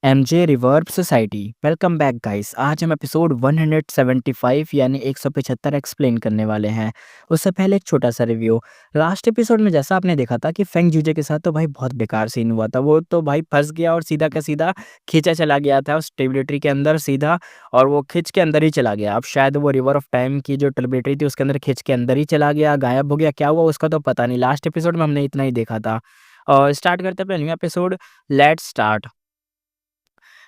MJ reverb society welcome back guys. आज हम episode 175 यानी 175 एक्सप्लेन करने वाले हैं। उससे पहले एक छोटा सा रिव्यू। लास्ट एपिसोड में जैसा आपने देखा था कि फेंग जूजे के साथ तो भाई बहुत बेकार सीन हुआ था। वो तो भाई फंस गया और सीधा का सीधा खींचा चला गया था उस टेबिलिट्री के अंदर सीधा, और वो खिंच के अंदर ही चला गया। अब शायद वो रिवर ऑफ टाइम की जो टेबिलिट्री थी उसके अंदर खिंच के अंदर ही चला गया, गायब हो गया। क्या हुआ उसका तो पता नहीं। लास्ट एपिसोड में हमने इतना ही देखा था। और स्टार्ट करते हैं अपना new episode. Let's start.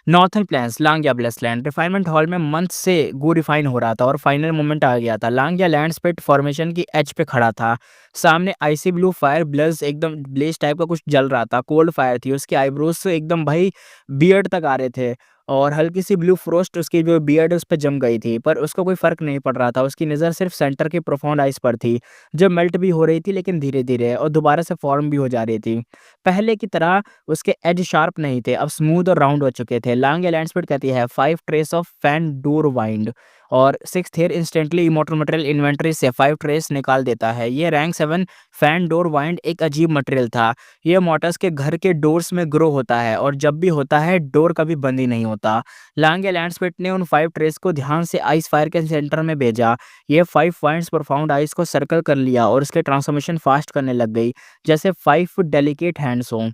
Northern plains लांगिया ब्लेसलैंड रिफाइनमेंट हॉल में मंथ से गो रिफाइन हो रहा था और फाइनल मोमेंट आ गया था। लांगिया लैंड स्पिट फॉर्मेशन की एज पे खड़ा था। सामने आइसी ब्लू फायर ब्लज एकदम ब्लेज टाइप का कुछ जल रहा था। कोल्ड फायर थी, उसकी आईब्रोज से एकदम भाई बियर्ड तक आ रहे थे और हल्की सी ब्लू फ्रोस्ट उसकी जो बियर्ड उस पर जम गई थी, पर उसको कोई फर्क नहीं पड़ रहा था। उसकी नज़र सिर्फ सेंटर के प्रोफाउंड आइस पर थी जो मेल्ट भी हो रही थी लेकिन धीरे धीरे, और दोबारा से फॉर्म भी हो जा रही थी। पहले की तरह उसके एज शार्प नहीं थे, अब स्मूथ और राउंड हो चुके थे। लांग लैंडस्पीड कहती है 5 ट्रेस ऑफ फैन डोर वाइंड, और 6th हेयर इंस्टेंटली इमोर्टल मटेरियल इन्वेंटरी से 5 ट्रेस निकाल देता है। ये रैंक 7 फैन डोर वाइंड एक अजीब मटेरियल था। ये मोटर्स के घर के डोर्स में ग्रो होता है और जब भी होता है डोर कभी बंद ही नहीं होता। लांगे लैंडस्पीड ने उन 5 ट्रेस को ध्यान से आइस फायर के सेंटर में भेजा। ये 5 पॉइंट्स प्रोफाउंड आइस को सर्कल कर लिया और उसके ट्रांसफॉर्मेशन फास्ट करने लग गई जैसे 5 डेलिकेट हैंड्स हों।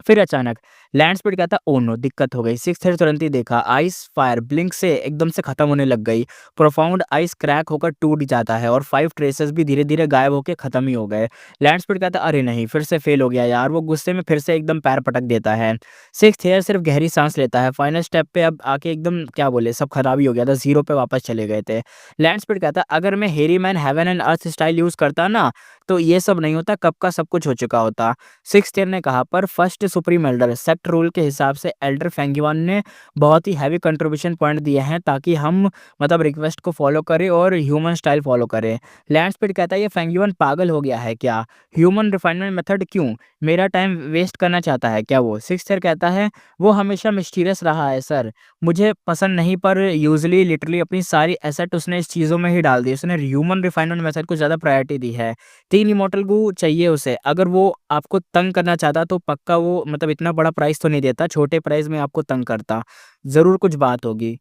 फिर अचानक लैंड स्पीड कहता ओ नो, दिक्कत हो गई। 6th हेयर तुरंत ही देखा आइस फायर ब्लिंक से एकदम से खत्म होने लग गई। प्रोफाउंड आइस क्रैक होकर टूट जाता है और 5 ट्रेसेस भी धीरे धीरे गायब होकर खत्म ही हो गए। लैंड स्पीड कहता अरे नहीं, फिर से फेल हो गया यार। वो गुस्से में फिर से एकदम पैर पटक देता है। 6th हेयर सिर्फ गहरी सांस लेता है। फाइनल स्टेप पे अब आके एकदम क्या बोले, सब खराबी हो गया था, जीरो पे वापस चले गए थे। लैंड स्पीड कहता अगर मैं हेरी man heaven and earth style use करता ना तो ये सब नहीं होता, कब का सब कुछ हो चुका होता। 6th ईयर ने कहा पर first supreme Elder sect rule के हिसाब से एल्डर फेंगिवान ने बहुत ही हैवी कंट्रीब्यूशन पॉइंट दिए हैं ताकि हम मतलब रिक्वेस्ट को फॉलो करें और ह्यूमन स्टाइल फॉलो करें। लैंड स्पीड कहता है ये फेंगिवान पागल हो गया है क्या? ह्यूमन रिफाइनमेंट मेथड क्यों? मेरा टाइम वेस्ट करना चाहता है क्या वो? 6th ईयर कहता है वो हमेशा मिस्टीरियस रहा है सर, मुझे पसंद नहीं, पर यूजली लिटरली अपनी सारी एसेट उसने इस चीज़ों में ही डाल दी। उसने ह्यूमन रिफाइनमेंट मेथड को ज़्यादा प्रायोरिटी दी है। 3 इमॉर्टल गू चाहिए उसे। अगर वो आपको तंग करना चाहता तो पक्का वो मतलब इतना बड़ा प्राइस तो नहीं देता, छोटे प्राइस में आपको तंग करता। ज़रूर कुछ बात होगी।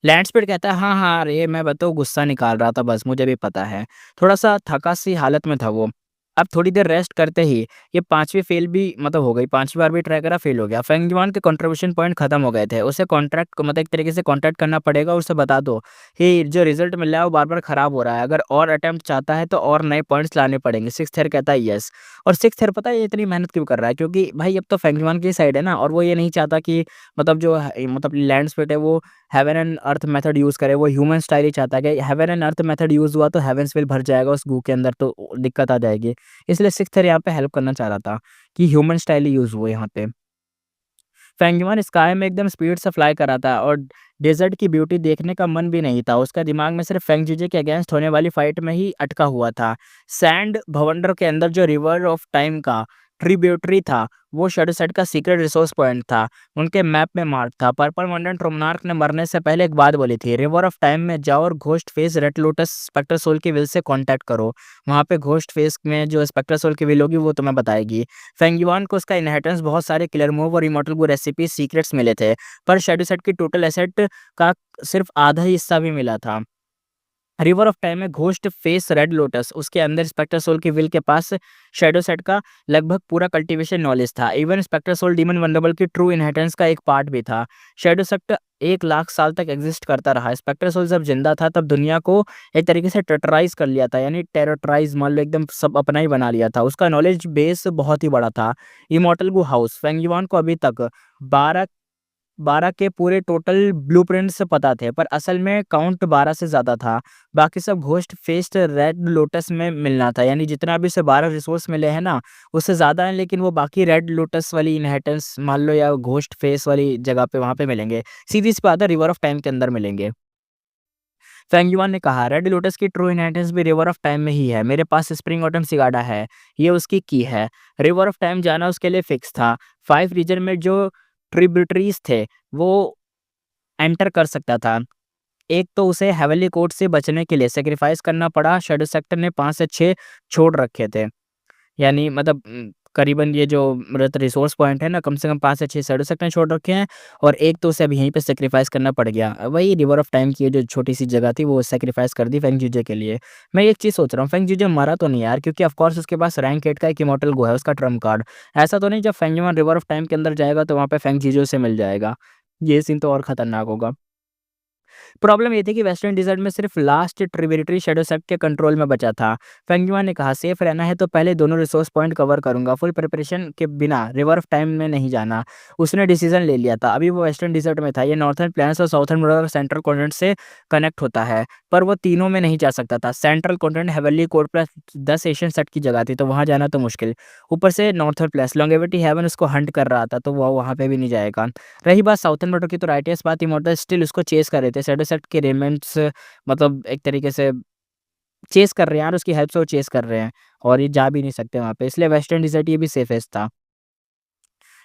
लैंडस्पीड कहता है हाँ, हाँ, अरे मैं बताऊँ गुस्सा निकाल रहा था बस, मुझे भी पता है। थोड़ा-सा थका-सी हालत में था वो। अब थोड़ी देर रेस्ट करते ही ये 5वीं फ़ेल भी मतलब हो गई, 5वीं बार भी ट्राई करा, फ़ेल हो गया। फेंगजुआन के कंट्रीब्यूशन पॉइंट खत्म हो गए थे। उसे कॉन्ट्रैक्ट मतलब एक तरीके से कॉन्टैक्ट करना पड़ेगा और उसे बता दो कि जो रिज़ल्ट मिल रहा है वो बार-बार खराब हो रहा है। अगर और अटेम्प्ट चाहता है तो और नए पॉइंट्स लाने पड़ेंगे। 6th ईयर कहता है येस। और 6th ईयर पता है ये इतनी मेहनत क्यों कर रहा है? क्योंकि भाई अब तो फेंगजुआन की साइड है ना, और वो ये नहीं चाहता कि मतलब जो है मतलब लैंडस्पीड है वो heaven and earth method use करे। वो ह्यूमन स्टाइल ही चाहता है कि heaven and earth method use हुआ तो हेवेंस विल भर जाएगा उस गू के अंदर, तो दिक्कत आ जाएगी। इसलिए सिक्स्थर यहाँ पे हेल्प करना चाह रहा था कि ह्यूमन स्टाइल ही यूज़ हो यहाँ पे। फेंगयुआन स्काई में एकदम स्पीड से फ्लाई कर रहा था और डेज़र्ट की ब्यूटी देखने का मन भी नहीं था। उसका दिमाग में सिर्फ फेंग जीजे के अगेंस्ट होने वाली फाइट में ही अटका हुआ था। सैंड भवंडर के अंदर जो रिवर ऑफ टाइम का ट्रिब्यूटरी था, वो शैडो सेट का सीक्रेट रिसोर्स पॉइंट था। उनके मैप में मार्क था। पर्पल मंडन ट्रोमनार्क ने मरने से पहले एक बात बोली थी, रिवर ऑफ टाइम में जाओ और ghost face red lotus spectre soul की विल से कांटेक्ट करो। वहाँ पे घोस्ट फेस में जो स्पेक्टर सोल की विल होगी वो तुम्हें बताएगी। फेंगयुआन को उसका इनहेरिटेंस, बहुत सारे किलर मूव और इमॉर्टल गो रेसिपी सीक्रेट्स मिले थे, पर शैडो सेट की टोटल एसेट का सिर्फ आधा ही हिस्सा भी मिला था। रिवर ऑफ टाइम में घोस्ट फेस रेड लोटस, उसके अंदर स्पेक्टर सोल की विल के पास शैडो सेट का लगभग पूरा कल्टीवेशन नॉलेज था। इवन स्पेक्टर सोल डीमन वंडरबल की ट्रू इनहेरिटेंस का एक पार्ट भी था। शैडो सेट 1 लाख साल तक एग्जिस्ट करता रहा। स्पेक्टर सोल जब जिंदा था तब दुनिया को एक तरीके से टेरराइज कर लिया था, यानी टेरराइज मान लो एकदम सब अपना ही बना लिया था। उसका नॉलेज बेस बहुत ही बड़ा था। इमॉर्टल गु हाउस फेंगयुआन को अभी तक 12 12 के पूरे टोटल ब्लूप्रिंट्स पता थे, पर असल में काउंट 12 से ज़्यादा था। बाकी सब घोस्ट फेस्ड रेड लोटस में मिलना था, यानी जितना भी उसे 12 रिसोर्स मिले हैं ना, उससे ज़्यादा है, लेकिन वो बाकी रेड लोटस वाली इनहेरिटेंस मान लो या घोस्ट फेस वाली जगह पे वहाँ पे मिलेंगे। सीधी-सी बात है, रिवर ऑफ टाइम के अंदर मिलेंगे। फेंग युआन ने कहा रेड लोटस की ट्रू इनहेरिटेंस भी रिवर ऑफ टाइम में ही है। मेरे पास स्प्रिंग ऑटम सिगाडा है, ये उसकी की है। रिवर ऑफ टाइम जाना उसके लिए फिक्स था। 5 रीजन में जो ट्रिब्यूटरीज थे वो एंटर कर सकता था। एक तो उसे हेवनली कोर्ट से बचने के लिए सैक्रिफाइस करना पड़ा। शैडो सेक्टर ने 5 से 6 छोड़ रखे थे। यानी मतलब करीबन ये जो मतलब रिसोर्स पॉइंट है ना, कम से कम 5 से 6 सड़क ने छोड़ रखे हैं और एक तो उसे अभी यहीं पे सैक्रिफाइस करना पड़ गया। वही रिवर ऑफ टाइम की ये जो छोटी-सी जगह थी वो सैक्रिफाइस कर दी फेंग जीजे के लिए। मैं एक चीज़ सोच रहा हूँ, फेंग जीजे मरा तो नहीं यार, क्योंकि ऑफ कोर्स उसके पास रैंक 8 का एक इमॉर्टल गो है, उसका ट्रम्प कार्ड। ऐसा तो नहीं जब फेंग यून रिवर ऑफ टाइम के अंदर जाएगा तो वहाँ पे फेंग जीजे उसे मिल जाएगा। ये सीन तो और खतरनाक होगा। प्रॉब्लम ये थी कि वेस्टर्न डिजर्ट में सिर्फ लास्ट ट्रिब्यूटरी शैडो सेक्ट के कंट्रोल में बचा था। फेंगयुआ ने कहा सेफ रहना है तो पहले दोनों रिसोर्स पॉइंट कवर करूंगा, फुल प्रिपरेशन के बिना रिवर ऑफ टाइम में नहीं जाना। उसने डिसीजन ले लिया था। अभी वो वेस्टर्न डिजर्ट में था। ये नॉर्थर्न प्लेन्स और साउथर्न बॉर्डर सेंट्रल कॉन्टिनेंट से कनेक्ट होता है, पर वो तीनों में नहीं जा सकता था। Central continent heavenly core plus 10 Asian set की जगह थी, तो वहाँ जाना तो मुश्किल। ऊपर से नॉर्थर्न प्लेस लॉन्गेविटी हेवन उसको हंट कर रहा था, तो वो वहाँ पे भी नहीं जाएगा। रही बात साउथर्न बॉर्डर की, तो राइटियस बात इमॉर्टल स्टिल उसको चेस कर रहे थे। शैडो सेट के रेमेंट्स मतलब एक तरीके से चेस कर रहे हैं यार, उसकी हेल्प से वो चेस कर रहे हैं और ये जा भी नहीं सकते वहाँ पे, इसलिए वेस्टर्न डिजर्ट ये भी सेफेस्ट था।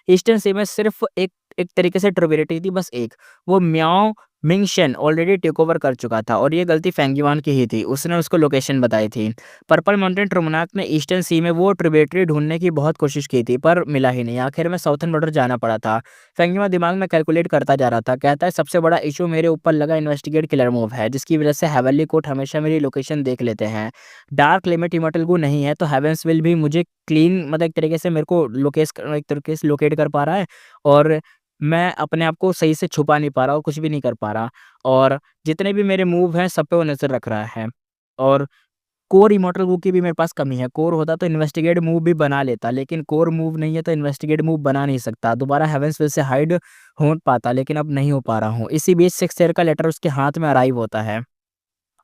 ईस्टर्न सी में सिर्फ एक एक तरीके से ट्रिब्यूटरी थी, बस एक। वो म्याओ मिंगशन ऑलरेडी टेक ओवर कर चुका था और ये गलती फेंगयुआन की ही थी। उसने उसको लोकेशन बताई थी। पर्पल माउंटेन ट्रुमनाक ने ईस्टर्न सी में वो ट्रिब्यूटरी ढूंढने की बहुत कोशिश की थी, पर मिला ही नहीं। आखिर में साउथर्न बॉर्डर जाना पड़ा था। फेंगयुआन दिमाग में कैलकुलेट करता जा रहा था। कहता है सबसे बड़ा इशू मेरे ऊपर लगा इन्वेस्टिगेट किलर मूव है, जिसकी वजह से हेवनली कोर्ट हमेशा मेरी लोकेशन देख लेते हैं। डार्क लिमिट इमॉर्टल गो नहीं है तो हेवेंस विल भी मुझे क्लीन मतलब एक तरीके से मेरे को एक तरीके से लोकेट कर पा रहा है और मैं अपने आप को सही से छुपा नहीं पा रहा और कुछ भी नहीं कर पा रहा, और जितने भी मेरे मूव हैं सब पे वो नज़र रख रहा है। और कोर इमॉर्टल गो की भी मेरे पास कमी है। कोर होता तो इन्वेस्टिगेट मूव भी बना लेता, लेकिन कोर मूव नहीं है तो इन्वेस्टिगेट मूव बना नहीं सकता। दोबारा हेवेंस विल से हाइड हो पाता, लेकिन अब नहीं हो पा रहा हूँ। इसी बीच 6 ईयर का लेटर उसके हाथ में अराइव होता है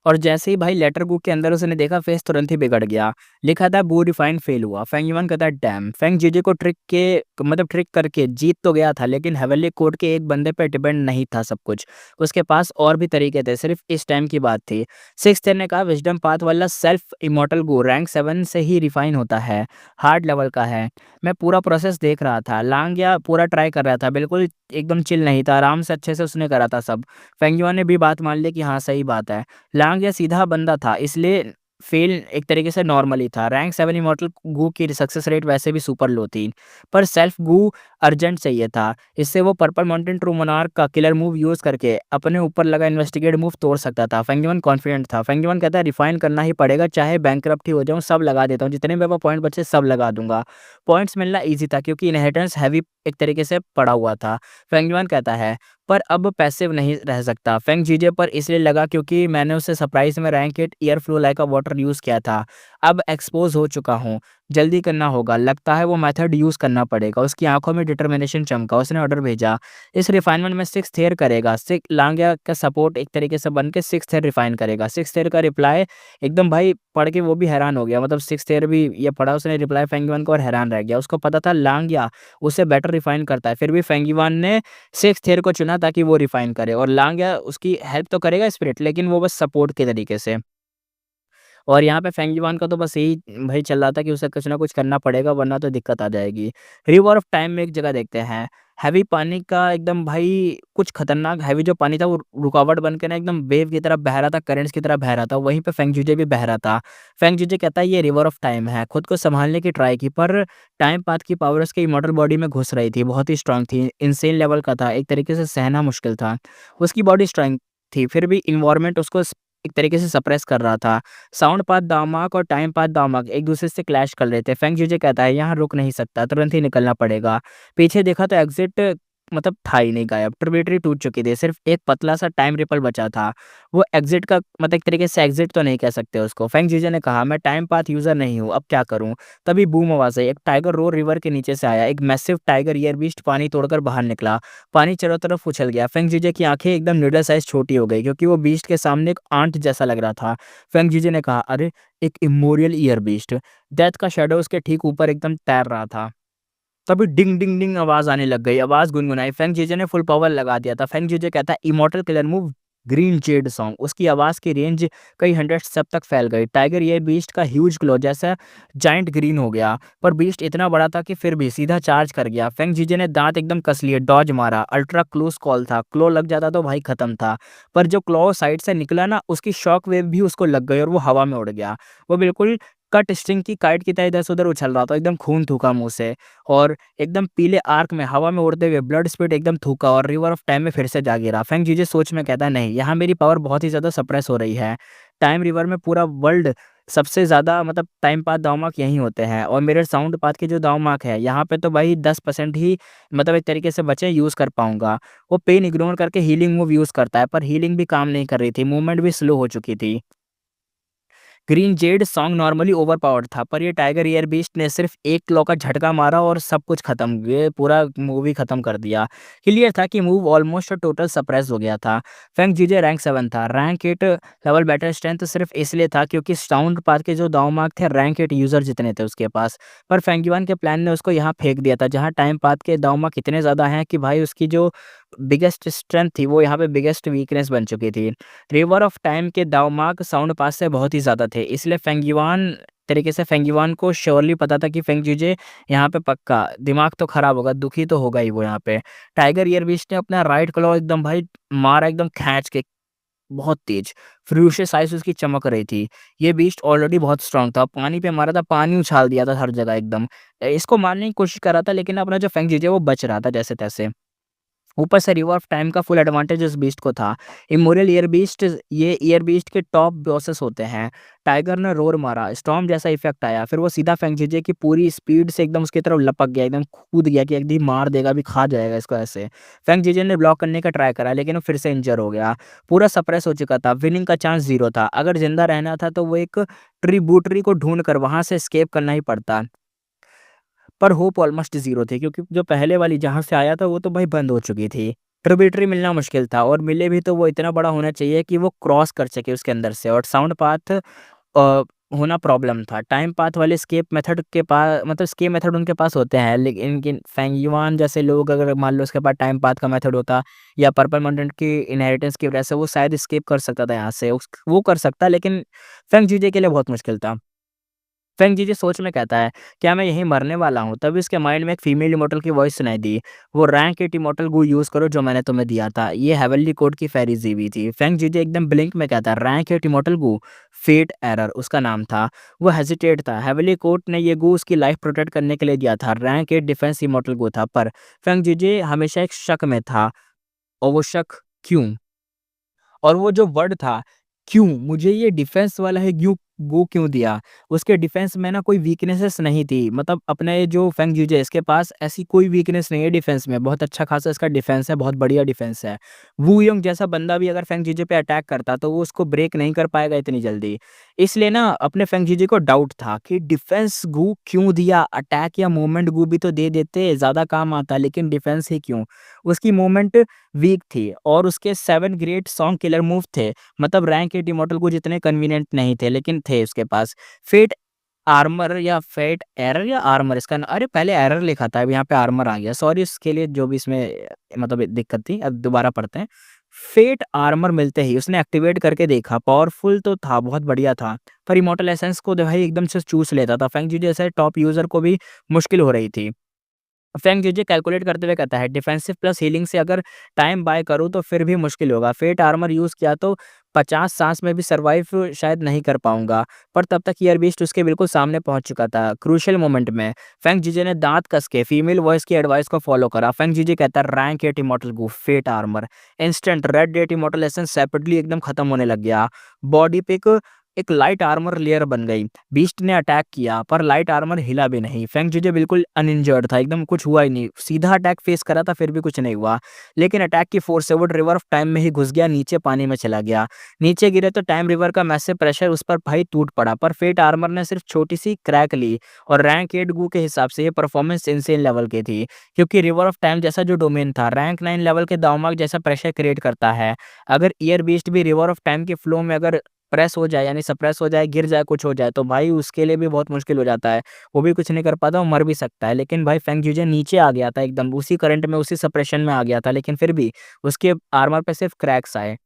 और जैसे ही भाई लेटर बुक के अंदर उसने देखा, फेस तुरंत ही बिगड़ गया। लिखा था बू रिफाइंड फेल हुआ। फेंग यून कहता है डैम। फेंग जीजे को ट्रिक करके जीत तो गया था, लेकिन हेवनली कोर्ट के एक बंदे पे डिपेंड नहीं था सब कुछ। उसके पास और भी तरीके थे, सिर्फ इस टाइम की बात थी। सिक्स ने कहा विजडम पाथ वाला सेल्फ इमॉर्टल गो रैंक 7 से ही रिफाइन होता है, हार्ड लेवल का है। मैं पूरा प्रोसेस देख रहा था। लांग पूरा ट्राई कर रहा था, बिल्कुल एकदम चिल नहीं था, आराम से अच्छे से उसने करा था सब। फेंग यून ने भी बात मान ली कि हाँ सही बात है। लांग या सीधा बंदा था, इसलिए फेल एक तरीके से नॉर्मल ही था। रैंक 7 इमॉर्टल गू की सक्सेस रेट वैसे भी सुपर लो थी, पर सेल्फ गू अर्जेंट चाहिए था। इससे वो पर्पल माउंटेन ट्रू मोनार्क का किलर मूव यूज़ करके अपने ऊपर लगा इन्वेस्टिगेट मूव तोड़ सकता था। फेंगयुन कॉन्फिडेंट था। फेंगयुन कहता है रिफाइन करना ही पड़ेगा, चाहे बैंकरप्ट ही हो जाऊँ, सब लगा देता हूँ, जितने मेरे पास पॉइंट बचे सब लगा दूंगा। पॉइंट्स मिलना ईजी था क्योंकि इनहेरिटेंस हैवी एक तरीके से पड़ा हुआ था। फेंगयुन कहता है पर अब पैसिव नहीं रह सकता। फेंग जीजे पर इसलिए लगा क्योंकि मैंने उसे सरप्राइज में रैंक 8 एयर फ्लो लाइक अ वाटर यूज़ किया था। अब एक्सपोज हो चुका हूँ, जल्दी करना होगा। लगता है वो मेथड यूज़ करना पड़ेगा। उसकी आंखों में डिटर्मिनेशन चमका। उसने ऑर्डर भेजा, इस रिफाइनमेंट में 6th ईयर करेगा। लांगिया का सपोर्ट एक तरीके से बन के 6th ईयर रिफाइन करेगा। 6th ईयर का रिप्लाई एकदम भाई पढ़ के वो भी हैरान हो गया। मतलब 6th ईयर भी ये पढ़ा उसने रिप्लाई फेंगयुआन को और हैरान रह गया। उसको पता था लांगिया उसे बेटर रिफाइन करता है, फिर भी फेंगयुआन ने 6th ईयर को चुना ताकि वो रिफाइन करे। और लांगिया उसकी हेल्प तो करेगा स्पिरिट, लेकिन वो बस सपोर्ट के तरीके से। और यहाँ पे फेंगयुआन का तो बस यही भाई चल रहा था कि उसे कुछ ना कुछ करना पड़ेगा वरना तो दिक्कत आ जाएगी। रिवर ऑफ टाइम में एक जगह देखते हैं। हैवी पानी का एकदम भाई कुछ खतरनाक हैवी जो पानी था वो रुकावट बन के ना एकदम वेव की तरह बह रहा था, करंट्स की तरह बह रहा था। वहीं पे फेंग जीजे भी बह रहा था। फेंग जीजे कहता है ये रिवर ऑफ टाइम है। खुद को संभालने की ट्राई की, पर टाइम पाथ की पावर उसके इमॉर्टल बॉडी में घुस रही थी। बहुत ही स्ट्रांग थी, इनसेन लेवल का था, एक तरीके से सहना मुश्किल था। उसकी बॉडी स्ट्रांग थी, फिर भी इन्वायरमेंट उसको एक तरीके से सप्रेस कर रहा था। साउंड पाथ दामाक और टाइम पाथ दामाक एक दूसरे से क्लैश कर रहे थे। फेंग जीजे कहता है यहाँ रुक नहीं सकता, तुरंत ही निकलना पड़ेगा। पीछे देखा तो एग्जिट मतलब था ही नहीं, गायब। ट्रिब्यूटरी टूट चुकी थी, सिर्फ एक पतला सा टाइम रिपल बचा था। वो एग्जिट का मतलब एक तरीके से एग्जिट तो नहीं कह सकते उसको। फेंग जीजे ने कहा मैं टाइम पाथ यूजर नहीं हूँ, अब क्या करूँ। तभी बूम आवाज आई। एक टाइगर रो रिवर के नीचे से आया। एक मैसिव टाइगर ईयर बीस्ट पानी तोड़कर बाहर निकला। पानी चारों तरफ उछल गया। फेंग जीजे की आंखें एकदम नूडल साइज छोटी हो गई, क्योंकि वो बीस्ट के सामने एक आंट जैसा लग रहा था। फेंग जीजे ने कहा अरे एक इमोरियल ईयर बीस्ट। डेथ का शेडो उसके ठीक ऊपर एकदम तैर रहा था। तभी डिंग डिंग डिंग आवाज आने लग गई। आवाज गुनगुनाई। फेंग जीजे ने फुल पावर लगा दिया था। फेंग जीजे कहता है immortal killer move green Z song. उसकी आवाज की रेंज कई हंड्रेड स्टेप तक फैल गई। टाइगर ये बीस्ट का ह्यूज क्लो जैसा जाइंट ग्रीन हो गया, पर बीस्ट इतना बड़ा था कि फिर भी सीधा चार्ज कर गया। फेंग जीजे ने दांत एकदम कस लिए, डॉज मारा। अल्ट्रा क्लोज कॉल था, क्लो लग जाता तो भाई खत्म था। पर जो क्लो साइड से निकला ना, उसकी शॉक वेव भी उसको लग गई और वो हवा में उड़ गया। वो बिल्कुल कट स्ट्रिंग की काइट की तरह इधर से उधर उछल रहा था, एकदम खून थूका मुँह से और एकदम पीले आर्क में हवा में उड़ते हुए ब्लड स्पीड एकदम थूका और रिवर ऑफ टाइम में फिर से जा गिरा। फेंग जीजे सोच में कहता है नहीं, यहाँ मेरी पावर बहुत ही ज़्यादा सप्रेस हो रही है। टाइम रिवर में पूरा वर्ल्ड सबसे ज़्यादा मतलब टाइम पाथ दांव यहीं होते हैं और मेरे साउंड पाथ के जो दांव है यहाँ पे तो भाई 10% ही मतलब एक तरीके से बचे यूज़ कर पाऊँगा। वो पेन इग्नोर करके हीलिंग मूव यूज़ करता है, पर हीलिंग भी काम नहीं कर रही थी, मूवमेंट भी स्लो हो चुकी थी। Green Z song normally overpowered था, पर ये टाइगर ईयर बीस्ट ने सिर्फ एक क्लॉ का झटका मारा और सब कुछ खत्म। ये पूरा मूवी खत्म कर दिया। क्लियर था कि मूव ऑलमोस्ट टोटल सप्रेस हो गया था। फेंग जीजे रैंक 7 था। रैंक 8 लेवल बैटल स्ट्रेंथ सिर्फ इसलिए था क्योंकि साउंड पाथ के जो दाव मार्क थे रैंक 8 यूजर जितने थे उसके पास। पर फेंगयुआन के प्लान ने उसको यहाँ फेंक दिया था, जहाँ टाइम पाथ के दाव मार्क इतने ज़्यादा हैं कि भाई उसकी जो बिगेस्ट स्ट्रेंथ थी वो यहाँ पे बिगेस्ट वीकनेस बन चुकी थी। रिवर ऑफ टाइम के दावमार्क साउंड पास से बहुत ही ज़्यादा थे, इसलिए फेंगयुआन तरीके से फेंगयुआन को श्योरली पता था कि फेंग जीजे यहाँ पे पक्का दिमाग तो खराब होगा, दुखी तो होगा ही वो यहाँ पे। टाइगर ईयर बीस्ट ने अपना राइट क्लॉ एकदम भाई मारा एकदम खींच के, बहुत तेज फ्यूरियस आइस उसकी चमक रही थी। ये बीस्ट ऑलरेडी बहुत स्ट्रांग था, पानी पे मारा था, पानी उछाल दिया था हर जगह एकदम। इसको मारने की कोशिश कर रहा था लेकिन अपना जो फेंग जीजे वो बच रहा था जैसे तैसे। ऊपर से रिवर ऑफ टाइम का फुल एडवांटेज इस बीस्ट को था। इमोरियल ईयर बीस्ट, ये ईयर बीस्ट के टॉप बॉसेस होते हैं। टाइगर ने रोर मारा, स्टॉर्म जैसा इफेक्ट आया, फिर वो सीधा फेंगजीजे की पूरी स्पीड से एकदम उसकी तरफ लपक गया, एकदम कूद गया कि एकदम मार देगा, अभी खा जाएगा इसको ऐसे। फेंगजीजे ने ब्लॉक करने का ट्राई करा लेकिन वो फिर से इंजर हो गया। पूरा सप्रेस हो चुका था, विनिंग का चांस 0 था। अगर जिंदा रहना था तो वो एक ट्रिब्यूटरी को ढूंढ कर वहां से एस्केप करना ही पड़ता, पर होप ऑलमोस्ट ज़ीरो थी क्योंकि जो पहले वाली जहाँ से आया था वो तो भाई बंद हो चुकी थी। ट्रिब्यूटरी मिलना मुश्किल था और मिले भी तो वो इतना बड़ा होना चाहिए कि वो क्रॉस कर सके उसके अंदर से, और साउंड पाथ होना प्रॉब्लम था। टाइम पाथ वाले एस्केप मेथड के पास मतलब एस्केप मेथड उनके पास होते हैं, लेकिन फेंगयुआन जैसे लोग अगर मान लो उसके पास टाइम पाथ का मेथड होता या पर्पल मंडेंट की इनहेरिटेंस की वजह से वो शायद एस्केप कर सकता था यहाँ से। वो कर सकता, लेकिन फेंग जीजे के लिए बहुत मुश्किल था। फेंग जीजी सोच में कहता है, क्या मैं यहीं मरने वाला हूँ? तभी उसके माइंड में एक फीमेल इमॉर्टल की वॉइस सुनाई दी। वो रैंक 8 इमॉर्टल गू यूज़ करो जो मैंने तुम्हें दिया था। ये हेवनली कोड की फेरी जीवी थी। फेंग जीजी एकदम ब्लिंक में कहता है, रैंक 8 इमॉर्टल गू? फेट एरर उसका नाम था। वो हेजिटेट था। हेवनली कोड ने ये गू उसकी लाइफ प्रोटेक्ट करने के लिए दिया था। रैंक 8 डिफेंस इमॉर्टल गू था, पर फेंग जीजी हमेशा एक शक में था। और वो शक क्यों? और वो जो वर्ड था, क्यों? मुझे ये डिफेंस वाला है ग्यू वो क्यों दिया? उसके डिफेंस में ना कोई वीकनेसेस नहीं थी। मतलब अपने जो फेंग जीजे इसके पास ऐसी कोई वीकनेस नहीं है डिफेंस में। बहुत अच्छा खासा इसका डिफेंस है, बहुत बढ़िया डिफेंस है। वू यंग जैसा बंदा भी अगर फेंग जीजे पे अटैक करता तो वो उसको ब्रेक नहीं कर पाएगा इतनी जल्दी। इसलिए ना अपने फेंग जीजे को डाउट था कि डिफेंस गू क्यों दिया? अटैक या मूवमेंट गू भी तो दे देते, ज़्यादा काम आता, लेकिन डिफेंस ही क्यों? उसकी मूवमेंट वीक थी और उसके 7 ग्रेट सॉन्ग किलर मूव थे। मतलब रैंक 8 इमॉर्टल को जितने कन्वीनिएंट नहीं थे, लेकिन थे उसके पास। फेट आर्मर या फेट एरर या आर्मर इसका अरे पहले एरर लिखा था, अब यहाँ पे आर्मर आ गया। सॉरी इसके लिए जो भी इसमें मतलब दिक्कत थी। अब दोबारा पढ़ते हैं। फेट आर्मर मिलते ही उसने एक्टिवेट करके देखा। पावरफुल तो था, बहुत बढ़िया था, पर इमॉर्टल एसेंस को तो भाई एकदम से चूस लेता था। फेंग जी जैसे टॉप यूजर को भी मुश्किल हो रही थी। फेंग जीजे कैलकुलेट करते हुए कहता है, डिफेंसिव प्लस हीलिंग से अगर टाइम बाय करूँ तो फिर भी मुश्किल होगा। फेट आर्मर यूज़ किया तो 50 सांस में भी सर्वाइव शायद नहीं कर पाऊंगा। पर तब तक ईयर बीस्ट उसके बिल्कुल सामने पहुंच चुका था। क्रूशियल मोमेंट में फेंग जीजे ने दांत कस के फीमेल वॉइस की एडवाइस को फॉलो करा। फेंग जीजे कहता है, rank 8 immortal Gu fate armour instant red date immortal essence separately एकदम खत्म होने लग गया। बॉडी पे एक लाइट आर्मर लेयर बन गई। बीस्ट ने अटैक किया पर लाइट आर्मर हिला भी नहीं। फेंग जीजे बिल्कुल अनइंजर्ड था, एकदम कुछ हुआ ही नहीं। सीधा अटैक फेस करा था फिर भी कुछ नहीं हुआ। लेकिन अटैक की फोर्स से वो रिवर ऑफ टाइम में ही घुस गया, नीचे पानी में चला गया। नीचे गिरे तो टाइम रिवर का मैसिव प्रेशर उस पर भाई टूट पड़ा, पर फेट आर्मर ने सिर्फ छोटी सी क्रैक ली। और रैंक 8 गू के हिसाब से ये परफॉर्मेंस इंसेन लेवल की थी, क्योंकि रिवर ऑफ टाइम जैसा जो डोमेन था रैंक 9 लेवल के दावमार्क जैसा प्रेशर क्रिएट करता है। अगर ईयर बीस्ट भी रिवर ऑफ टाइम के फ्लो में अगर प्रेस हो जाए यानी सप्रेस हो जाए, गिर जाए, कुछ हो जाए तो भाई उसके लिए भी बहुत मुश्किल हो जाता है। वो भी कुछ नहीं कर पाता, वो मर भी सकता है। लेकिन भाई फेंग जीजे नीचे आ गया था एकदम उसी करंट में, उसी सप्रेशन में आ गया था, लेकिन फिर भी उसके आर्मर पे सिर्फ क्रैक्स आए।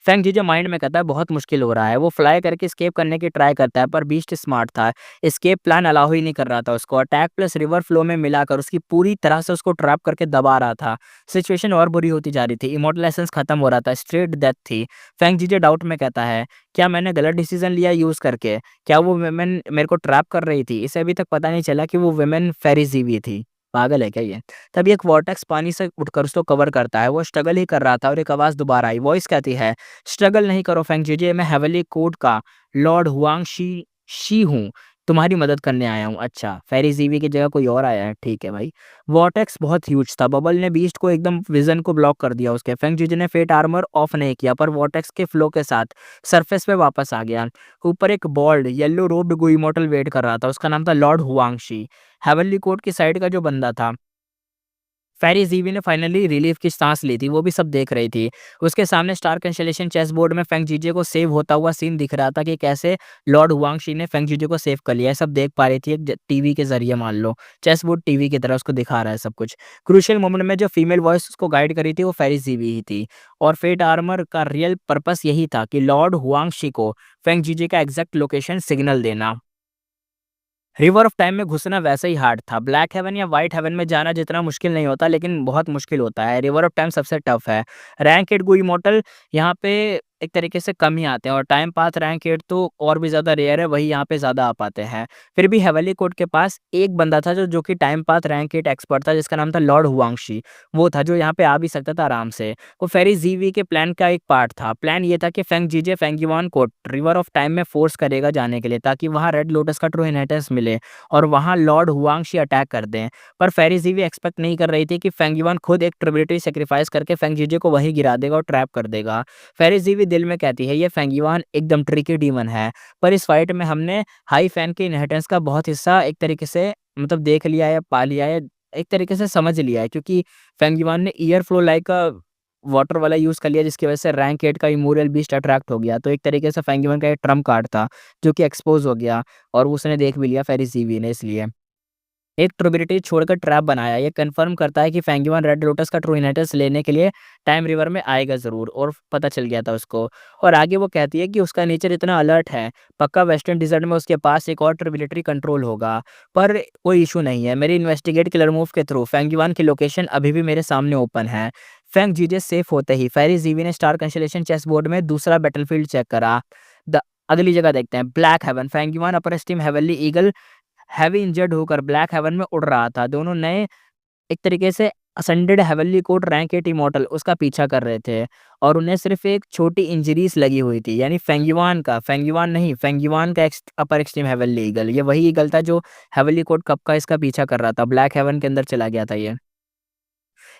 फेंग जीजे माइंड में कहता है बहुत मुश्किल हो रहा है। वो फ्लाई करके एस्केप करने की ट्राई करता है, पर बीस्ट स्मार्ट था। एस्केप प्लान अलाउ ही नहीं कर रहा था उसको। अटैक प्लस रिवर फ्लो में मिलाकर उसकी पूरी तरह से उसको ट्रैप करके दबा रहा था। सिचुएशन और बुरी होती जा रही थी। इमॉर्टल एसेंस खत्म हो रहा था। स्ट्रेट डेथ थी। फेंग जीजे डाउट में कहता है, क्या मैंने गलत डिसीजन लिया यूज़ करके? क्या वो वुमेन मेरे को ट्रैप कर रही थी? इसे अभी तक पता नहीं चला कि वो वुमेन फेरी जीवी थी। पागल है क्या ये? तभी एक वॉर्टेक्स पानी से उठकर उसको कवर करता है। वो स्ट्रगल ही कर रहा था और एक आवाज़ दोबारा आई। वॉइस कहती है, स्ट्रगल नहीं करो फेंग जीजे, मैं हेवनली कोर्ट का लॉर्ड हुआंग शी शी हूँ। तुम्हारी मदद करने आया हूँ। अच्छा, फेरी ज़ीवी की जगह कोई और आया है, ठीक है भाई। वॉर्टेक्स बहुत ह्यूज था। बबल ने बीस्ट को एकदम विज़न को ब्लॉक कर दिया उसके। फेंग जीजे ने फेट आर्मर ऑफ नहीं किया, पर वॉर्टेक्स के फ्लो के साथ सरफेस पे वापस आ गया। ऊपर एक बॉल्ड येलो रोब्ड गु इमॉर्टल वेट कर रहा था। उसका नाम था Lord Huang she. Heavenly court की साइड का जो बंदा था। फेरी ज़ीवी ने फाइनली रिलीफ की साँस ली थी, वो भी सब देख रही थी। उसके सामने स्टार कंस्टेलेशन चेस बोर्ड में फेंग जीजे को सेव होता हुआ सीन दिख रहा था कि कैसे लॉर्ड हुआंगशी ने फेंग जीजे को सेव कर लिया है। सब देख पा रही थी एक टीवी के ज़रिए, मान लो। चेस बोर्ड टीवी की तरह उसको दिखा रहा है सब कुछ। क्रूशियल मोमेंट में जो फीमेल वॉइस उसको गाइड करी थी, वो फेरी ज़ीवी ही थी। और फेट आर्मर का रियल पर्पस यही था कि लॉर्ड हुआंगशी को फेंग जीजे का एग्ज़ैक्ट लोकेशन सिग्नल देना। रिवर ऑफ टाइम में घुसना वैसे ही हार्ड था। ब्लैक हेवन या व्हाइट हेवन में जाना जितना मुश्किल नहीं होता, लेकिन बहुत मुश्किल होता है। रिवर ऑफ टाइम सबसे टफ है। रैंक 8 गो इमॉर्टल यहाँ पे एक तरीके से कम ही आते हैं, और टाइम पाथ रैंक 8 तो और भी ज़्यादा रेयर है, वही यहाँ पे ज़्यादा आ पाते हैं। फिर भी हेवनली कोर्ट के पास एक बंदा था जो कि टाइम पाथ रैंक 8 एक्सपर्ट था, जिसका नाम था लॉर्ड हुआंगशी। वो था जो यहाँ पे आ भी सकता था आराम से। वो फेरी जीवी के प्लान का एक पार्ट था। प्लान ये था कि फेंग जीजे फेंग युआन को रिवर ऑफ टाइम में फोर्स करेगा जाने के लिए, ताकि वहाँ रेड लोटस का ट्रू इनहेरिटेंस मिले और वहाँ लॉर्ड हुआंगशी अटैक कर दें। पर फेरी ज़ीवी एक्सपेक्ट नहीं कर रही थी कि फेंग युआन खुद एक ट्रिब्यूटरी सैक्रिफाइस करके फेंग जीजे को वहीं गिरा देगा और ट्रैप कर देगा। फेरी ज़ीवी दिल में कहती है, ये फेंग युआन एकदम ट्रिकी डीमन है, पर इस फाइट में हमने हाई फैन के इनहेरिटेंस का बहुत हिस्सा एक तरीके से मतलब देख लिया है, पा लिया है, एक तरीके से समझ लिया है, क्योंकि फेंग युआन ने ईयर फ्लो लाइक का वाटर वाला यूज़ कर लिया, जिसकी वजह से रैंक 8 का इमोरियल बीस्ट अट्रैक्ट हो गया। तो एक तरीके से फेंग युआन का एक ट्रम्प कार्ड था, जो कि एक्सपोज़ हो गया और उसने देख भी लिया फेरी ज़ीवी ने, इसलिए। एक ट्रिब्यूटरी छोड़कर ट्रैप बनाया। ये कन्फर्म करता है कि फेंग युआन रेड लोटस का ट्रू इनहेरिटेंस लेने के लिए टाइम रिवर में आएगा ज़रूर, और पता चल गया था उसको। और आगे वो कहती है कि उसका नेचर इतना अलर्ट है, पक्का वेस्टर्न डिज़र्ट में उसके पास एक और ट्रिब्यूटरी कंट्रोल होगा। पर कोई इश्यू नहीं है, मेरी इन्वेस्टिगेट किलर मूव के थ्रू फेंग युआन की लोकेशन अभी भी मेरे सामने ओपन है। फेंग जीजे सेफ होते ही फेरी ज़ीवी ने स्टार कंस्टेलेशन चेस बोर्ड में दूसरा बैटलफील्ड चेक करा। द अगली जगह देखते हैं, black heaven. Fang Yuan upper extreme heavenly eagle heavy injured होकर ब्लैक हेवन में उड़ रहा था। दोनों नए एक तरीके से ascended heavenly court rank 8 immortal उसका पीछा कर रहे थे, और उन्हें सिर्फ़ एक छोटी इंजरीज़ लगी हुई थी। यानी फेंग युआन नहीं, फेंग युआन का अपर एक्सट्रीम हेवनली ईगल, ये वही ईगल था जो हेवनली कोर्ट कप का इसका पीछा कर रहा था। ब्लैक हेवन के अंदर चला गया था ये।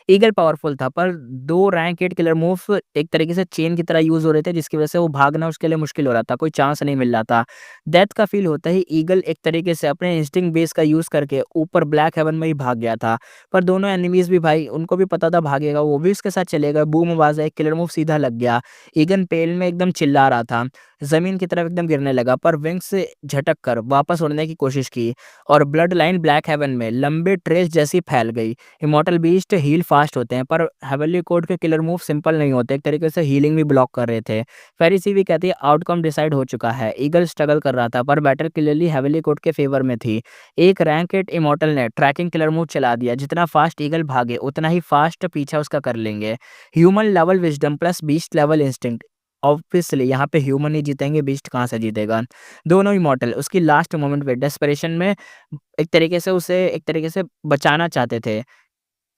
ईगल पावरफुल था, पर 2 रैंक 8 किलर मूव्स एक तरीके से चेन की तरह यूज़ हो रहे थे, जिसकी वजह से वो भागना उसके लिए मुश्किल हो रहा था, कोई चांस नहीं मिल रहा था। डेथ का फ़ील होते ही ईगल एक तरीके से अपने इंस्टिंक्ट बेस का यूज़ करके ऊपर ब्लैक हेवन में ही भाग गया था। पर दोनों एनिमीज़ भी भाई, उनको भी पता था भागेगा, वो भी उसके साथ चलेगा। बूम आवाज़ आई, किलर मूव सीधा लग गया। ईगल पेल में एकदम चिल्ला रहा था, ज़मीन की तरफ एकदम गिरने लगा, पर विंग्स से झटक कर वापस उड़ने की कोशिश की, और ब्लड लाइन ब्लैक हेवन में लंबे ट्रेस जैसी फैल गई। इमॉर्टल बीस्ट हील फास्ट होते हैं, पर हेवनली कोड के किलर मूव सिंपल नहीं होते, एक तरीके से हीलिंग भी ब्लॉक कर रहे थे। फेरिसी भी कहती है आउटकम डिसाइड हो चुका है। ईगल स्ट्रगल कर रहा था, पर बैटल क्लियरली हेवनली कोड के फेवर में थी। एक रैंक 8 इमॉर्टल ने ट्रैकिंग किलर मूव चला दिया। जितना फास्ट ईगल भागे उतना ही फास्ट पीछा उसका कर लेंगे। Human level wisdom plus beast level instinct, obviously यहाँ पे ह्यूमन ही जीतेंगे, बीस्ट कहाँ से जीतेगा। दोनों इमॉर्टल उसकी लास्ट मोमेंट पे डेस्परेशन में एक तरीके से उसे एक तरीके से बचाना चाहते थे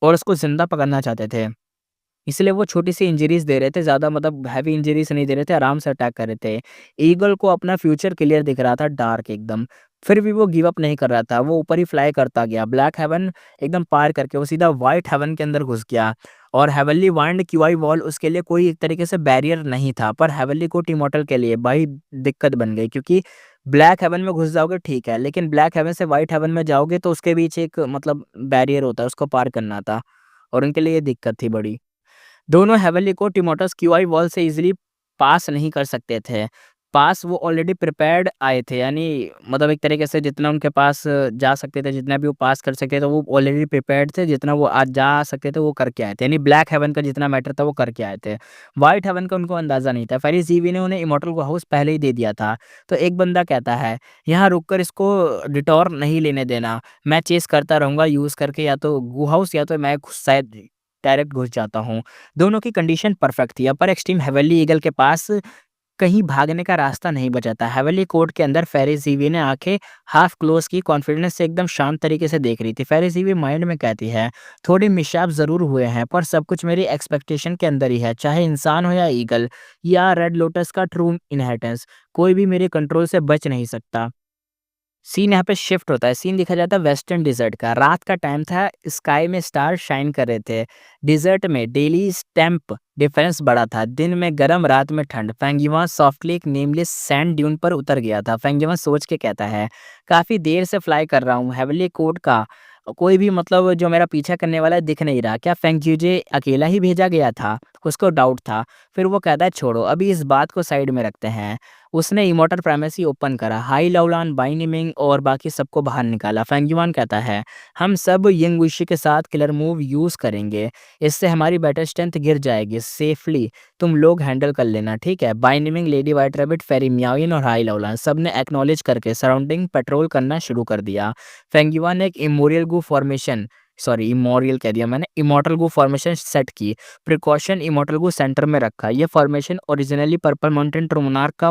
और उसको ज़िंदा पकड़ना चाहते थे। इसलिए वो छोटी-सी इंजरीज़ दे रहे थे, ज़्यादा मतलब हेवी इंजरीज़ नहीं दे रहे थे, आराम से अटैक कर रहे थे। ईगल को अपना फ्यूचर क्लियर दिख रहा था, डार्क एकदम। फिर भी वो गिव अप नहीं कर रहा था, वो ऊपर ही फ्लाई करता गया। ब्लैक हेवन एकदम पार करके वो सीधा व्हाइट हेवन के अंदर घुस गया, और हेवनली वाइंड क्यूआई वॉल उसके लिए कोई एक तरीके से बैरियर नहीं था, पर हेवनली कोर्ट इमॉर्टल के लिए भाई दिक्कत बन गई, क्योंकि ब्लैक हेवन में घुस जाओगे ठीक है, लेकिन ब्लैक हेवन से व्हाइट हेवन में जाओगे तो उसके बीच एक मतलब बैरियर होता है, उसको पार करना था, और उनके लिए ये दिक्कत थी बड़ी। दोनों हेवनली को टिमोथस क्यूआई वॉल से इज़िली पास नहीं कर सकते थे। पास वो ऑलरेडी प्रिपेयर्ड आए थे, यानी मतलब एक तरीके से जितना उनके पास जा सकते थे, जितना भी वो पास कर सकते थे, तो वो ऑलरेडी प्रिपेयर्ड थे, जितना वो आज जा सकते थे वो करके आए थे। यानी ब्लैक हेवन का जितना मैटर था वो करके आए थे। व्हाइट हेवन का उनको अंदाज़ा नहीं था। फ़ेरिज़ ने उन्हें इमॉर्टल को हाउस पहले ही दे दिया था। तो एक बंदा कहता है, यहाँ रुक कर इसको डिटॉर नहीं लेने देना, मैं चेज़ करता रहूँगा यूज़ करके, या तो गू हाउस या तो मैं शायद डायरेक्ट घुस जाता हूँ। दोनों की कंडीशन परफेक्ट थी। अपर एक्सट्रीम हेवनली ईगल के पास कहीं भागने का रास्ता नहीं बचा था। हेवनली कोर्ट के अंदर फ़ेरिज़ ने आँखें हाफ़ क्लोज़ की, कॉन्फिडेंस से एकदम शांत तरीके से देख रही थी। फ़ेरिज़ माइंड में कहती है, थोड़े मिसहैप ज़रूर हुए हैं, पर सब कुछ मेरी एक्सपेक्टेशन के अंदर ही है। चाहे इंसान हो या ईगल या रेड लोटस का ट्रू इनहेरिटेंस, कोई भी मेरे कंट्रोल से बच नहीं सकता। सीन यहाँ पे शिफ्ट होता है। सीन दिखा जाता है वेस्टर्न डिज़र्ट का। रात का टाइम था, स्काई में स्टार शाइन कर रहे थे। डिज़र्ट में डेली स्टैम्प डिफरेंस बड़ा था। दिन में गरम, रात में ठंड। फेंगयुआन सॉफ्टली एक नेमलेस सैंड ड्यून पर उतर गया था। फेंगयुआन सोच के कहता है, काफ़ी देर से फ्लाई कर रहा हूँ। हेवनली कोर्ट का कोई भी मतलब जो मेरा पीछा करने वाला है दिख नहीं रहा। क्या फेंगज्यूजे अकेला ही भेजा गया था? उसको डाउट था। फिर वो कहता है, छोड़ो, अभी इस बात को साइड में रखते हैं। उसने इमॉर्टल प्राइमेसी ओपन करा, हाई लाओलान, बाइनिमिंग और बाकी सबको बाहर निकाला। फेंगयुआन कहता है, हम सब यिंगुइशी के साथ किलर मूव यूज़ करेंगे। इससे हमारी बैटल स्ट्रेंथ गिर जाएगी। सेफली तुम लोग हैंडल कर लेना, ठीक है? बाइनिमिंग, लेडी व्हाइट रैबिट, फेरी मियाओइन और हाई लाओलान सबने एक्नॉलेज करके सराउंडिंग पेट्रोल करना शुरू कर दिया। फेंगयुआन ने एक इमोरियल कह दिया मैंने, इमॉर्टल गू फॉर्मेशन सेट की। प्रिकॉशन इमॉर्टल गू सेंटर में रखा। ये फॉर्मेशन ओरिजिनली पर्पल माउंटेन ट्रोमोनार्क का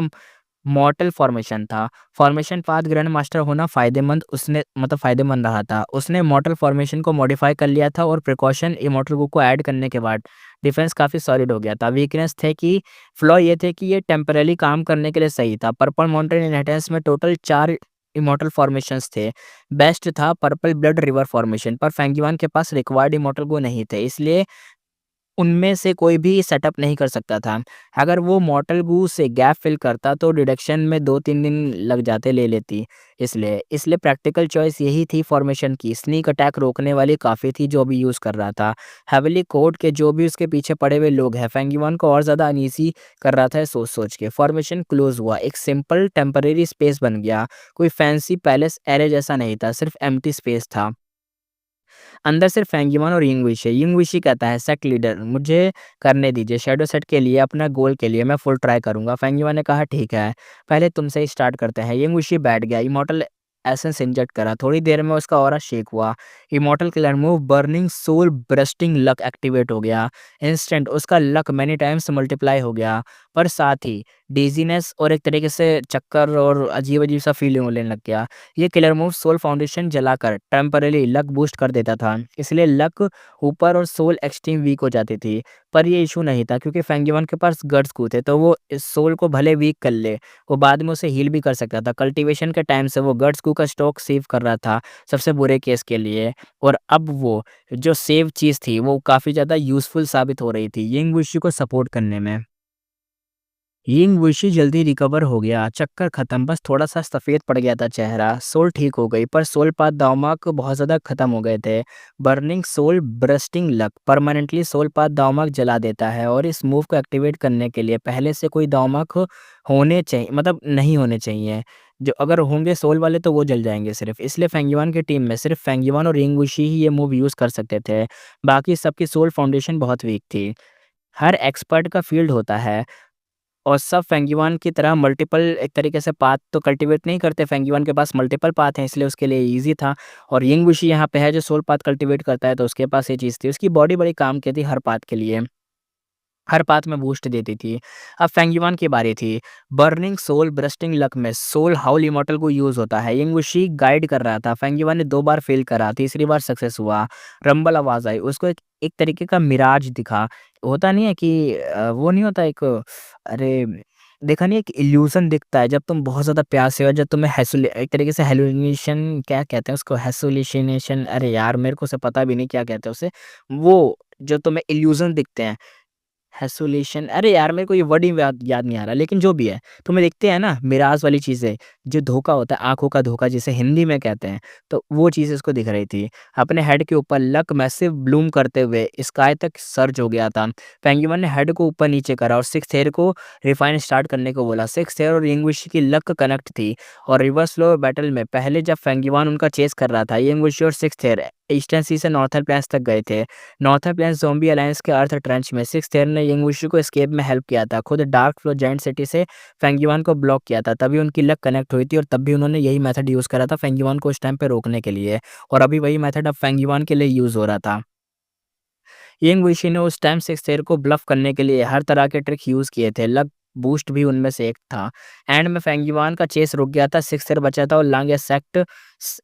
मॉर्टल फॉर्मेशन था। फॉर्मेशन पाथ ग्रैंड मास्टर होना फ़ायदेमंद रहा था। उसने मॉर्टल फॉर्मेशन को मॉडिफ़ाई कर लिया था और प्रिकॉशन इमॉर्टल को ऐड करने के बाद डिफेंस काफ़ी सॉलिड हो गया था। वीकनेस थे कि फ्लॉ ये थे कि ये टेम्परेरी काम करने के लिए सही था। पर्पल माउंटेन इनहेरिटेंस में टोटल 4 इमॉर्टल फॉर्मेशंस थे। बेस्ट था पर्पल ब्लड रिवर फॉर्मेशन, पर फेंगयुआन के पास रिक्वायर्ड इमॉर्टल वो नहीं थे, इसलिए उनमें से कोई भी सेटअप नहीं कर सकता था। अगर वो मॉर्टल गू से गैप फ़िल करता तो डिडक्शन में 2-3 दिन लग जाते ले लेती। इसलिए प्रैक्टिकल चॉइस यही थी फॉर्मेशन की। स्नीक अटैक रोकने वाली काफ़ी थी जो भी यूज़ कर रहा था। हेविली कोर्ट के जो भी उसके पीछे पड़े हुए लोग हैं, फेंगयुआन को और ज़्यादा अनईज़ी कर रहा था सोच-सोच के। फॉर्मेशन क्लोज़ हुआ, एक सिंपल टेम्परेरी स्पेस बन गया। कोई फैंसी पैलेस एरे जैसा नहीं था, सिर्फ़ एम्प्टी स्पेस था। अंदर सिर्फ फेंगयुआन और यिंगुइशी। यिंगुइशी कहता है, सेट लीडर, मुझे करने दीजिए। शैडो सेट के लिए, अपना गोल के लिए मैं फुल ट्राई करूँगा। फेंगयुआन ने कहा, ठीक है, पहले तुमसे ही स्टार्ट करते हैं। यिंगुइशी बैठ गया, इमॉर्टल एसेंस इंजेक्ट करा। थोड़ी देर में उसका ऑरा शेक हुआ। Immortal killer move, burning soul bursting luck activate हो गया। इंस्टेंट उसका लक मैनी टाइम्स मल्टीप्लाई हो गया, पर साथ ही डेज़ीनेस और एक तरीके से चक्कर और अजीब-अजीब सा फीलिंग होने लग गया। ये किलर मूव सोल फाउंडेशन जलाकर टेम्परेरी लक बूस्ट कर देता था, इसलिए लक ऊपर और सोल एक्सट्रीम वीक हो जाती थी। पर ये इशू नहीं था क्योंकि फेंगयुआन के पास गट्स गू थे, तो वो इस सोल को भले वीक कर ले, वो बाद में उसे हील भी कर सकता था। कल्टीवेशन के टाइम से वो गट्स गू का स्टॉक सेव कर रहा था सबसे बुरे केस के लिए, और अब वो जो सेव चीज़ थी वो काफ़ी ज़्यादा यूज़फुल साबित हो रही थी यिंग वुशी को सपोर्ट करने में। यिंग वुशी जल्दी रिकवर हो गया, चक्कर खत्म, बस थोड़ा-सा सफ़ेद पड़ गया था चेहरा। सोल ठीक हो गई, पर सोल पाथ दावमाक बहुत ज़्यादा खत्म हो गए थे। Burning soul bursting luck permanently soul path दावमाक जला देता है, और इस मूव को एक्टिवेट करने के लिए पहले से कोई दावमाक होने चाहिए, मतलब नहीं होने चाहिए। जो अगर होंगे सोल वाले तो वो जल जाएँगे सिर्फ़। इसलिए फेंगयुआन की टीम में सिर्फ़ फेंगयुआन और यिंग वुशी ही ये मूव यूज़ कर सकते थे। बाकी सबकी सोल फाउंडेशन बहुत वीक थी। हर एक्सपर्ट का फ़ील्ड होता है, और सब फेंगयुआन की तरह मल्टीपल एक तरीके से पाथ तो कल्टीवेट नहीं करते। फेंगयुआन के पास मल्टीपल पाथ हैं, इसलिए उसके लिए ईज़ी था। और यिंग वुशी यहाँ पे है जो सोल पाथ कल्टीवेट करता है, तो उसके पास ये चीज़ थी। उसकी बॉडी बड़ी काम की थी हर पाथ के लिए। हर पाथ में बूस्ट देती थी। अब फेंगयुआन की बारी थी। बर्निंग सोल ब्रस्टिंग लक में सोल हाउल इमॉर्टल को यूज़ होता है। यिंगुशी गाइड कर रहा था। फेंगयुआन ने 2 बार फेल करा, तीसरी बार सक्सेस हुआ। रंबल आवाज़ आई। उसको एक एक तरीके का मिराज दिखा। होता नहीं है कि वो नहीं होता एक, अरे! देखा नहीं है, एक इल्यूज़न दिखता है जब तुम बहुत ज़्यादा प्यासे हो, जब तुम्हें एक तरीके से हैलुसिनेशन क्या कहते हैं उसको, हैसुलिशिनेशन, अरे यार! मेरे को उसे पता भी नहीं क्या कहते हैं उसे। वो जो तुम्हें इल्यूज़न दिखते हैं। हैसोलेशन, अरे यार मेरे को ये वर्ड ही याद याद नहीं आ रहा, लेकिन जो भी है, तो मैं देखते हैं ना मिराज वाली चीज़ें, जो धोखा होता है, आँखों का धोखा जिसे हिंदी में कहते हैं, तो वो चीज़ इसको दिख रही थी। अपने हेड के ऊपर लक मैसिव ब्लूम करते हुए स्काई तक सर्ज हो गया था। पेंगुइन ने हेड को ऊपर-नीचे करा और सिक्स्थ हेयर को रिफाइन स्टार्ट करने को बोला। सिक्स्थ हेयर और यंगविशी की लक कनेक्ट थी और रिवर्स फ्लो बैटल में पहले जब पेंगुइन उनका चेस कर रहा था, यंगविशी और सिक्स्थ हेयर ईस्टर्न सी से नॉर्थर्न प्लेन्स तक गए थे। नॉर्थर्न प्लेन्स ज़ॉम्बी अलायंस के अर्थ ट्रेंच में सिक्स्थ एयर ने यंगवुशी को एस्केप में हेल्प किया था। खुद डार्क फ्लो जायंट सिटी से फेंगयुआन को ब्लॉक किया था, तभी उनकी लक कनेक्ट हुई थी और तब भी उन्होंने यही मेथड यूज़ करा था फेंगयुआन को उस टाइम पे रोकने के लिए और अभी वही मेथड अब फेंगयुआन के लिए यूज़ हो रहा था। यंगवुशी ने उस टाइम सिक्स्थ एयर को ब्लफ करने के लिए हर तरह के ट्रिक यूज़ किए थे। लक बूस्ट भी उनमें से एक था। एंड में फेंगयुआन का चेस रुक गया था, सिक्स्थ एयर बचा था और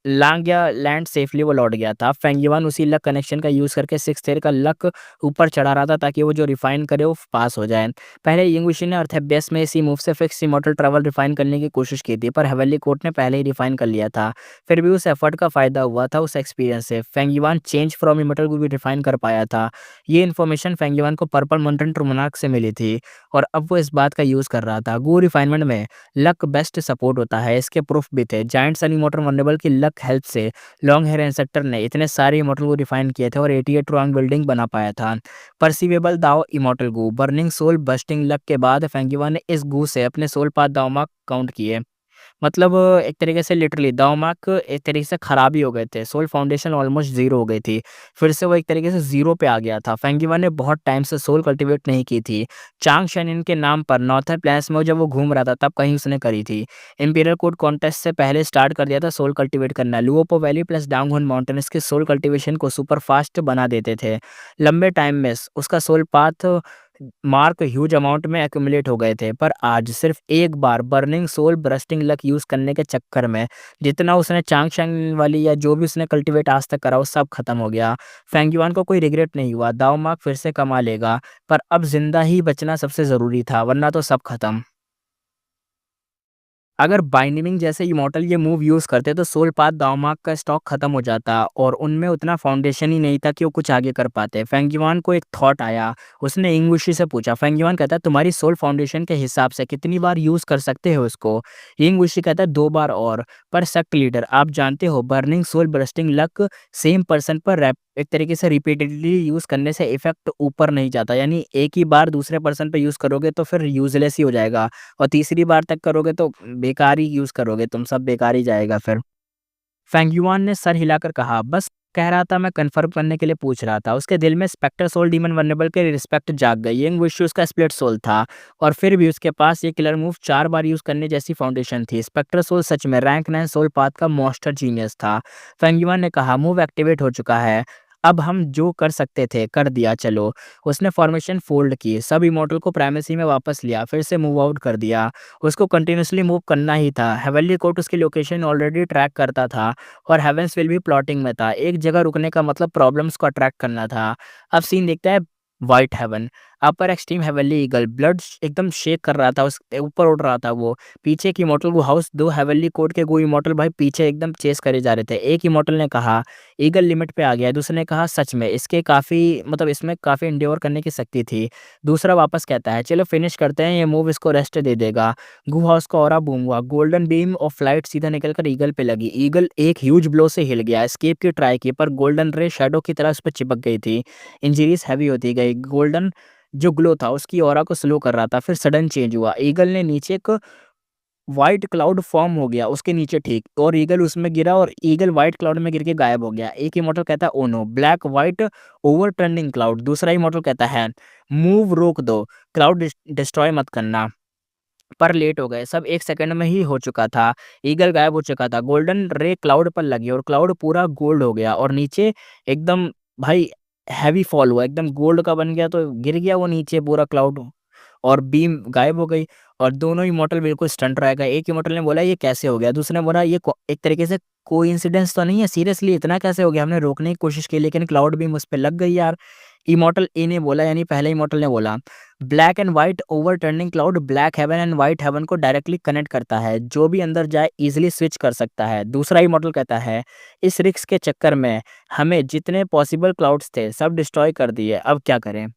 लांग्या लैंड सेफली वो लौट गया था। फेंगयुआन उसी लक कनेक्शन का यूज़ करके सिक्स्थ एयर का लक ऊपर चढ़ा रहा था ताकि वो जो रिफाइन करे वो पास हो जाए। पहले यंगवुशी ने अर्थेबेस में इसी मूव से फिक्स इमॉर्टल ट्रैवल रिफाइन करने की कोशिश की थी, पर हेवनली कोर्ट ने पहले ही रिफाइन कर लिया था। फिर भी उस एफर्ट का फ़ायदा हुआ था उस एक्सपीरियंस से। फेंगयुआन चेंज फ्रॉम इमॉर्टल को भी रिफाइन कर पाया था। ये इन्फॉर्मेशन फेंगयुआन को पर्पल माउंटेन टुर्मनाक से मिली थी और अब वो इस बात का यूज़ कर रहा था। गो रिफाइनमेंट में लक बेस्ट सपोर्ट होता है, इसके प्रूफ भी थे। जायंट सन इमॉर्टल वल्नरेबल की लक हेल्प से लॉन्ग हेयर एंसेस्टर ने इतने सारे इमॉर्टल को रिफाइन किए थे और 88 रॉन्ग बिल्डिंग बना पाया था। परसीवेबल दाओ इमॉर्टल गू बर्निंग सोल बस्टिंग लक के बाद फेंगयुआन ने इस गू से अपने सोल पाथ दाओमाक काउंट किए। मतलब एक तरीके से लिटरली दाओमाक एक तरीके से खराब ही हो गए थे। सोल फाउंडेशन ऑलमोस्ट ज़ीरो हो गई थी। फिर से वो एक तरीके से ज़ीरो पे आ गया था। फेंगयुआन ने बहुत टाइम से सोल कल्टीवेट नहीं की थी। चांग शेनिन के नाम पर नॉर्थर्न प्लेन्स में जब वो घूम रहा था तब कहीं उसने करी थी। इंपीरियल कोड कॉन्टेस्ट से पहले स्टार्ट कर दिया था सोल कल्टीवेट करना। Luopo valley plus Dang Hun mountains के सोल कल्टीवेशन को सुपर फास्ट बना देते थे। लंबे टाइम में उसका soul path mark huge amount में एक्यूमुलेट हो गए थे, पर आज सिर्फ एक बार burning soul bursting luck use करने के चक्कर में जितना उसने चांगशैंग वाली या जो भी उसने कल्टीवेट आज तक करा वो सब खत्म हो गया। फेंगयुआन को कोई रिग्रेट नहीं हुआ, दाव मार्क फिर से कमा लेगा, पर अब जिंदा ही बचना सबसे ज़रूरी था वरना तो सब खत्म। अगर बाइंडिंग जैसे इमॉर्टल ये मूव यूज़ करते तो सोल पाथ दाओमाक का स्टॉक खत्म हो जाता और उनमें उतना फाउंडेशन ही नहीं था कि वो कुछ आगे कर पाते। फेंगयुआन को एक थॉट आया, उसने यंगवुशी से पूछा। फेंगयुआन कहता है तुम्हारी सोल फाउंडेशन के हिसाब से कितनी बार यूज़ कर सकते हो इसको? यंगवुशी कहता है 2 बार और। पर सेक्ट लीडर आप जानते हो burning soul bursting luck same person पर रैप एक तरीके से रिपीटेडली यूज़ करने से इफेक्ट ऊपर नहीं जाता, यानी एक ही बार दूसरे पर्सन पे यूज़ करोगे तो फिर यूज़लेस ही हो जाएगा और तीसरी बार तक करोगे तो बेकार ही यूज़ करोगे तुम, सब बेकार ही जाएगा फिर। फेंगयुआन ने सर हिलाकर कहा, बस कह रहा था, मैं कन्फर्म करने के लिए पूछ रहा था। उसके दिल में स्पेक्टर सोल डीमन वल्नरेबल के रिस्पेक्ट जाग गई। यंगवुशी उसका स्प्लिट सोल था और फिर भी उसके पास ये किलर मूव 4 बार यूज़ करने जैसी फाउंडेशन थी। स्पेक्टर सोल सच में रैंक 9 सोल पाथ का मास्टर जीनियस था। फेंगयुआन ने कहा, मूव एक्टिवेट हो चुका है। अब हम जो कर सकते थे कर दिया, चलो। उसने फॉर्मेशन फोल्ड की, सब इमॉर्टल को प्राइमेसी में वापस लिया, फिर से मूव आउट कर दिया। उसको कंटिन्यूअसली मूव करना ही था। हेवनली कोर्ट उसकी लोकेशन ऑलरेडी ट्रैक करता था और हेवेंसविल भी प्लॉटिंग में था। एक जगह रुकने का मतलब प्रॉब्लम्स को अट्रैक्ट करना था। अब सीन देखता है व्हाइट हेवन, अपर एक्सट्रीम हेवनली ईगल ब्लड एकदम शेक कर रहा था, उस ऊपर उड़ रहा था वो। पीछे की इमॉर्टल वो हाउस, 2 हेवनली कोड के गो इमॉर्टल भाई पीछे एकदम चेस करे जा रहे थे। एक इमॉर्टल ने कहा ईगल लिमिट पे आ गया है, दूसरे ने कहा सच में इसके काफ़ी मतलब इसमें काफ़ी एंड्योर करने की शक्ति थी। दूसरा वापस कहता है चलो फिनिश करते हैं, ये मूव इसको रेस्ट दे देगा। गू हाउस का ऑरा बूम हुआ, गोल्डन बीम ऑफ लाइट सीधा निकलकर ईगल पे लगी। ईगल एक ह्यूज ब्लो से हिल गया, एस्केप की ट्राई की पर गोल्डन रे शैडो की तरह उस पर चिपक गई थी। इंजरीज हैवी होती गई। गोल्डन जो ग्लो था उसकी ऑरा को स्लो कर रहा था। फिर सडन चेंज हुआ, ईगल ने नीचे एक व्हाइट क्लाउड फॉर्म हो गया उसके नीचे ठीक, और ईगल उसमें गिरा और ईगल व्हाइट क्लाउड में गिर के गायब हो गया। एक इमॉर्टल कहता है oh no, black white over turning cloud. दूसरा इमॉर्टल कहता है मूव रोक दो, क्लाउड डिस्ट्रॉय मत करना। पर लेट हो गए, सब 1 सेकंड में ही हो चुका था। ईगल गायब हो चुका था, गोल्डन रे क्लाउड पर लगी और क्लाउड पूरा गोल्ड हो गया और नीचे एकदम भाई हैवी फॉल हुआ, एकदम गोल्ड का बन गया तो गिर गया वो नीचे पूरा क्लाउड और बीम गायब हो गई और दोनों इमॉर्टल बिल्कुल स्टंट रह गए। एक इमॉर्टल ने बोला ये कैसे हो गया, दूसरे ने बोला ये एक तरीके से कोइंसिडेंस तो नहीं है, सीरियसली इतना कैसे हो गया, हमने रोकने की कोशिश की लेकिन क्लाउड बीम उस पे लग गई यार। इमॉर्टल ए ने बोला, यानी पहले इमॉर्टल ने बोला black and white over turning cloud black heaven and white heaven को डायरेक्टली कनेक्ट करता है, जो भी अंदर जाए इजीली स्विच कर सकता है। दूसरा इमॉर्टल कहता है इस रिस्क के चक्कर में हमें जितने पॉसिबल क्लाउड्स थे सब डिस्ट्रॉय कर दिए, अब क्या करें।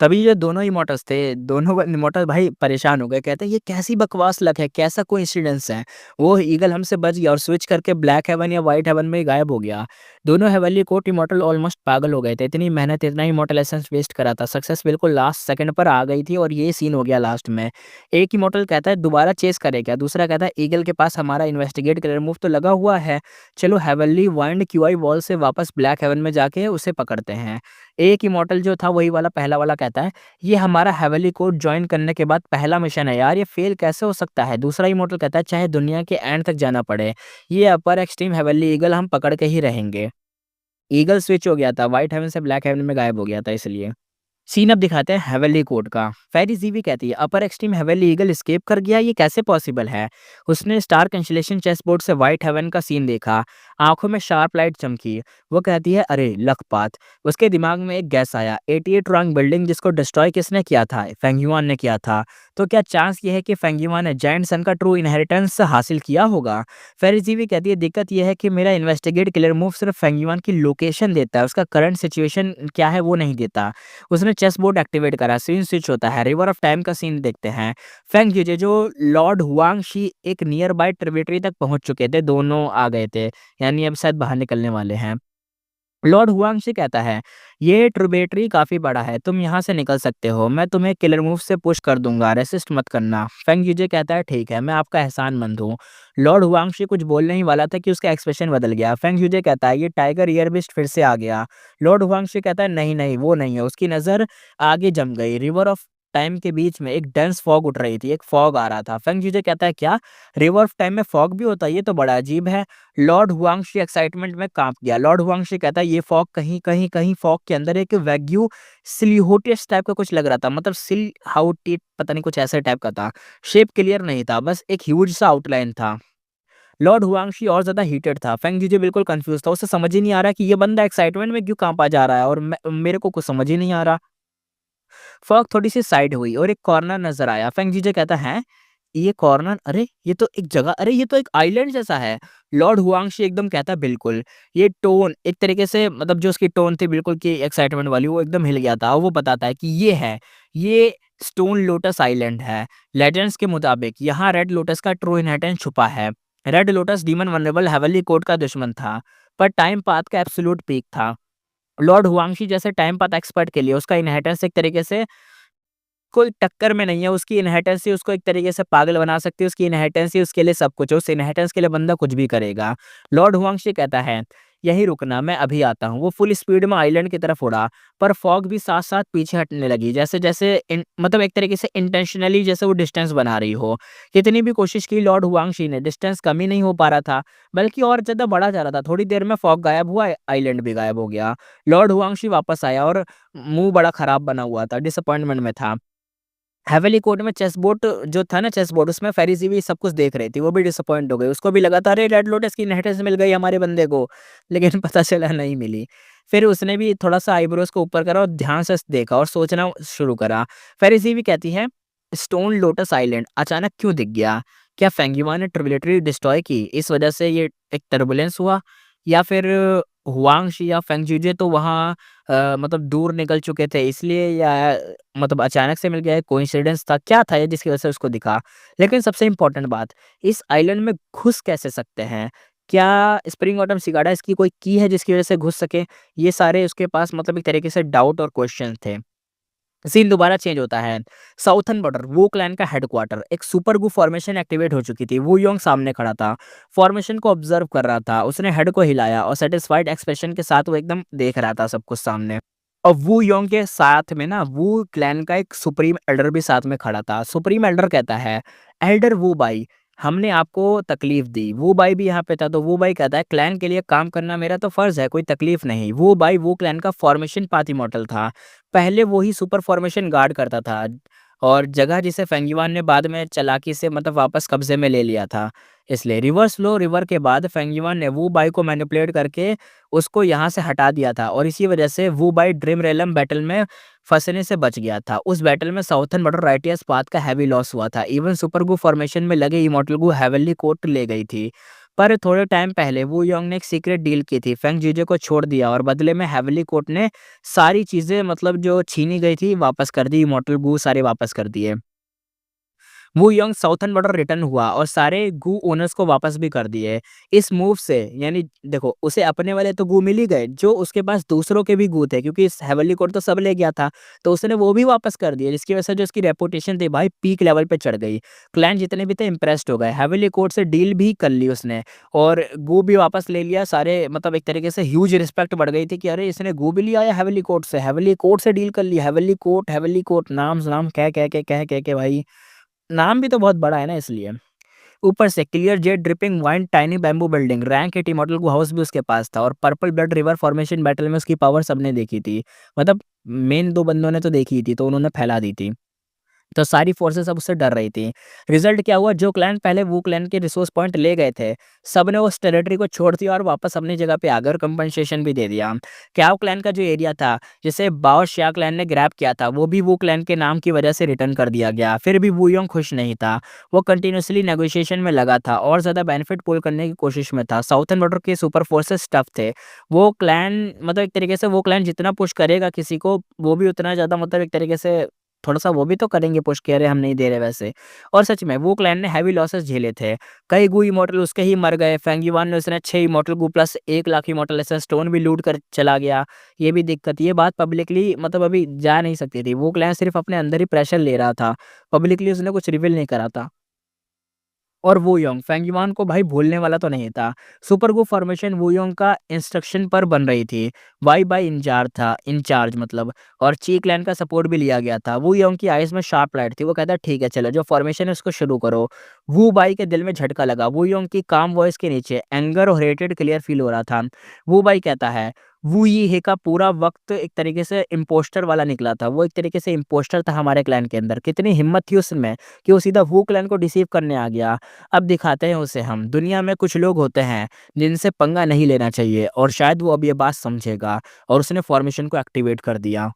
तभी जो दोनों इमोर्टल्स थे, दोनों इमोर्टल भाई परेशान हो गए, कहते हैं ये कैसी बकवास लक है, कैसा कोइंसिडेंस है। वो ईगल हमसे बच गया और स्विच करके ब्लैक हेवन या व्हाइट हेवन में ही गायब हो गया। दोनों हेवनली कोर्ट इमोर्टल ऑलमोस्ट पागल हो गए थे, इतनी मेहनत, इतना इमोर्टल एसेंस वेस्ट करा था, सक्सेस बिल्कुल लास्ट सेकंड पर आ गई थी और ये सीन हो गया लास्ट में। एक इमोर्टल कहता है दोबारा चेस करे क्या, दूसरा कहता है ईगल के पास हमारा इन्वेस्टिगेट क्लियर मूव तो लगा हुआ है, चलो हेवनली वाइंड क्यूआई वॉल से वापस ब्लैक हेवन में जाके उसे पकड़ते हैं। एक इमोर्टल जो था वही वाला पहला वाला कहता है ये हमारा हेवनली कोर्ट जॉइन करने के बाद पहला मिशन है यार, ये फेल कैसे हो सकता है। दूसरा इमोर्टल कहता है चाहे दुनिया के एंड तक जाना पड़े, ये अपर एक्सट्रीम हेवनली ईगल हम पकड़ के ही रहेंगे। ईगल स्विच हो गया था, व्हाइट हेवन से ब्लैक हेवन में गायब हो गया था इसलिए। सीन अब दिखाते हैं हेवनली कोर्ट का। फेरी जीवी कहती है upper extreme heavenly eagle escape कर गया, ये कैसे पॉसिबल है। उसने स्टार कंसलेशन चेस बोर्ड से व्हाइट हेवन का सीन देखा, आंखों में शार्प लाइट चमकी। वो कहती है अरे लकपात। उसके दिमाग में एक गैस आया, 88 रॉन्ग बिल्डिंग जिसको डिस्ट्रॉय किसने किया था, फेंगयुआन ने किया था। तो क्या चांस ये है कि फेंगयुआन ने जायंट सन का ट्रू इनहेरिटेंस हासिल किया होगा। फेरी जीवी कहती है दिक्कत यह है कि मेरा इन्वेस्टिगेट क्लियर मूव सिर्फ फेंगयुआन की लोकेशन देता है, उसका करंट सिचुएशन क्या है वो नहीं देता। उसने चेस बोर्ड एक्टिवेट करा, सीन स्विच होता है, रिवर ऑफ टाइम का सीन देखते हैं। फेंग यूजे जो लॉर्ड हुआंग शी एक नियर बाय ट्रिब्यूटरी तक पहुंच चुके थे, दोनों आ गए थे, यानी अब शायद बाहर निकलने वाले हैं। लॉर्ड हुआंग शी कहता है ये ट्रिब्यूटरी काफी बड़ा है, तुम यहाँ से निकल सकते हो, मैं तुम्हें किलर मूव से पुश कर दूंगा, रेसिस्ट मत करना। फेंग यूजे कहता है ठीक है, मैं आपका एहसानमंद हूँ। लॉर्ड हुआंग शी कुछ बोलने ही वाला था कि उसका एक्सप्रेशन बदल गया। फेंग यूजे कहता है ये टाइगर ईयर बिस्ट फिर से आ गया। लॉर्ड हुआंग शी कहता है नहीं नहीं वो नहीं है, उसकी नजर आगे जम गई। रिवर ऑफ टाइम के बीच में एक डेंस फॉग उठ रही थी, एक फॉग आ रहा था। फेंग यूजे कहता है क्या रिवर ऑफ टाइम में फॉग भी होता है, ये तो बड़ा अजीब है। लॉर्ड हुआंगशी एक्साइटमेंट में कांप गया। लॉर्ड हुआंगशी कहता है ये फॉग कहीं फॉग के अंदर एक वैग्यू सिलिहोटियस टाइप का कुछ लग रहा था, मतलब सिल हाउटी पता नहीं कुछ ऐसे टाइप का था। शेप क्लियर नहीं था, बस एक ह्यूज सा आउटलाइन था। लॉर्ड हुआंगशी और ज्यादा हीटेड था। फेंग जीजे बिल्कुल कंफ्यूज था, उसे समझ ही नहीं आ रहा कि ये बंदा एक्साइटमेंट में क्यों कांपा जा रहा है और मेरे को कुछ समझ ही नहीं आ रहा। फॉग थोड़ी सी साइड हुई और एक कॉर्नर नजर आया। फेंग जीजे कहता है ये कॉर्नर, अरे ये तो एक जगह, अरे ये तो एक आइलैंड जैसा है। लॉर्ड हुआंगशी एकदम कहता है बिल्कुल। ये टोन एक तरीके से, मतलब जो उसकी टोन थी बिल्कुल की एक्साइटमेंट वाली, वो एकदम हिल गया था और वो बताता है कि ये है, ये स्टोन लोटस आइलैंड है। लेजेंड्स के मुताबिक यहाँ रेड लोटस का ट्रू इनहेरिटेंस छुपा है। Red lotus demon vulnerable heavenly court का दुश्मन था, पर टाइम पाथ का एब्सोल्यूट पीक था। लॉर्ड हुआंगशी जैसे टाइम पाथ एक्सपर्ट के लिए उसका इनहेरिटेंस एक तरीके से कोई टक्कर में नहीं है, उसकी इनहेरिटेंस ही उसको एक तरीके से पागल बना सकती है, उसकी इनहेरिटेंस ही उसके लिए सब कुछ है, उस इनहेरिटेंस के लिए बंदा कुछ भी करेगा। लॉर्ड हुआंगशी कहता है यही रुकना, मैं अभी आता हूँ। वो फुल स्पीड में आइलैंड की तरफ उड़ा, पर फॉग भी साथ साथ पीछे हटने लगी, जैसे जैसे मतलब एक तरीके से इंटेंशनली जैसे वो डिस्टेंस बना रही हो। कितनी भी कोशिश की लॉर्ड हुआंगशी ने, डिस्टेंस कम ही नहीं हो पा रहा था, बल्कि और ज्यादा बढ़ा जा रहा था। थोड़ी देर में फॉग गायब हुआ, आइलैंड भी गायब हो गया। लॉर्ड हुआंगशी वापस आया और मुंह बड़ा खराब बना हुआ था, डिसअपॉइंटमेंट में था। हेवेली कोर्ट में चेस बोर्ड जो था ना, चेस बोर्ड उसमें फेरिज़ी भी सब कुछ देख रही थी, वो भी डिसअपॉइंट हो गई। उसको भी लगा था अरे रेड लोटस की इनहेरिटेंस मिल गई हमारे बंदे को, लेकिन पता चला नहीं मिली। फिर उसने भी थोड़ा-सा आईब्रोज़ को ऊपर करा और ध्यान से देखा और सोचना शुरू करा। फेरिज़ी भी कहती है स्टोन लोटस आइलैंड अचानक क्यों दिख गया? क्या फेंगयुआ ने ट्रिब्यूटरी डिस्ट्रॉय की, इस वजह से ये एक टर्बुलेंस हुआ? या फिर हुआंगशी या फेंगजुजे तो वहाँ मतलब दूर निकल चुके थे इसलिए, या मतलब अचानक से मिल गया, कोइंसिडेंस था, क्या था ये जिसकी वजह से उसको दिखा? लेकिन सबसे इम्पोर्टेंट बात, इस आइलैंड में घुस कैसे सकते हैं? क्या स्प्रिंग ऑटम सिगाडा इसकी कोई की है जिसकी वजह से घुस सके? ये सारे उसके पास मतलब एक तरीके से डाउट और क्वेश्चन थे। सीन दोबारा चेंज होता है। साउथर्न बॉर्डर वू क्लैन का हेडक्वार्टर, एक सुपर गू फॉर्मेशन एक्टिवेट हो चुकी थी। वू योंग सामने खड़ा था, फॉर्मेशन को ऑब्जर्व कर रहा था। उसने हेड को हिलाया और सेटिस्फाइड एक्सप्रेशन के साथ वो एकदम देख रहा था सब कुछ सामने। और वू योंग के साथ में ना वू क्लैन का एक सुप्रीम एल्डर भी साथ में खड़ा था। सुप्रीम एल्डर कहता है एल्डर वू बाई, हमने आपको तकलीफ दी। वो बाई भी यहाँ पे था, तो वो बाई कहता है क्लैन के लिए काम करना मेरा तो फर्ज है, कोई तकलीफ नहीं। वो बाई वो क्लैन का फॉर्मेशन पाथ इमॉर्टल था, पहले वो ही सुपर फॉर्मेशन गार्ड करता था, और जगह जिसे फेंगयुआन ने बाद में चालाकी से मतलब वापस कब्जे में ले लिया था। इसलिए रिवर्स लो रिवर के बाद फेंगयुआन ने वू बाई को मैनिपुलेट करके उसको यहाँ से हटा दिया था, और इसी वजह से वू बाई ड्रीम रेलम बैटल में फंसने से बच गया था। उस बैटल में साउथर्न बॉर्डर राइटियस पाथ का हैवी लॉस हुआ था। इवन सुपर गू फॉर्मेशन में लगे इमॉर्टल गू हेवनली कोर्ट ले गई थी। पर थोड़े टाइम पहले वू योंग ने एक सीक्रेट डील की थी, फेंग जीजे को छोड़ दिया और बदले में हेवनली कोर्ट ने सारी चीज़ें मतलब जो छीनी गई थी वापस कर दी, इमॉर्टल गू सारे वापस कर दिए। वू यंग साउथर्न बॉर्डर रिटर्न हुआ और सारे गू ओनर्स को वापस भी कर दिए। इस मूव से यानी देखो उसे अपने वाले तो गू मिल ही गए, जो उसके पास दूसरों के भी गू थे क्योंकि इस हेवनली कोर्ट तो सब ले गया था, तो उसने वो भी वापस कर दिए जिसकी वजह से जो उसकी रेपुटेशन थी भाई पीक लेवल पे चढ़ गई। क्लैन जितने भी थे इम्प्रेस्ड हो गए, हेवनली कोर्ट से डील भी कर ली उसने और गू भी वापस ले लिया सारे, मतलब एक तरीके से ह्यूज रिस्पेक्ट बढ़ गई थी कि अरे इसने गू भी लिया है हेवनली कोर्ट से डील कर ली, हेवनली कोर्ट नाम नाम कह के भाई नाम भी तो बहुत बड़ा है ना इसलिए। ऊपर से clear jet dripping wine tiny bamboo building rank 80 model को हाउस भी उसके पास था और purple blood river formation battle में उसकी पावर सबने देखी थी। मतलब मेन 2 बंदों ने तो देखी थी तो उन्होंने फैला दी थी। तो सारी फ़ोर्सेस अब उससे डर रही थी। रिज़ल्ट क्या हुआ, जो क्लैन पहले वू क्लैन के रिसोर्स पॉइंट ले गए थे, सबने उस टेरिटरी को छोड़ दिया और वापस अपनी जगह पे आ गए और कंपनसेशन भी दे दिया। क्याओ क्लैन का जो एरिया था, जिसे बाओ शिया क्लैन ने ग्रैब किया था, वो भी वू क्लैन के नाम की वजह से रिटर्न कर दिया गया। फिर भी वू योंग खुश नहीं था। वो कंटिन्यूअसली नेगोशिएशन में लगा था और ज़्यादा बेनिफिट पूल करने की कोशिश में था। साउथर्न बॉर्डर के सुपर फोर्सेस टफ थे। वो क्लैन मतलब एक तरीके से वो क्लैन जितना पुश करेगा किसी को, वो भी उतना ज़्यादा मतलब एक तरीके से थोड़ा-सा वो भी तो करेंगे पुश कि अरे हम नहीं दे रहे वैसे। और सच में वो क्लैन ने हेवी लॉसेस झेले थे। कई गू इमॉर्टल उसके ही मर गए। फेंग युआन ने उसने 6 immortal Gu plus 1 lakh immortal essence stone भी लूट कर चला गया। ये भी दिक्कत, ये बात पब्लिकली मतलब अभी जा नहीं सकती थी। वो क्लैन सिर्फ़ अपने अंदर ही प्रेशर ले रहा था। पब्लिकली उसने कुछ रिवील नहीं करा था। और वू योंग फेंगयुआन को भाई भूलने वाला तो नहीं था। सुपर गु फॉर्मेशन वू योंग का इंस्ट्रक्शन पर बन रही थी। वाई बाई इंचार्ज मतलब, और ची क्लैन का सपोर्ट भी लिया गया था। वू योंग की आइज़ में शार्प लाइट थी। वो कहता ठीक है चलो जो फॉर्मेशन है उसको शुरू करो। वू बाई के दिल में झटका लगा। वू योंग की काम वॉइस के नीचे एंगर और हेटेड क्लियर फील हो रहा था। वू बाई कहता है वू यी हे का पूरा वक़्त एक तरीके से इम्पोस्टर वाला निकला था। वो एक तरीके से इम्पोस्टर था हमारे क्लैन के अंदर। कितनी हिम्मत थी उसमें कि वो सीधा वू क्लैन को डिसीव करने आ गया। अब दिखाते हैं उसे हम। दुनिया में कुछ लोग होते हैं जिनसे पंगा नहीं लेना चाहिए और शायद वो अब ये बात समझेगा, और उसने फॉर्मेशन को एक्टिवेट कर दिया।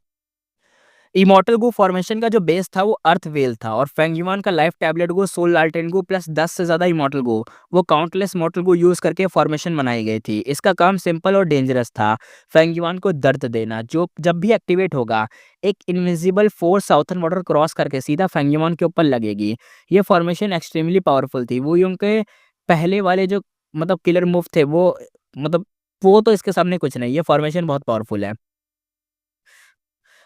इमॉर्टल गू फॉर्मेशन का जो बेस था वो अर्थ वेल था और फेंगयुआन का लाइफ टैबलेट गो सोल लाल्टेन गो प्लस 10 से ज़्यादा इमॉर्टल गो, वो काउंटलेस मॉर्टल गो यूज़ करके फॉर्मेशन बनाई गई थी। इसका काम सिंपल और डेंजरस था, फेंगयुआन को दर्द देना। जो जब भी एक्टिवेट होगा, एक invisible force southern border cross करके सीधा फेंगयुआन के ऊपर लगेगी। ये फॉर्मेशन एक्सट्रीमली पावरफुल थी। वो यूं के पहले वाले जो मतलब किलर मूव थे मतलब वो तो इसके सामने कुछ नहीं। ये फॉर्मेशन बहुत पावरफुल है।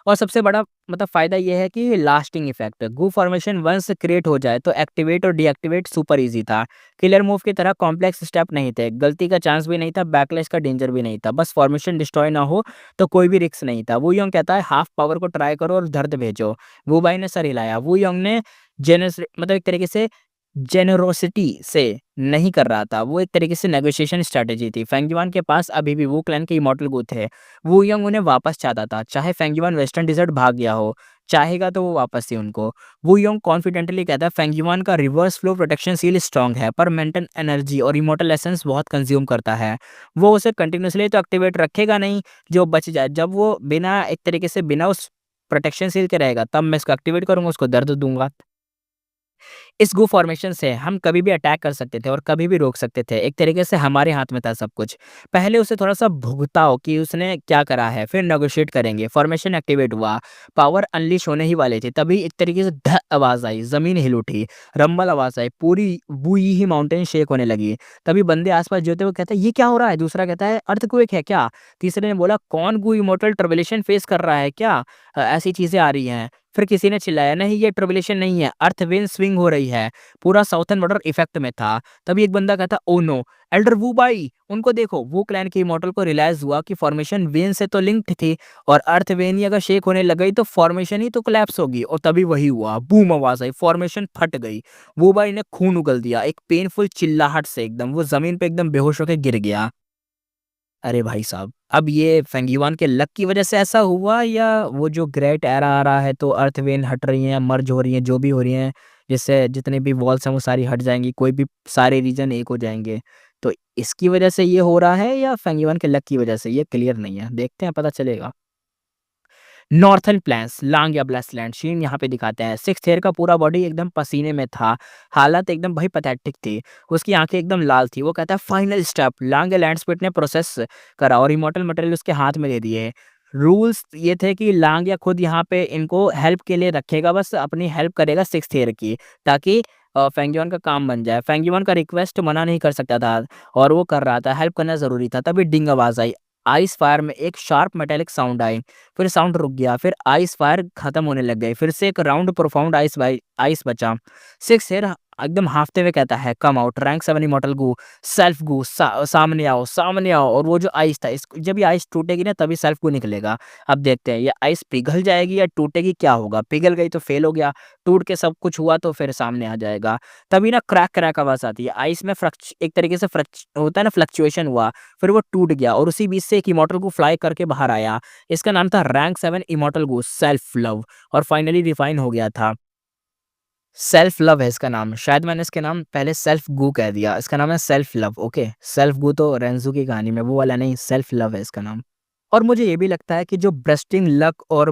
और सबसे बड़ा मतलब फ़ायदा ये है कि लास्टिंग इफ़ेक्ट। गू फॉर्मेशन वंस क्रिएट हो जाए तो एक्टिवेट और डीएक्टिवेट सुपर ईज़ी था। किलर मूव की तरह कॉम्प्लेक्स स्टेप नहीं थे, गलती का चांस भी नहीं था, बैकलैश का डेंजर भी नहीं था। बस फॉर्मेशन डिस्ट्रॉय ना हो तो कोई भी रिस्क नहीं था। वू योंग कहता है हाफ पावर को ट्राई करो और दर्द भेजो। वू बाई ने सर हिलाया। वू योंग ने मतलब एक तरीके से जेनरोसिटी से नहीं कर रहा था, वो एक तरीके से नेगोशिएशन स्ट्रैटेजी थी। फेंगयुआन के पास अभी भी वू क्लैन के इमॉर्टल गो थे। वू यंग उन्हें वापस चाहता था, चाहे फेंगयुआन वेस्टर्न डिज़र्ट भाग गया हो, चाहेगा तो वो वापस ही उनको। वू यंग कॉन्फिडेंटली कहता है फेंगयुआन का reverse flow protection seal strong है, पर मेंटल एनर्जी और इमॉर्टल एसेंस बहुत कंज्यूम करता है। वो उसे कंटिन्यूअसली तो एक्टिवेट रखेगा नहीं, जो बच जाए। जब वो बिना एक तरीके से बिना उस प्रोटेक्शन सील के रहेगा, तब मैं इसको एक्टिवेट करूँगा, उसको दर्द दूँगा। इस गो फॉर्मेशन से हम कभी भी अटैक कर सकते थे और कभी भी रोक सकते थे। एक तरीके से हमारे हाथ में था सब कुछ। पहले उसे थोड़ा-सा भुगताओ कि उसने क्या करा है, फिर नेगोशिएट करेंगे। फॉर्मेशन एक्टिवेट हुआ, पावर अनलीश होने ही वाले थे, तभी एक तरीके से ध आवाज़ आई, ज़मीन हिल उठी, रंबल आवाज़ आई, पूरी वुई ही माउंटेन शेक होने लगी। तभी बंदे आस-पास जो थे वो कहते हैं, "ये क्या हो रहा है?" दूसरा कहता है, "अर्थक्वेक है क्या?" तीसरे ने बोला, "कौन गू इमॉर्टल ट्रबलेशन फेस कर रहा है क्या? ऐसी चीज़ें आ रही हैं।" फिर किसी ने चिल्लाया, "नहीं, ये ट्रबलेशन नहीं है, अर्थ वेन स्विंग हो रही है।" पूरा साउथर्न बॉर्डर इफेक्ट में था। तभी एक बंदा कहता, "oh no! Elder Wu Bai, उनको देखो।" वू क्लैन के इमॉर्टल को रियलाइज़ हुआ कि फॉर्मेशन वेन से तो लिंक्ड थी और अर्थ वेन ही अगर शेक होने लग गई तो फॉर्मेशन ही तो कोलैप्स होगी, और तभी वही हुआ। बूम आवाज़ आई, फॉर्मेशन फट गई। वू बाई ने खून उगल दिया, एक पेनफुल चिल्लाहट से एकदम वो ज़मीन पे एकदम बेहोश होके गिर गया। अरे भाई साहब! अब ये फेंगयुआन के लक की वज़ह से ऐसा हुआ, या वो जो ग्रेट एरा आ रहा है तो अर्थ वेन हट रही हैं, मर्ज हो रही हैं, जो भी हो रही हैं, जिससे जितने भी वॉल्स हैं वो सारी हट जाएँगी, कोई भी सारे रीजन एक हो जाएँगे। तो इसकी वज़ह से ये हो रहा है या फेंगयुआन के लक की वज़ह से, ये क्लियर नहीं है। देखते हैं, पता चलेगा। नॉर्थर्न प्लेन्स, लांग या ब्लैसलैंड सीन यहाँ पे दिखाते हैं। सिक्स्थ हेयर का पूरा बॉडी एकदम पसीने में था, हालत एकदम भाई पैथेटिक थी, उसकी आंखें एकदम लाल थी। वो कहता है फाइनल स्टेप, लांग या लैंडस्पिट ने प्रोसेस करा और इमॉर्टल मटेरियल उसके हाथ में दे दिए। रूल्स ये थे कि लांग या खुद यहाँ पे इनको हेल्प के लिए रखेगा, बस अपनी हेल्प करेगा सिक्स्थ हेयर की, ताकि फेंगयुआन का काम बन जाए। फेंगयुआन का रिक्वेस्ट मना नहीं कर सकता था और वो कर रहा था, हेल्प करना ज़रूरी था। तभी डिंग आवाज़ आई, आइस फायर में एक शार्प मेटालिक साउंड आई, फिर साउंड रुक गया, फिर आइस फायर खत्म होने लग गई, फिर से एक राउंड प्रोफाउंड आइस बचा। सिक्स हेयर एकदम हाँफते हुए कहता है, कम आउट, रैंक 7 इमॉर्टल गू, सेल्फ गू, सामने आओ। और वो जो आइस था, इस जब ये आइस टूटेगी ना तभी सेल्फ गू निकलेगा। अब देखते हैं ये आइस पिघल जाएगी या टूटेगी, क्या होगा। पिघल गई तो फेल हो गया, टूट के सब कुछ हुआ तो फिर सामने आ जाएगा। तभी ना क्रैक क्रैक आवाज़ आती है, आइस में एक तरीके से होता है ना, फ्लक्चुएशन हुआ, फिर वो टूट गया और उसी बीच से एक इमॉर्टल गू फ्लाई करके बाहर आया। इसका नाम था रैंक 7 इमॉर्टल गू, सेल्फ लव, और फाइनली रिफाइन हो गया था। सेल्फ लव है इसका नाम, शायद मैंने इसके नाम पहले सेल्फ गू कह दिया, इसका नाम है सेल्फ लव। ओके, सेल्फ गू तो रेंजू की कहानी में, वो वाला नहीं, सेल्फ लव है इसका नाम। और मुझे ये भी लगता है कि जो ब्रस्टिंग लक और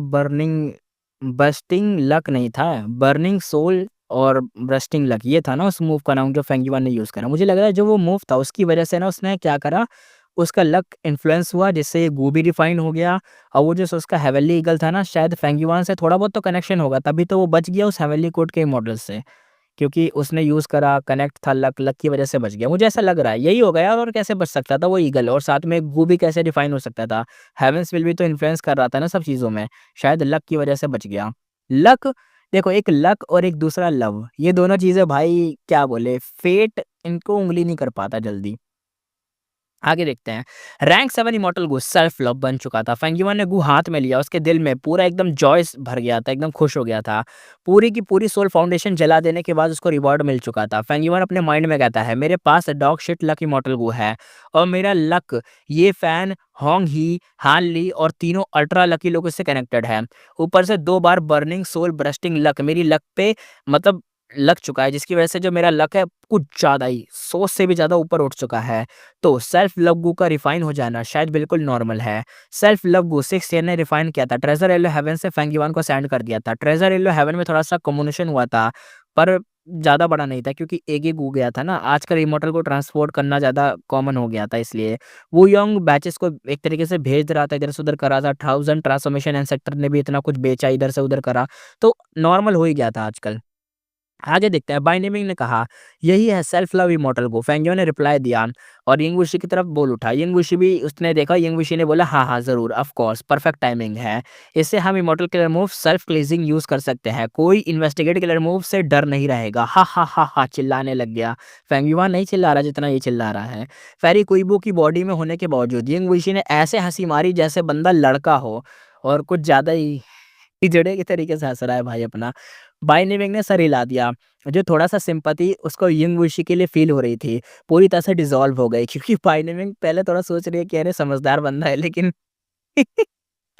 बर्स्टिंग लक नहीं था, बर्निंग सोल और ब्रस्टिंग लक ये था ना उस मूव का नाम जो फेंगयुआन ने यूज़ करा। मुझे लग रहा है जो वो मूव था उसकी वजह से ना उसने क्या करा, उसका लक इन्फ्लुएंस हुआ जिससे ये गू भी रिफाइन हो गया। और वो जो उसका हेवनली ईगल था ना, शायद फेंगयुआन से थोड़ा बहुत तो कनेक्शन होगा, तभी तो वो बच गया उस हेवनली कोड के मॉडल से, क्योंकि उसने यूज़ करा, कनेक्ट था, लक की वजह से बच गया। मुझे ऐसा लग रहा है यही होगा यार, और कैसे बच सकता था वो ईगल, और साथ में गू भी कैसे डिफाइन हो सकता था। हेवेंस विल भी तो इन्फ्लुएंस कर रहा था ना सब चीज़ों में, शायद लक की वजह से बच गया। लक, देखो एक लक और एक दूसरा लव, ये दोनों चीज़ें भाई क्या बोले, फेट इनको उँगली नहीं कर पाता जल्दी। आगे देखते हैं। रैंक 7 इमॉर्टल गू सेल्फ लव बन चुका था। फेंगयुआन ने गू हाथ में लिया, उसके दिल में पूरा एकदम जॉयस भर गया था, एकदम खुश हो गया था। पूरी की पूरी सोल फाउंडेशन जला देने के बाद उसको रिवॉर्ड मिल चुका था। फेंगयुआन अपने माइंड में कहता है, मेरे पास डॉग शिट लक इमॉर्टल गू है और मेरा लक ये फैन होंग ही, हान ली और तीनों अल्ट्रा लकी लोगों से कनेक्टेड है। ऊपर से 2 बार बर्निंग सोल ब्रस्टिंग लक मेरी लक पे मतलब लग चुका है, जिसकी वजह से जो मेरा लक है कुछ ज़्यादा ही 100 से भी ज़्यादा ऊपर उठ चुका है। तो सेल्फ लव गू का रिफाइन हो जाना शायद बिल्कुल नॉर्मल है। सेल्फ लव गू 6 ईयर ने रिफाइन किया था, ट्रेजर येलो हेवन से फेंगयुआन को सेंड कर दिया था। ट्रेजर येलो हेवन में थोड़ा-सा कम्युनिकेशन हुआ था, पर ज़्यादा बड़ा नहीं था क्योंकि एक ही गू गया था ना। आजकल इमॉर्टल को ट्रांसपोर्ट करना ज़्यादा कॉमन हो गया था इसलिए। वो यंग बैचेस को एक तरीके से भेज रहा था, इधर से उधर कर रहा था। 1000 ट्रांसफॉर्मेशन एंसेक्टर ने भी इतना कुछ बेचा, इधर से उधर करा, तो नॉर्मल हो ही गया था आजकल। आगे देखते हैं, बाइनेमिंग ने कहा, यही है सेल्फ लव इमॉर्टल गो। फेंगयुआन ने रिप्लाई दिया और यिंगवुशी की तरफ बोल उठा। यिंगवुशी भी उसने देखा, यिंगवुशी ने बोला, हाँ हाँ ज़रूर, ऑफ कोर्स, परफेक्ट टाइमिंग है। इससे हम immortal killer move self cleansing use कर सकते हैं, कोई इन्वेस्टिगेट किलर मूव से डर नहीं रहेगा। हा हा हा हा, चिल्लाने लग गया। फेंगयुआन नहीं चिल्ला रहा जितना ये चिल्ला रहा है। फेरी कुइबो की बॉडी में होने के बावजूद यिंगवुशी ने ऐसे हंसी मारी जैसे बंदा लड़का हो, और कुछ ज़्यादा ही हिजड़े के तरीके से हँस रहा है भाई अपना। बाइनेमिंग ने सर हिला दिया। जो थोड़ा-सा सिम्पैथी उसको यिंगवुशी के लिए फ़ील हो रही थी, पूरी तरह से डिसॉल्व हो गई, क्योंकि बाइनेमिंग पहले थोड़ा सोच रही है कि अरे समझदार बंदा है, लेकिन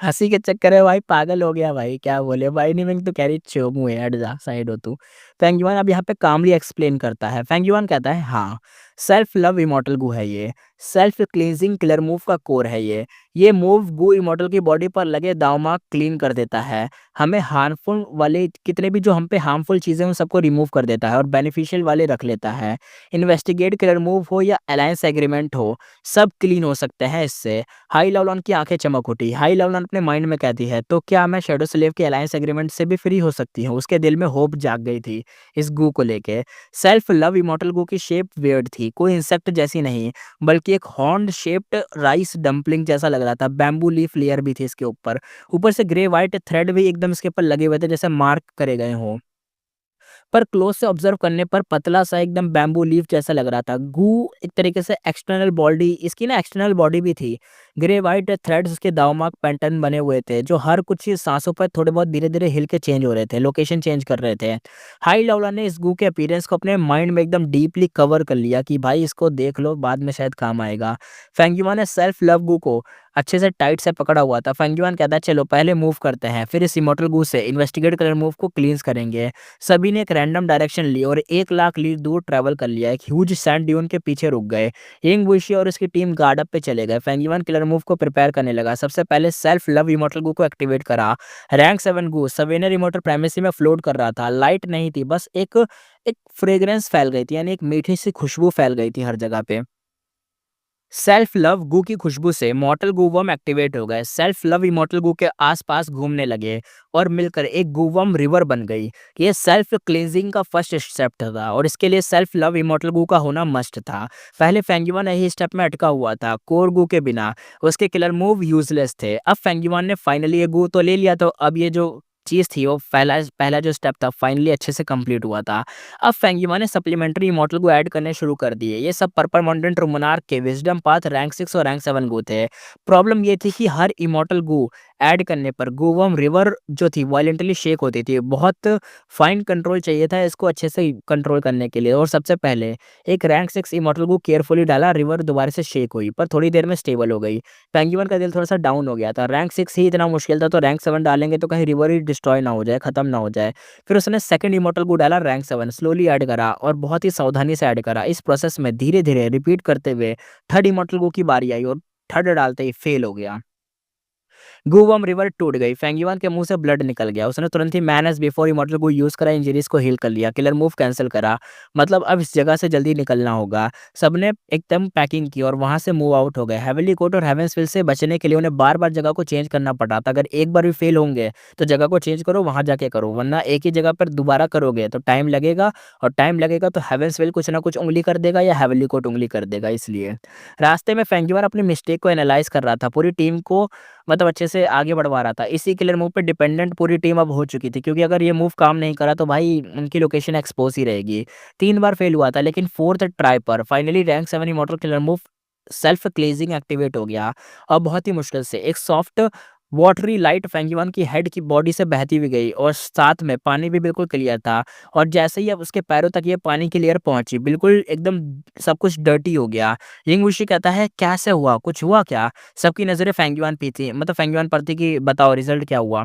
हँसी के चक्कर में भाई पागल हो गया भाई, क्या बोले। बाइनेमिंग तो कह रही चोमू है, हट जा, साइड हो तू। फेंगयुआन अब यहाँ पे कामली एक्सप्लेन करता है। फेंगयुआन कहता है, हाँ, सेल्फ लव इमॉर्टल गू है ये, सेल्फ क्लींजिंग किलर मूव का कोर है ये। ये मूव गू इमॉर्टल की बॉडी पर लगे दाग क्लीन कर देता है। हमें हार्मफुल वाले कितने भी जो हम पे हार्मफुल चीज़ें हैं उन सबको रिमूव कर देता है और बेनिफिशियल वाले रख लेता है। इन्वेस्टिगेट किलर मूव हो या अलायंस एग्रीमेंट हो, सब क्लीन हो सकते हैं इससे। हाई लेवलॉन की आंखें चमक उठी। हाई लेवलॉन अपने माइंड में कहती है, तो क्या मैं शैडो स्लेव के अलायंस एग्रीमेंट से भी फ्री हो सकती हूँ। उसके दिल में होप जाग गई थी इस गू को लेके। सेल्फ लव इमॉर्टल गू की शेप वियर्ड थी, कोई इंसेक्ट जैसी नहीं, बल्कि एक हॉर्न शेप्ड राइस डंपलिंग जैसा लग रहा था। बैम्बू लीफ लेयर भी थी इसके ऊपर, ऊपर से ग्रे व्हाइट थ्रेड भी एकदम इसके ऊपर लगे हुए थे जैसे मार्क करे गए हों। पर क्लोज से ऑब्जर्व करने पर पतला सा एकदम बैम्बू लीफ जैसा लग रहा था। गू एक तरीके से एक्सटर्नल बॉडी, इसकी ना एक्सटर्नल बॉडी भी थी। ग्रे व्हाइट थ्रेड्स के दावमार्क पैटर्न बने हुए थे जो हर कुछ ही सांसों पर थोड़े बहुत धीरे धीरे हिल के चेंज हो रहे थे, लोकेशन चेंज कर रहे थे। हाई लाउला ने इस गू के अपीयरेंस को अपने माइंड में एकदम डीपली कवर कर लिया कि भाई इसको देख लो, बाद में शायद काम आएगा। फेंगयुआ ने सेल्फ लव गू को अच्छे से टाइट से पकड़ा हुआ था। फेंगयुआन कहता है चलो पहले मूव करते हैं, फिर इस इमॉर्टल गू से इन्वेस्टिगेट कलर मूव को क्लींस करेंगे। सभी ने एक रैंडम डायरेक्शन ली और 1 लाख लीग दूर ट्रैवल कर लिया। एक ह्यूज सैंड ड्यून के पीछे रुक गए। यिंग वुशी और उसकी टीम गार्ड अप पे चले गए। फेंगयुआन किलर मूव को प्रिपेयर करने लगा। सबसे पहले सेल्फ लव इमॉर्टल गू को एक्टिवेट करा। रैंक 7 गू सवेनर इमॉर्टल प्राइमेसी में फ्लोट कर रहा था। लाइट नहीं थी, बस एक एक फ्रेग्रेंस फैल गई थी, यानी एक मीठी सी खुशबू फैल गई थी हर जगह पे। सेल्फ लव गू की खुशबू से मॉर्टल गूवर्म एक्टिवेट हो गए। सेल्फ लव इमॉर्टल गू के आसपास घूमने लगे और मिलकर एक गूवर्म रिवर बन गई। ये सेल्फ क्लींजिंग का फर्स्ट स्टेप था और इसके लिए सेल्फ लव इमॉर्टल गू का होना मस्ट था। पहले फेंगयुआन यही स्टेप में अटका हुआ था, कोर गू के बिना उसके किलर मूव यूजलेस थे। अब फेंगयुआन ने फाइनली ये गू तो ले लिया, तो अब ये जो चीज थी वो पहला पहला जो स्टेप था फाइनली अच्छे से कंप्लीट हुआ था। अब फेंगयुआ ने सप्लीमेंट्री इमॉर्टल को ऐड करने शुरू कर दिए। ये सब पर्पल मॉन्टेंट मोनार्क के विजडम पाथ रैंक 6 और रैंक 7 गो थे। प्रॉब्लम ये थी कि हर इमॉर्टल गो ऐड करने पर गोवम रिवर जो थी वायलेंटली शेक होती थी। बहुत फाइन कंट्रोल चाहिए था इसको अच्छे से कंट्रोल करने के लिए। और सबसे पहले एक रैंक 6 इमॉर्टल को केयरफुली डाला, रिवर दोबारा से शेक हुई पर थोड़ी देर में स्टेबल हो गई। पेंगुइन का दिल थोड़ा सा डाउन हो गया था। रैंक 6 ही इतना मुश्किल था, तो रैंक 7 डालेंगे तो कहीं रिवर ही डिस्ट्रॉय ना हो जाए, खत्म ना हो जाए। फिर उसने सेकंड इमॉर्टल को डाला, रैंक 7 स्लोली ऐड करा और बहुत ही सावधानी से ऐड करा। इस प्रोसेस में धीरे धीरे रिपीट करते हुए थर्ड इमॉर्टल को की बारी आई और थर्ड डालते ही फेल हो गया। गुवम रिवर टूट गई। फेंगयुआन के मुंह से ब्लड निकल गया। उसने तुरंत ही मैन एज बिफोर इमॉर्टल को यूज करा, इंजरीज को हील कर लिया, किलर मूव कैंसिल करा। मतलब अब इस जगह से जल्दी निकलना होगा। सबने एकदम पैकिंग की और वहां से मूव आउट हो गए। हेवनली कोर्ट और हेवंसविल से बचने के लिए उन्हें बार बार जगह को चेंज करना पड़ा था। अगर एक बार भी फेल होंगे तो जगह को चेंज करो, वहां जाके करो, वरना एक ही जगह पर दोबारा करोगे तो टाइम लगेगा, और टाइम लगेगा तो हेवंसविल कुछ ना कुछ उंगली कर देगा या हेवनली कोर्ट उंगली कर देगा। इसलिए रास्ते में फेंगयुआन अपनी मिस्टेक को एनालाइज कर रहा था। पूरी टीम को मतलब अच्छे से आगे बढ़वा रहा था। इसी किलर मूव पे डिपेंडेंट पूरी टीम अब हो चुकी थी, क्योंकि अगर ये मूव काम नहीं करा तो भाई उनकी लोकेशन एक्सपोज ही रहेगी। 3 बार फेल हुआ था, लेकिन 4th ट्राई पर finally rank 7 immortal killer move self cleansing activate हो गया। और बहुत ही मुश्किल से एक सॉफ्ट वाटरी लाइट फेंगयुआन की हेड की बॉडी से बहती हुई गई और साथ में पानी भी बिल्कुल क्लियर था। और जैसे ही अब उसके पैरों तक ये पानी की लेयर पहुंची, बिल्कुल एकदम सब कुछ डर्टी हो गया। यिंगवुशी कहता है कैसे हुआ, कुछ हुआ क्या? सबकी नजरें फेंगयुआन पे थी, मतलब फेंगयुआन पर थी कि बताओ रिजल्ट क्या हुआ।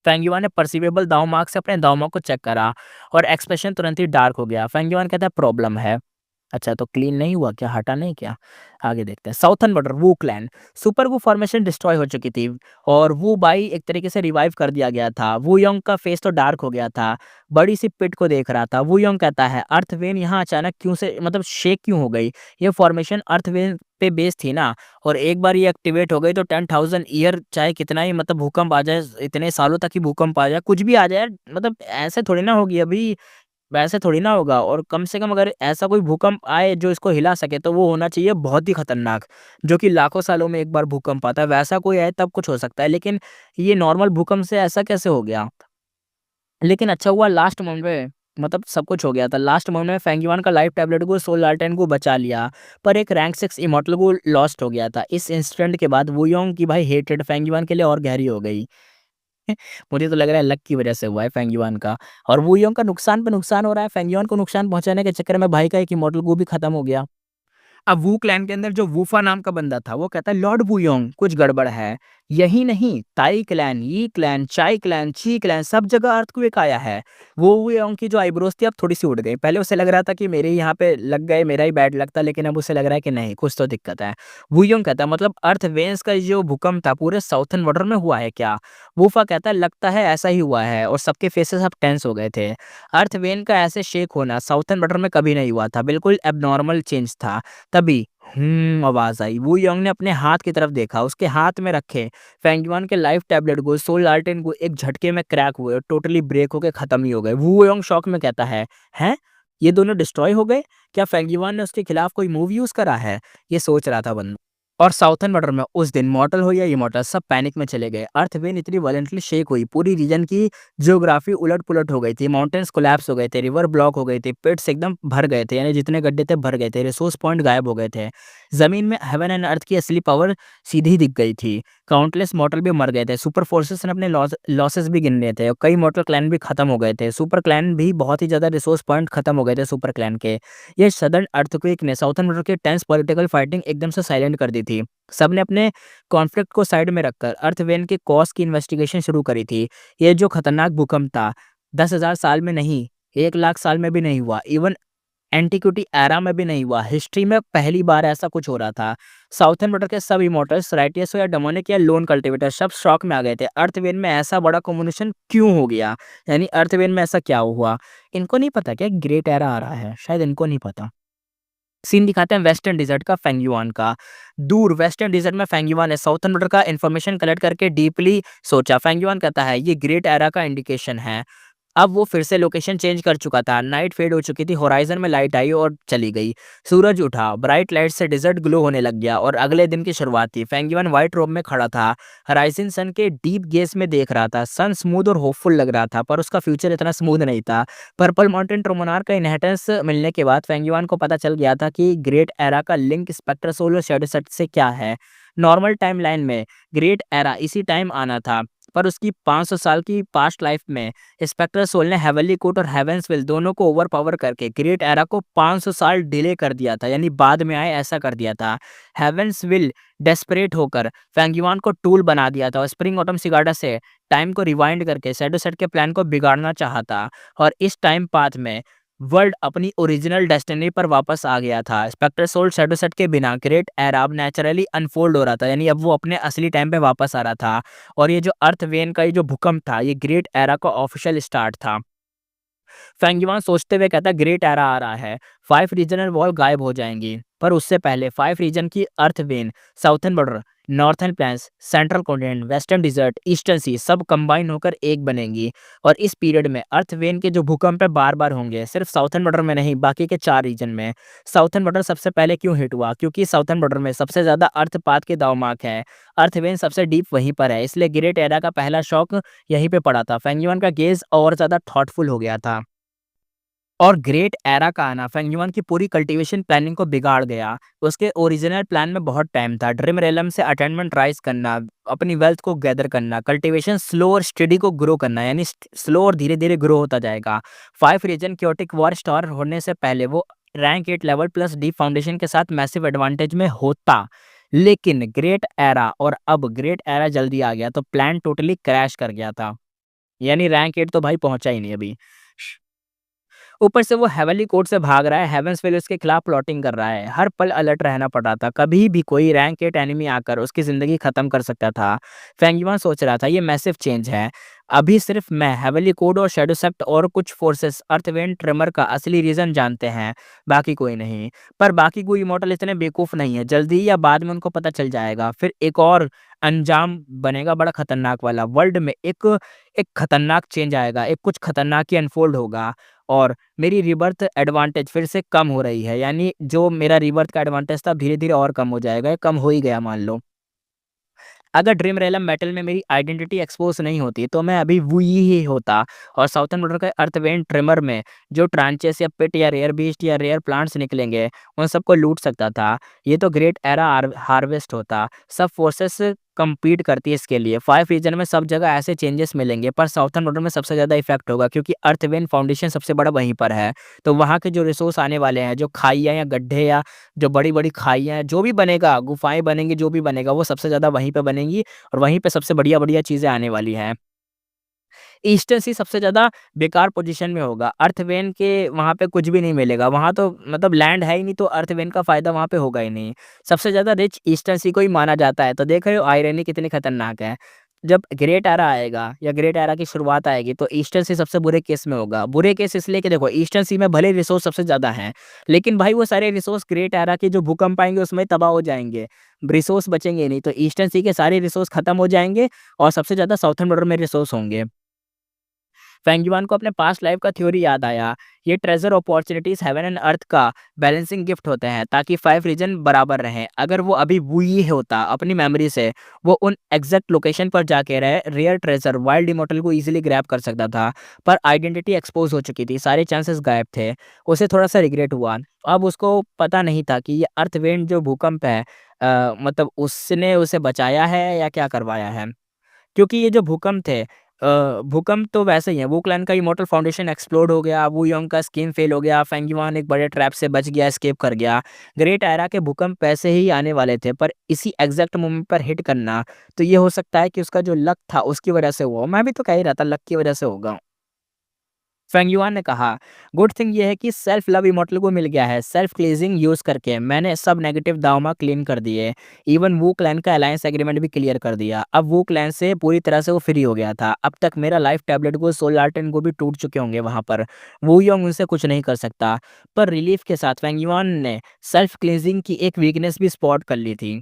फेंगयुआन ने परसिवेबल दाव मार्क से अपने दाव मार्क को चेक करा और एक्सप्रेशन तुरंत ही डार्क हो गया। फेंगयुआन कहता है प्रॉब्लम है। अच्छा, तो क्लीन नहीं हुआ क्या, हटा नहीं क्या? आगे देखते हैं। साउथर्न बॉर्डर वू क्लैन सुपर वू फॉर्मेशन डिस्ट्रॉय हो चुकी थी और वू बाई एक तरीके से रिवाइव कर दिया गया था। वू योंग का फेस तो डार्क हो गया था, बड़ी सी पिट को देख रहा था। वू योंग कहता है अर्थवेन यहाँ अचानक क्यों से मतलब शेक क्यों हो गई? ये फॉर्मेशन अर्थवेन पे बेस थी ना, और एक बार ये एक्टिवेट हो गई तो 10,000 ईयर चाहे कितना ही मतलब भूकंप आ जाए, इतने सालों तक ही भूकंप आ जाए, कुछ भी आ जाए, मतलब ऐसे थोड़ी ना होगी अभी, वैसे थोड़ी ना होगा। और कम से कम अगर ऐसा कोई भूकंप आए जो इसको हिला सके तो वो होना चाहिए बहुत ही खतरनाक, जो कि लाखों सालों में एक बार भूकंप आता है, वैसा कोई आए तब कुछ हो सकता है। लेकिन ये नॉर्मल भूकंप से ऐसा कैसे हो गया? लेकिन अच्छा हुआ लास्ट मोमेंट में मतलब सब कुछ हो गया था। लास्ट मोमेंट में फेंगयुआन का लाइफ टैबलेट को सोल लार्टेन को बचा लिया, पर एक रैंक 6 इमॉर्टल को लॉस्ट हो गया था। इस इंसिडेंट के बाद वुयोंग की भाई हेटेड फेंगयुआन के लिए और गहरी हो गई। मुझे तो लग रहा है लक की वजह से हुआ है फेंगयुआन का। और वुयोंग का नुकसान पे नुकसान हो रहा है। फेंगयुआन को नुकसान पहुंचाने के चक्कर में भाई का एक इमॉर्टल को भी खत्म हो गया। अब वू क्लैन के अंदर जो वूफा नाम का बंदा था वो कहता है लॉर्ड वुयोंग कुछ गड़बड़ है। यही नहीं, ताई क्लैन, यी क्लैन, चाई क्लैन, ची क्लैन, सब जगह अर्थक्वेक आया है। वो वुयोंग की जो आईब्रोज थी अब थोड़ी सी उड़ गई। पहले उसे लग रहा था कि मेरे ही यहाँ पे लग गए, मेरा ही बैड लगता, लेकिन अब उसे लग रहा है कि नहीं, कुछ तो दिक्कत है। वुयोंग कहता है मतलब अर्थ वेन्स का जो भूकंप था पूरे साउथर्न बॉर्डर में हुआ है क्या? वूफा कहता है लगता है ऐसा ही हुआ है, और सबके फेसेस अब टेंस हो गए थे। अर्थ वेन का ऐसे शेक होना साउथर्न बॉर्डर में कभी नहीं हुआ था, बिल्कुल एबनॉर्मल चेंज था। तभी आवाज़ आई। वू योंग ने अपने हाथ की तरफ देखा। उसके हाथ में रखे फेंगयुआन के लाइफ टैबलेट को सोल लार्टेन को एक झटके में क्रैक हुए और टोटली ब्रेक होके खत्म ही हो गए। वू योंग शॉक में कहता है, हैं? ये दोनों डिस्ट्रॉय हो गए? क्या फेंगयुआन ने उसके खिलाफ कोई मूव यूज़ करा है? ये सोच रहा था बंदा। और साउथर्न बॉर्डर में उस दिन मॉर्टल हो या इमॉर्टल सब पैनिक में चले गए। अर्थवेन इतनी वायलेंटली शेक हुई, पूरी रीजन की ज्योग्राफी उलट-पुलट हो गई थी। माउंटेन्स कोलैप्स हो गए थे, रिवर ब्लॉक हो गई थी, पिट्स एकदम भर गए थे, यानी जितने गड्ढे थे भर गए थे, रिसोर्स पॉइंट गायब हो गए थे। ज़मीन में हेवन एंड अर्थ की असली पावर सीधी दिख गई थी। काउंटलेस मॉर्टल भी मर गए थे। सुपर फोर्सेस ने अपने लॉसेस भी गिन लिए थे और कई मॉर्टल क्लैन भी खत्म हो गए थे। सुपर क्लैन भी बहुत ही ज़्यादा रिसोर्स पॉइंट खत्म हो गए थे सुपर क्लैन के। ये सडन अर्थक्वेक ने साउथर्न बॉर्डर की टेंस पॉलिटिकल फाइटिंग एकदम से साइलेंट कर दी थी। सबने अपने कॉन्फ्लिक्ट को साइड में रखकर अर्थवेन के कॉज की इन्वेस्टिगेशन शुरू करी थी। ये जो खतरनाक भूकंप था 10,000 साल में नहीं, 1 लाख साल में भी नहीं हुआ, इवन एंटीक्विटी एरा में भी नहीं हुआ। हिस्ट्री में पहली बार ऐसा कुछ हो रहा था। साउथर्न बॉर्डर के सब इमॉर्टल्स, राइटियस या डेमोनिक या लोन कल्टिवेटर सब शॉक में आ गए थे। अर्थवेन में ऐसा बड़ा कॉम्बिनेशन क्यों हो गया? यानी अर्थवेन में ऐसा क्या हुआ? इनको नहीं पता क्या ग्रेट एरा आ रहा है? शायद इनको नहीं पता। सीन दिखाते हैं वेस्टर्न डिजर्ट का, फेंगयुआन का। दूर वेस्टर्न डिजर्ट में फेंगयुआन है। साउथर्न बॉर्डर का इन्फॉर्मेशन कलेक्ट करके डीपली सोचा। फेंगयुआन कहता है ये ग्रेट एरा का इंडिकेशन है। अब वो फिर से लोकेशन चेंज कर चुका था। नाइट फेड हो चुकी थी, होराइजन में लाइट आई और चली गई। सूरज उठा, ब्राइट लाइट से डिजर्ट ग्लो होने लग गया और अगले दिन की शुरुआत थी। फेंगयुआन व्हाइट रोब में खड़ा था, होराइजन सन के डीप गेज में देख रहा था। सन स्मूथ और होपफुल लग रहा था, पर उसका फ्यूचर इतना स्मूथ नहीं था। पर्पल माउंटेन ट्रोमोनार का इनहेरिटेंस मिलने के बाद फेंगयुआन को पता चल गया था कि ग्रेट एरा का लिंक स्पेक्टर सोल और शैडो सेट से क्या है। नॉर्मल टाइमलाइन में ग्रेट एरा इसी टाइम आना था, पर उसकी 500 साल की पास्ट लाइफ में स्पेक्टर सोल ने हेवनली कोर्ट और हेवेंसविल दोनों को ओवर पावर करके ग्रेट एरा को 500 साल डिले कर दिया था, यानी बाद में आए ऐसा कर दिया था। हेवेंसविल डेस्परेट होकर फेंगयुआन को टूल बना दिया था और स्प्रिंग ऑटम सिगार्डा से टाइम को रिवाइंड करके शैडो सेट के प्लान को बिगाड़ना चाहता। और इस टाइम पाथ में वर्ल्ड अपनी ओरिजिनल डेस्टिनी पर वापस आ गया था। स्पेक्टर सोल शैडो सेट के बिना ग्रेट एरा अब नेचुरली अनफोल्ड हो रहा था, यानी अब वो अपने असली टाइम पे वापस आ रहा था। और ये जो अर्थ वेन का ये जो भूकंप था, ये ग्रेट एरा का ऑफिशियल स्टार्ट था। फेंगयुआन सोचते हुए कहता ग्रेट एरा आ रहा है, 5 रीजनल वॉल गायब हो जाएंगी, पर उससे पहले 5 रीजन की earth vein, southern border, northern plains, central continent, western desert, eastern sea सब कंबाइन होकर एक बनेंगी। और इस पीरियड में अर्थ वेन के जो भूकंप है बार बार होंगे, सिर्फ साउथर्न बॉर्डर में नहीं, बाकी के 4 रीजन में। साउथर्न बॉर्डर सबसे पहले क्यों हिट हुआ? क्योंकि साउथर्न बॉर्डर में सबसे ज्यादा अर्थपात के दावमार्क है। अर्थ वेन सबसे डीप वहीं पर है, इसलिए ग्रेट एरा का पहला शॉक यहीं पे पड़ा था। फेंगयुआन का गेज और ज्यादा थॉटफुल हो गया था। और ग्रेट एरा का आना फेंगयुआन की पूरी कल्टीवेशन प्लानिंग को बिगाड़ गया। उसके ओरिजिनल प्लान में बहुत टाइम था, ड्रीम रेलम से अटेनमेंट राइज करना, अपनी वेल्थ को गैदर करना, कल्टीवेशन स्लो और स्टडी को ग्रो करना, यानी स्लो और धीरे धीरे ग्रो होता जाएगा। 5 रीजन क्योटिक वॉर स्टार होने से पहले वो rank 8 level plus deep foundation के साथ मैसिव एडवांटेज में होता। लेकिन ग्रेट एरा और अब ग्रेट एरा जल्दी आ गया तो प्लान टोटली क्रैश कर गया था, यानी रैंक 8 तो भाई पहुंचा ही नहीं अभी। ऊपर से वो हेवनली कोर्ट से भाग रहा है, हेवेंसविल उसके खिलाफ प्लॉटिंग कर रहा है। हर पल अलर्ट रहना पड़ रहा था, कभी भी कोई रैंक 8 एनिमी आकर उसकी ज़िंदगी ख़त्म कर सकता था। फेंगयुआन सोच रहा था ये मैसिव चेंज है। अभी सिर्फ मैं, हेवनली कोड और शैडो सेक्ट और कुछ फोर्सेस अर्थवेन ट्रेमर का असली रीज़न जानते हैं, बाकी कोई नहीं। पर बाकी कोई इमॉर्टल इतने बेवकूफ़ नहीं है, जल्दी या बाद में उनको पता चल जाएगा। फिर एक और अंजाम बनेगा बड़ा खतरनाक वाला। वर्ल्ड में एक एक खतरनाक चेंज आएगा, एक कुछ खतरनाक ही अनफोल्ड होगा। और मेरी रीबर्थ एडवांटेज फिर से कम हो रही है, यानी जो मेरा रीबर्थ का एडवांटेज था धीरे-धीरे और कम हो जाएगा, या कम हो ही गया मान लो। अगर ड्रीम रेलम मेटल में मेरी आइडेंटिटी एक्सपोज़ नहीं होती तो मैं अभी वही ही होता और साउथर्न बॉर्डर के अर्थवेन ट्रिमर में जो ट्रांचेस या पिट या रेयर बीस्ट या रेयर प्लांट्स निकलेंगे उन सबको लूट सकता था। ये तो ग्रेट एरा हार्वेस्ट होता। सब फोर्सेस कम्पीट करती है इसके लिए। 5 रीजन में सब जगह ऐसे चेंजेस मिलेंगे, पर साउथर्न बॉर्डर में सबसे ज़्यादा इफेक्ट होगा क्योंकि अर्थवेन फाउंडेशन सबसे बड़ा वहीं पर है। तो वहाँ के जो रिसोर्स आने वाले हैं, जो खाइयाँ या गड्ढे या जो बड़ी-बड़ी खाइयाँ हैं, जो भी बनेगा, गुफाएँ बनेंगी, जो भी बनेगा वो सबसे ज़्यादा वहीं पे बनेंगी और वहीं पे सबसे बढ़िया-बढ़िया चीज़ें आने वाली हैं। ईस्टर्न सी सबसे ज़्यादा बेकार पोज़ीशन में होगा। अर्थवेन के वहाँ पे कुछ भी नहीं मिलेगा, वहाँ तो मतलब लैंड है ही नहीं, तो अर्थवेन का फ़ायदा वहाँ पे होगा ही नहीं। सबसे ज़्यादा रिच ईस्टर्न सी को ही माना जाता है, तो देख रहे हो आयरनी कितनी खतरनाक है। जब ग्रेट एरा आएगा या ग्रेट एरा की शुरुआत आएगी तो ईस्टर्न सी सबसे बुरे केस में होगा। बुरे केस इसलिए कि देखो ईस्टर्न सी में भले रिसोर्स सबसे ज़्यादा हैं, लेकिन भाई वो सारे रिसोर्स ग्रेट एरा के जो भूकंप आएँगे उसमें तबाह हो जाएँगे। रिसोर्स बचेंगे ही नहीं, तो ईस्टर्न सी के सारे रिसोर्स खत्म हो जाएँगे और सबसे ज़्यादा साउथर्न बॉर्डर में रिसोर्स होंगे। फेंगयुआन को अपने पास्ट लाइफ का थ्योरी याद आया। ये treasure opportunities heaven and earth का बैलेंसिंग गिफ्ट होते हैं ताकि 5 रीजन बराबर रहें। अगर वो अभी वही होता अपनी मेमोरी से, वो उन एग्जैक्ट लोकेशन पर जाके रहे रेयर ट्रेजर वाइल्ड इमॉर्टल को इजीली ग्रैब कर सकता था। पर आइडेंटिटी एक्सपोज हो चुकी थी, सारे चांसेस गायब थे। उसे थोड़ा सा रिग्रेट हुआ। अब उसको पता नहीं था कि ये अर्थवेन जो भूकंप है मतलब उसने उसे बचाया है या क्या करवाया है? क्योंकि ये जो भूकंप थे भूकंप तो वैसे ही है, वू क्लैन का इमॉर्टल फाउंडेशन एक्सप्लोड हो गया, वू यंग का स्कीम फेल हो गया, फेंग युआन एक बड़े ट्रैप से बच गया, एस्केप कर गया। ग्रेट एरा के भूकंप वैसे ही आने वाले थे, पर इसी एग्ज़ैक्ट मोमेंट पर हिट करना, तो ये हो सकता है कि उसका जो लक था उसकी वजह से हुआ हो। मैं भी तो कह ही रहा था लक की वजह से होगा। फेंग युआन ने कहा, गुड थिंग ये है कि सेल्फ लव इमॉर्टल को मिल गया है। सेल्फ क्लींजिंग यूज़ करके मैंने सब नेगेटिव दावमा क्लीन कर दिए। इवन वू क्लैन का अलायंस एग्रीमेंट भी क्लियर कर दिया। अब वू क्लैन से पूरी तरह से वो फ्री हो गया था। अब तक मेरा लाइफ टैबलेट को, सोल आर्टन को भी टूट चुके होंगे वहाँ पर। वू योंग उनसे कुछ नहीं कर सकता। पर रिलीफ के साथ फेंग युआन ने सेल्फ क्लींजिंग की एक वीकनेस भी स्पॉट कर ली थी।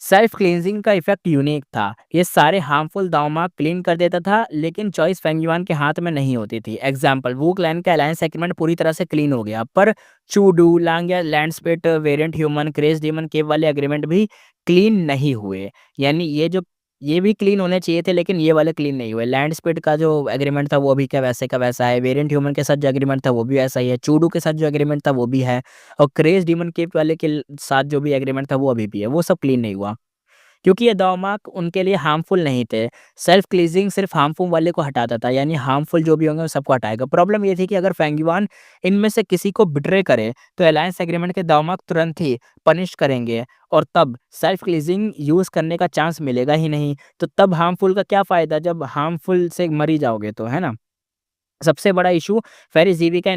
सेल्फ क्लींजिंग का इफेक्ट यूनिक था। ये सारे हार्मफुल दाव क्लीन कर देता था, लेकिन चॉइस फेंग युआन के हाथ में नहीं होती थी। एग्जाम्पल, वू क्लैन का अलायंस एग्रीमेंट पूरी तरह से क्लीन हो गया, पर चूडू, लांग या लैंडस्पिट, वेरिएंट ह्यूमन, क्रेज डीमन केव वाले एग्रीमेंट भी क्लीन नहीं हुए। यानी ये भी क्लीन होने चाहिए थे, लेकिन ये वाले क्लीन नहीं हुए। लैंडस्पिट का जो एग्रीमेंट था वो भी क्या वैसे का वैसा है। वेरिएंट ह्यूमन के साथ जो एग्रीमेंट था वो भी ऐसा ही है। चूडू के साथ जो एग्रीमेंट था वो भी है। और क्रेज डीमन केव वाले के साथ जो भी एग्रीमेंट था वो अभी भी है। वो सब क्लीन नहीं हुआ। क्योंकि ये दावमार्क उनके लिए हार्मफुल नहीं थे। सेल्फ क्लींजिंग सिर्फ़ हार्मफुल वाले को हटाता था, यानी हार्मफुल जो भी होंगे वो सबको हटाएगा। प्रॉब्लम ये थी कि अगर फेंगयुआन इनमें से किसी को बिट्रे करे, तो अलायंस एग्रीमेंट के दावमार्क तुरंत ही पनिश करेंगे और तब सेल्फ क्लींजिंग यूज़ करने का चांस मिलेगा ही नहीं। तो तब हार्मफुल का क्या फ़ायदा जब हार्मफुल से मर ही जाओगे तो, है ना? सबसे बड़ा इशू फेरिज़ का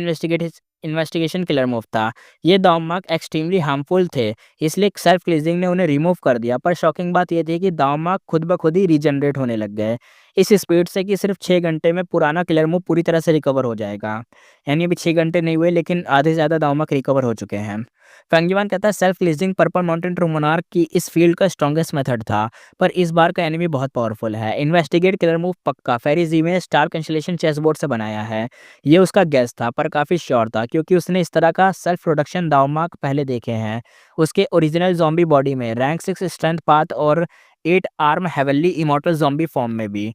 इन्वेस्टिगेशन किलर मूव था। ये दावमार्क एक्सट्रीमली हार्मफुल थे, इसलिए सेल्फ क्लींजिंग ने उन्हें रिमूव कर दिया। पर शॉकिंग बात ये थी कि दावमार्क खुद ब खुद ही रीजनरेट होने लग गए। इस स्पीड से कि सिर्फ 6 घंटे में पुराना किलर मूव पूरी तरह से रिकवर हो जाएगा। यानी अभी 6 घंटे नहीं हुए, लेकिन आधे से ज़्यादा दावमार्क रिकवर हो चुके हैं। फेंगयुआन कहता है self cleansing purple mountain true monarch की इस फील्ड का स्ट्रॉन्गेस्ट मेथड था, पर इस बार का एनिमी बहुत पावरफुल है। इन्वेस्टिगेट किलर मूव पक्का फेरिज़ ने स्टार कंसोलेशन चेसबोर्ड से बनाया है। ये उसका गेस था, पर काफ़ी श्योर था, क्योंकि उसने इस तरह का सेल्फ प्रोडक्शन दावमार्क पहले देखे हैं। उसके ओरिजिनल ज़ॉम्बी बॉडी में, रैंक 6 स्ट्रेंथ पाथ और 8 arm heavenly immortal zombie form में भी।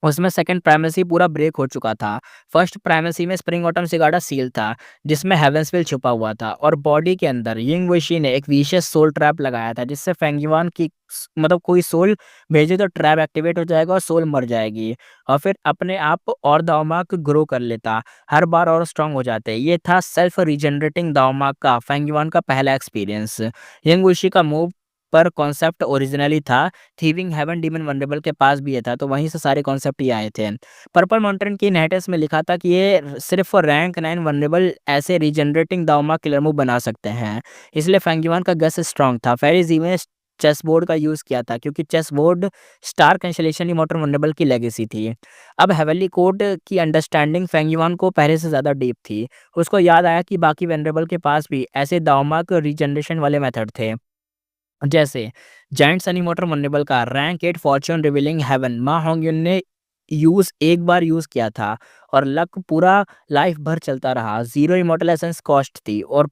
उसमें सेकंड प्राइमेसी पूरा ब्रेक हो चुका था। फर्स्ट प्राइमेसी में स्प्रिंग ऑटम सिगारा सील था, जिसमें हेवेंसविल छुपा हुआ था, और बॉडी के अंदर यिंग वेशी ने एक विशियस सोल ट्रैप लगाया था, जिससे फेंगयुआन की मतलब कोई सोल भेजे तो ट्रैप एक्टिवेट हो जाएगा और सोल मर जाएगी, और फिर अपने आप और दावमार्क ग्रो कर लेता, हर बार और स्ट्रांग हो जाते। ये था सेल्फ रीजनरेटिंग दावमार्क का फेंगयुआन का पहला एक्सपीरियंस। यिंग वेशी का मूव पर कॉन्सेप्ट ओरिजिनली था, थीविंग हेवन डीमन वनरेबल के पास भी ये था, तो वहीं से सारे कॉन्सेप्ट ही आए थे। पर्पल माउंटेन की इनहेरिटेंस में लिखा था कि ये सिर्फ रैंक 9 वनरेबल ऐसे रीजनरेटिंग दावमा किलर मूव बना सकते हैं, इसलिए फेंगयुआन का गस स्ट्रांग था। फेरिज़ ने चेस बोर्ड का यूज़ किया था, क्योंकि chess board star consolation immortal vulnerable की लेगेसी थी। अब हेवनली कोड की अंडरस्टैंडिंग फेंगयुआन को पहले से ज़्यादा डीप थी। उसको याद आया कि बाकी वनरेबल के पास भी ऐसे दावमा रीजनरेशन वाले मेथड थे, जैसे जायंट सनी मोटर वल्नरेबल का रैंक 8 फॉर्च्यून रिवीलिंग हेवन मा होंगयुन ने एक बार यूज़ किया था, और लक पूरा लाइफ भर चलता रहा। ज़ीरो इमॉर्टल एसेंस कॉस्ट थी, और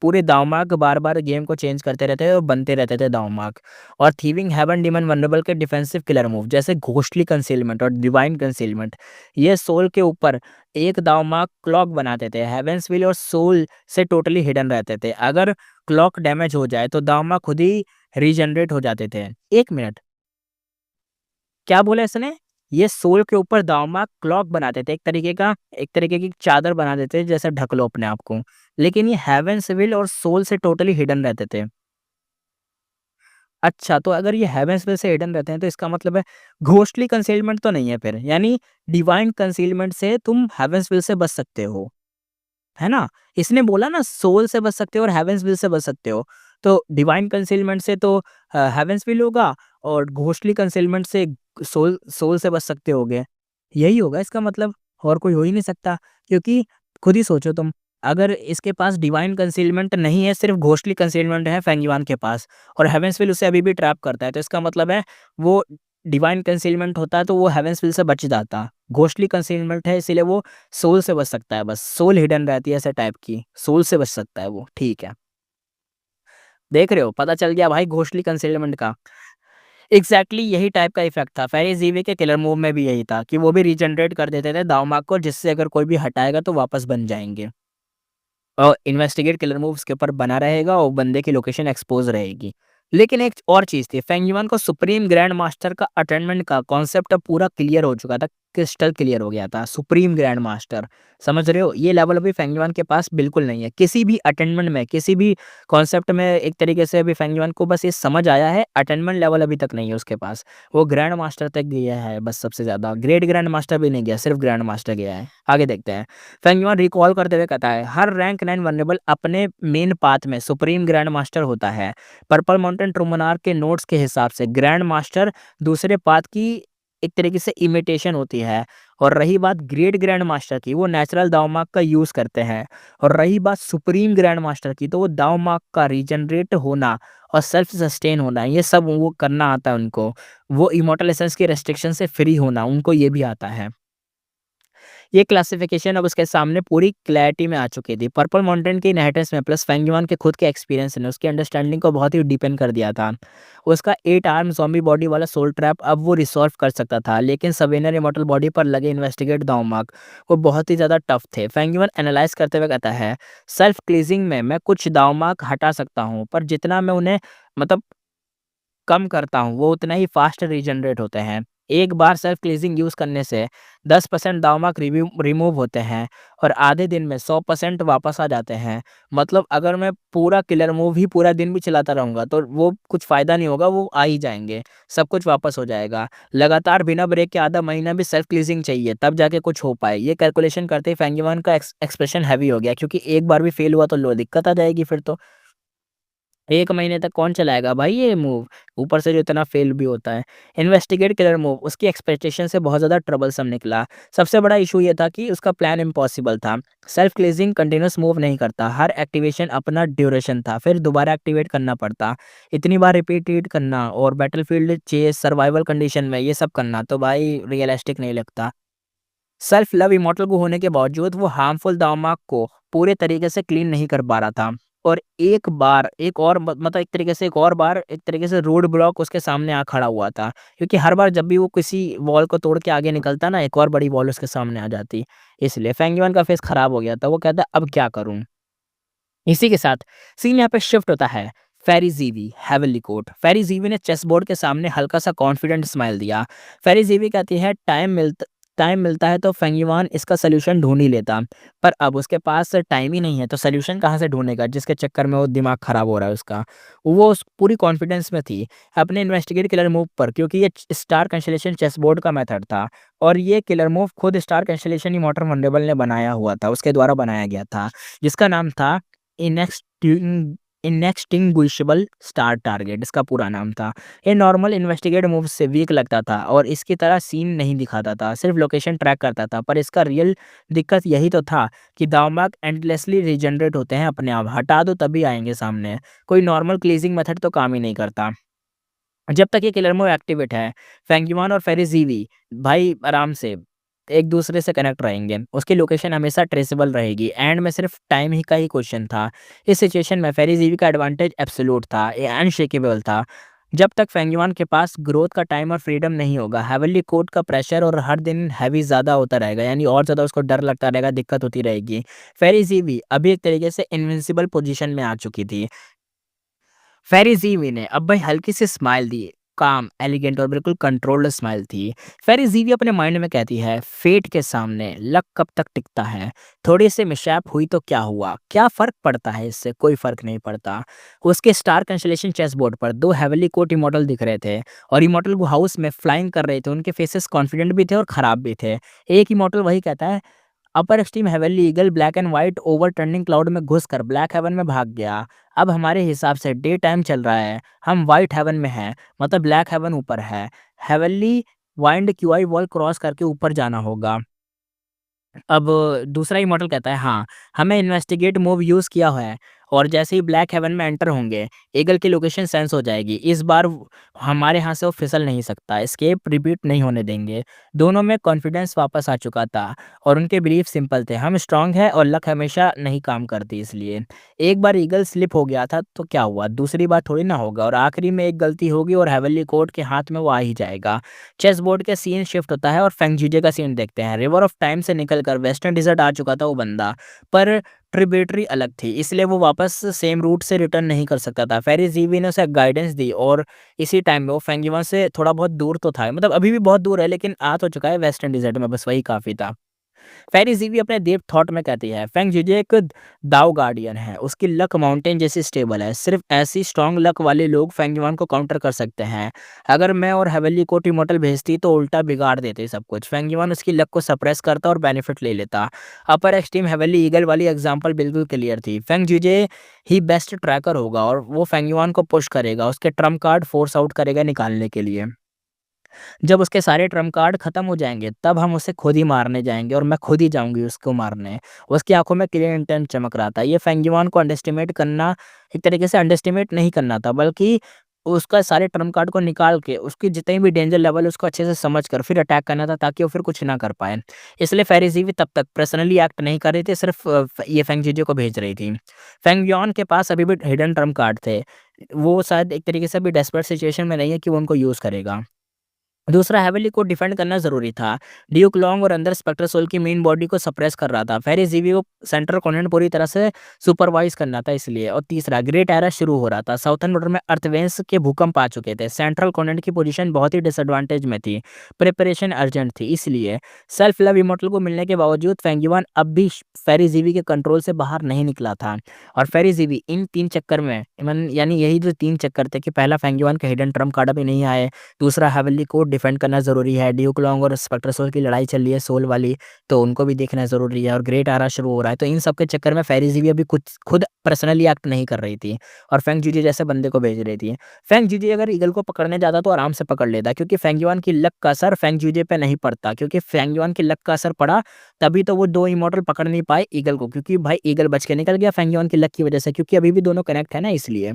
पूरे दावमार्क बार-बार गेम को चेंज करते रहते थे और बनते रहते थे दावमार्क। और थीविंग हेवन डीमन वल्नरेबल के डिफेंसिव किलर मूव जैसे घोस्टली कंसीलमेंट और डिवाइन कंसीलमेंट, ये सोल के ऊपर एक दावमार्क क्लॉक बनाते थे। हेवेंस व्हील और सोल से टोटली हिडन रहते थे। अगर क्लॉक डैमेज हो जाए तो दावमार्क खुद ही रीजनरेट हो जाते थे। 1 मिनट, क्या बोला इसने? ये सोल के ऊपर दावमार्क क्लॉक बनाते थे, एक तरीके की चादर बना देते थे, जैसे ढक लो अपने आप को। लेकिन ये हेवेंस व्हील और सोल से टोटली हिडन रहते थे। अच्छा, तो अगर ये हेवेंस व्हील से हिडन रहते हैं, तो इसका मतलब है घोस्टली कंसीलमेंट तो नहीं है फिर, यानी डिवाइन कंसीलमेंट से तुम हेवेंस व्हील से बच सकते हो। है ना? इसने बोला ना सोल से बच सकते हो और हेवेंस व्हील से बच सकते हो। तो डिवाइन कंसीलमेंट से तो हेवेंस व्हील होगा, और घोस्टली कंसीलमेंट से सोल सोल से बच सकते होगे। यही होगा इसका मतलब, और कोई हो ही नहीं सकता, क्योंकि खुद ही सोचो तुम, अगर इसके पास डिवाइन कंसीलमेंट नहीं है, सिर्फ़ घोस्टली कंसीलमेंट है फेंगयुआन के पास, और हेवेंस व्हील उसे अभी भी ट्रैप करता है, तो इसका मतलब है वो डिवाइन कंसीलमेंट होता तो वो हेवेंस व्हील से बच जाता। घोस्टली कंसीलमेंट है, इसीलिए वो सोल से बच सकता है बस, सोल हिडन रहती है ऐसे टाइप की, सोल से बच सकता है वो, ठीक है। देख रहे हो, पता चल गया भाई घोस्टली कंसीलमेंट का। एग्ज़ैक्टली यही टाइप का इफ़ेक्ट था, फेरिज़ के किलर मूव में भी यही था कि वो भी रीजनरेट कर देते थे दावमार्क को, जिससे अगर कोई भी हटाएगा तो वापस बन जाएँगे। और इन्वेस्टिगेट किलर मूव उसके ऊपर बना रहेगा और बंदे की लोकेशन एक्सपोज़ रहेगी। लेकिन एक और चीज़ थी, फेंग युआन को सुप्रीम ग्रैंड मास्टर का अटेनमेंट का कॉन्सेप्ट अब पूरा क्लियर हो चुका था, क्रिस्टल क्लियर हो गया था। सुप्रीम ग्रैंड मास्टर, समझ रहे हो? ये लेवल अभी फेंग युआन के पास बिल्कुल नहीं है। किसी भी अटेनमेंट में, किसी भी कॉन्सेप्ट में एक तरीके से अभी फेंग युआन को बस ये समझ आया है, अटेनमेंट लेवल अभी तक नहीं है उसके पास। वो ग्रैंड मास्टर तक गया है बस सबसे ज़्यादा, ग्रेट ग्रैंड मास्टर भी नहीं गया, सिर्फ़ ग्रैंड मास्टर गया है। आगे देखते हैं। फेंग युआन रिकॉल करते हुए कहता है, हर रैंक 9 वल्नरेबल अपने मेन पाथ में सुप्रीम ग्रैंड मास्टर होता है। पर्पल माउंटेन ट्रू मोनार्क के नोट्स के हिसाब से ग्रैंड मास्टर दूसरे पाथ की एक तरीके से इमिटेशन होती है। और रही बात ग्रेट ग्रैंड मास्टर की, वो नेचुरल दावमार्ग का यूज़ करते हैं। और रही बात सुप्रीम ग्रैंड मास्टर की, तो वो दावमार्ग का रीजनरेट होना और सेल्फ सस्टेन होना, ये सब वो करना आता है उनको। वो इमॉर्टल एसेंस की रेस्ट्रिक्शन से फ्री होना, उनको ये भी आता है। ये क्लासिफिकेशन अब उसके सामने पूरी क्लैरिटी में आ चुकी थी। पर्पल माउंटेन की इनहेरिटेंस में प्लस फेंग युआन के खुद के एक्सपीरियंस ने उसकी अंडरस्टैंडिंग को बहुत ही डीपेन कर दिया था। उसका 8 आर्म ज़ॉम्बी बॉडी वाला सोल ट्रैप अब वो रिसॉल्व कर सकता था, लेकिन सवेनर इमॉर्टल बॉडी पर लगे इन्वेस्टिगेट दावमार्ग वो बहुत ही ज़्यादा टफ थे। फेंग युआन एनालाइज़ करते हुए कहता है, सेल्फ क्लीजिंग में मैं कुछ दावमार्ग हटा सकता हूँ, पर जितना मैं उन्हें मतलब कम करता हूँ, वो उतना ही फ़ास्ट रीजनरेट होते हैं। एक बार सेल्फ क्लींजिंग यूज़ करने से 10% दावमार्क रिमूव होते हैं और आधे दिन में 100% वापस आ जाते हैं। मतलब अगर मैं पूरा किलर मूव ही पूरा दिन भी चलाता रहूँगा, तो वो कुछ फ़ायदा नहीं होगा, वो आ ही जाएँगे, सब कुछ वापस हो जाएगा। लगातार बिना ब्रेक के आधा महीना भी सेल्फ क्लींजिंग चाहिए, तब जाके कुछ हो पाए। ये कैलकुलेशन करते ही फेंग युआन का एक्सप्रेशन हेवी हो गया, क्योंकि एक बार भी फेल हुआ तो लो दिक्कत आ जाएगी फिर तो। 1 महीने तक कौन चलाएगा भाई ये मूव? ऊपर से जो इतना फ़ेल भी होता है। इन्वेस्टिगेट किलर मूव उसकी एक्सपेक्टेशन से बहुत ज़्यादा ट्रबलसम निकला। सबसे बड़ा इश्यू ये था कि उसका प्लान इम्पॉसिबल था। सेल्फ क्लींजिंग कंटीन्यूअस मूव नहीं करता, हर एक्टिवेशन अपना ड्यूरेशन था, फिर दोबारा एक्टिवेट करना पड़ता। इतनी बार रिपीटेड करना और बैटलफील्ड चेज़, सर्वाइवल कंडीशन में ये सब करना तो भाई रियलिस्टिक नहीं लगता। सेल्फ लव इमॉर्टल को होने के बावजूद वो हार्मफुल दामाक को पूरे तरीके से क्लीन नहीं कर पा रहा था। और एक बार एक और मतलब एक तरीके से एक और बार एक तरीके से रोड ब्लॉक उसके सामने आ खड़ा हुआ था, क्योंकि हर बार जब भी वो किसी वॉल को तोड़ के आगे निकलता ना, एक और बड़ी वॉल उसके सामने आ जाती। इसलिए फेंग युआन का फेस खराब हो गया था। वो कहता अब क्या करूं। इसी के साथ सीन यहाँ पे शिफ्ट होता है। फेरी ज़ीवी हेवनली कोर्ट। फेरी ज़ीवी ने चेस बोर्ड के सामने हल्का सा कॉन्फिडेंट स्माइल दिया। फेरी ज़ीवी कहती है, टाइम मिलता है तो फेंग युआन इसका सॉल्यूशन ढूँढ ही लेता। पर अब उसके पास टाइम ही नहीं है, तो सॉल्यूशन कहाँ से ढूँढेगा, जिसके चक्कर में वो दिमाग खराब हो रहा है उसका। वो उस पूरी कॉन्फिडेंस में थी अपने इन्वेस्टिगेट किलर मूव पर, क्योंकि ये स्टार कंस्टेलेशन चेस बोर्ड का मेथड था। और ये किलर मूव खुद स्टार कंस्टेलेशन इमॉर्टल वंडरेबल ने बनाया हुआ था, उसके द्वारा बनाया गया था, जिसका नाम था इनेक्सटिंग इनेक्सटिंग्विशेबल स्टार टारगेट, इसका पूरा नाम था। ये नॉर्मल इन्वेस्टिगेट मूव से वीक लगता था और इसकी तरह सीन नहीं दिखाता था, सिर्फ लोकेशन ट्रैक करता था। पर इसका रियल दिक्कत यही तो था कि दावमार्क एंडलेसली रीजनरेट होते हैं अपने आप, हटा दो तभी आएँगे सामने। कोई नॉर्मल क्लीजिंग मेथड तो काम ही नहीं करता। जब तक ये किलर मोड एक्टिवेट है, फेंग युआन और फेरी ज़ीवी भाई आराम से एक दूसरे से कनेक्ट रहेंगे। उसकी लोकेशन हमेशा ट्रेसेबल रहेगी। एंड में सिर्फ टाइम ही का ही क्वेश्चन था। इस सिचुएशन में फेरी ज़ीवी का एडवांटेज एब्सोल्यूट था, ये अनशेकेबल था। जब तक फेंग युआन के पास ग्रोथ का टाइम और फ्रीडम नहीं होगा, हेवनली कोर्ट का प्रेशर और हर दिन हैवी ज़्यादा होता रहेगा, यानी और ज़्यादा उसको डर लगता रहेगा, दिक्कत होती रहेगी। फेरी ज़ीवी अभी एक तरीके से इनविंसिबल पोजीशन में आ चुकी थी। फेरिज़ीवी ने अब भाई हल्की सी स्माइल दी, काम, एलिगेंट और बिल्कुल कंट्रोल्ड स्माइल थी। फेरिज़ीवी अपने माइंड में कहती है, फेट के सामने लक कब तक टिकता है? थोड़ी सी मिसहैप हुई तो क्या हुआ? क्या फ़र्क पड़ता है इससे? कोई फ़र्क नहीं पड़ता। उसके स्टार कंस्टेलेशन चेस बोर्ड पर 2 हेवनली कोर्ट इमॉर्टल दिख रहे थे और इमॉर्टल वो हाउस में फ्लाइंग कर रहे थे। उनके फेसेस कॉन्फिडेंट भी थे और ख़राब भी थे। एक इमॉर्टल वही कहता है, upper extreme heavenly eagle black and white over turning cloud में घुसकर ब्लैक हेवन में भाग गया। अब हमारे हिसाब से डे टाइम चल रहा है, हम व्हाइट हेवन में हैं, मतलब ब्लैक हेवन ऊपर है। Heavenly wind QI wall cross करके ऊपर जाना होगा। अब दूसरा ही मॉडल कहता है, हाँ, हमें इन्वेस्टिगेट मूव यूज़ किया हुआ है और जैसे ही ब्लैक हेवन में एंटर होंगे, ईगल की लोकेशन सेंस हो जाएगी। इस बार हमारे यहाँ से वो फिसल नहीं सकता, एस्केप रिपीट नहीं होने देंगे। दोनों में कॉन्फिडेंस वापस आ चुका था और उनके बिलीफ सिंपल थे, हम स्ट्रांग हैं और लक हमेशा नहीं काम करती इसलिए। एक बार ईगल स्लिप हो गया था तो क्या हुआ, दूसरी बार थोड़ी ना होगा और आखिरी में एक गलती होगी और हेवनली कोर्ट के हाथ में वो आ ही जाएगा। चेस बोर्ड के सीन शिफ्ट होता है और फेंग जीजे का सीन देखते हैं। रिवर ऑफ टाइम से निकलकर वेस्टर्न डिजर्ट आ चुका था वो बंदा, पर ट्रिब्यूटरी अलग थी, इसलिए वो वापस सेम रूट से रिटर्न नहीं कर सकता था। फेरी ज़ीवी ने उसे गाइडेंस दी और इसी टाइम में वो फेंगयुआन से थोड़ा बहुत दूर तो था, मतलब अभी भी बहुत दूर है लेकिन आ तो चुका है वेस्टर्न डिज़र्ट में, बस वही काफ़ी था। फेरी ज़ीवी अपने डीप थॉट में कहती है, फेंग जीजे एक दाओ गार्डियन है, उसकी लक माउंटेन जैसी स्टेबल है, सिर्फ ऐसी स्ट्रॉन्ग लक वाले लोग फेंगयुआन को काउंटर कर सकते हैं। अगर मैं और हेवनली कोर्ट इमॉर्टल भेजती तो उल्टा बिगाड़ देते सब कुछ। फेंगयुआन उसकी लक को सप्रेस करता और बेनिफिट ले लेता। अपर एक्सट्रीम हेवनली ईगल वाली एग्जांपल बिल्कुल क्लियर थी। फेंग जीजे ही बेस्ट ट्रैकर होगा और वो फेंगयुआन को पुश करेगा, उसके ट्रम्प कार्ड फोर्स आउट करेगा निकालने के लिए। जब उसके सारे ट्रम्प कार्ड खत्म हो जाएँगे, तब हम उसे खुद ही मारने जाएँगे और मैं खुद ही जाऊँगी उसको मारने। उसकी आँखों में क्लियर इंटेंट चमक रहा था। ये फेंगयुआन को अंडरएस्टिमेट करना, एक तरीके से अंडरएस्टिमेट नहीं करना था, बल्कि उसका सारे ट्रम्प कार्ड को निकाल के उसकी जितनी भी डेंजर लेवल है उसको अच्छे से समझ कर फिर अटैक करना था, ताकि वो फिर कुछ ना कर पाए। इसलिए फेरी ज़ीवी तब तक पर्सनली एक्ट नहीं कर रही थी, सिर्फ़ ये फेंग जीजे को भेज रही थी। फेंगयुआन के पास अभी भी हिडन ट्रम्प कार्ड थे। वो शायद एक तरीके से अभी डेस्परेट सिचुएशन में नहीं है कि वो उनको यूज़ करेगा। दूसरा, हेवनली को डिफेंड करना ज़रूरी था। ड्यूक लॉन्ग और अंदर स्पेक्टर सोल की मेन बॉडी को सप्रेस कर रहा था। फेरी ज़ीवी को सेंट्रल कॉन्टिनेंट पूरी तरह से सुपरवाइज़ करना था इसलिए। और तीसरा, ग्रेट एरा शुरू हो रहा था। साउथर्न बॉर्डर में अर्थवेंस के भूकंप आ चुके थे। सेंट्रल कॉन्टिनेंट की पोजीशन बहुत ही डिसएडवांटेज में थी। प्रिपरेशन अर्जेंट थी, इसलिए सेल्फ लव इमॉर्टल को मिलने के बावजूद फेंगयुआन अब भी फेरी ज़ीवी के कंट्रोल से बाहर नहीं निकला था। और फेरी ज़ीवी इन 3 चक्कर में यानी यही जो 3 चक्कर थे कि पहला, फेंगयुआन का हिडन ट्रम्प कार्ड अभी नहीं आए। दूसरा, हेवनली को डिफेंड करना ज़रूरी है। ड्यूक लॉन्ग और स्पेक्टर सोल की लड़ाई चल रही है सोल वाली, तो उनको भी देखना ज़रूरी है। और ग्रेट आरा शुरू हो रहा है, तो इन सब के चक्कर में फेरी ज़ीवी अभी कुछ खुद पर्सनली एक्ट नहीं कर रही थी और फेंग जीजे जैसे बंदे को भेज रही थी। फेंग जीजे अगर ईगल को पकड़ने जाता तो आराम से पकड़ लेता, क्योंकि फेंगयुआन की लक का असर फेंग जीजे पे नहीं पड़ता, क्योंकि फेंगयुआन की लक का असर पड़ा तभी तो वो 2 इमॉर्टल पकड़ नहीं पाए ईगल को, क्योंकि भाई ईगल बच के निकल गया फेंगयुआन की लक की वजह से, क्योंकि अभी भी दोनों कनेक्ट है ना इसलिए।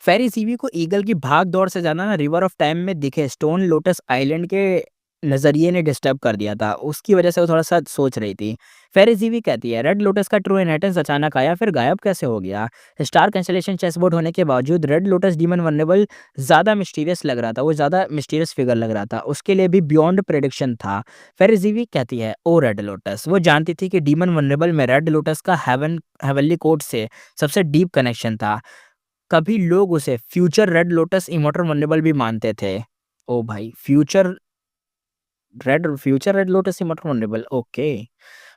फेरी सीवी को ईगल की भाग-दौड़ से ज़्यादा ना रिवर ऑफ टाइम में दिखे स्टोन लोटस आइलैंड के नज़रिए ने डिस्टर्ब कर दिया था। उसकी वजह से वो थोड़ा-सा सोच रही थी। फेरी सीवी कहती है, रेड लोटस का ट्रू इनहेरिटेंस अचानक आया, फिर गायब कैसे हो गया? स्टार कंस्टेलेशन चेसबोर्ड होने के बावजूद रेड लोटस डीमन वल्नरेबल ज़्यादा मिस्टीरियस लग रहा था। वो ज़्यादा मिस्टीरियस फिगर लग रहा था। उसके लिए भी बियॉन्ड प्रेडिक्शन था। फेरी सीवी कहती है, ओ रेड लोटस। वो जानती थी कि डीमन वल्नरेबल में रेड लोटस का हेवनली कोड से सबसे डीप कनेक्शन था। कभी लोग उसे future red lotus immortal vulnerable भी मानते थे। ओ भाई! Future red lotus immortal vulnerable, okay.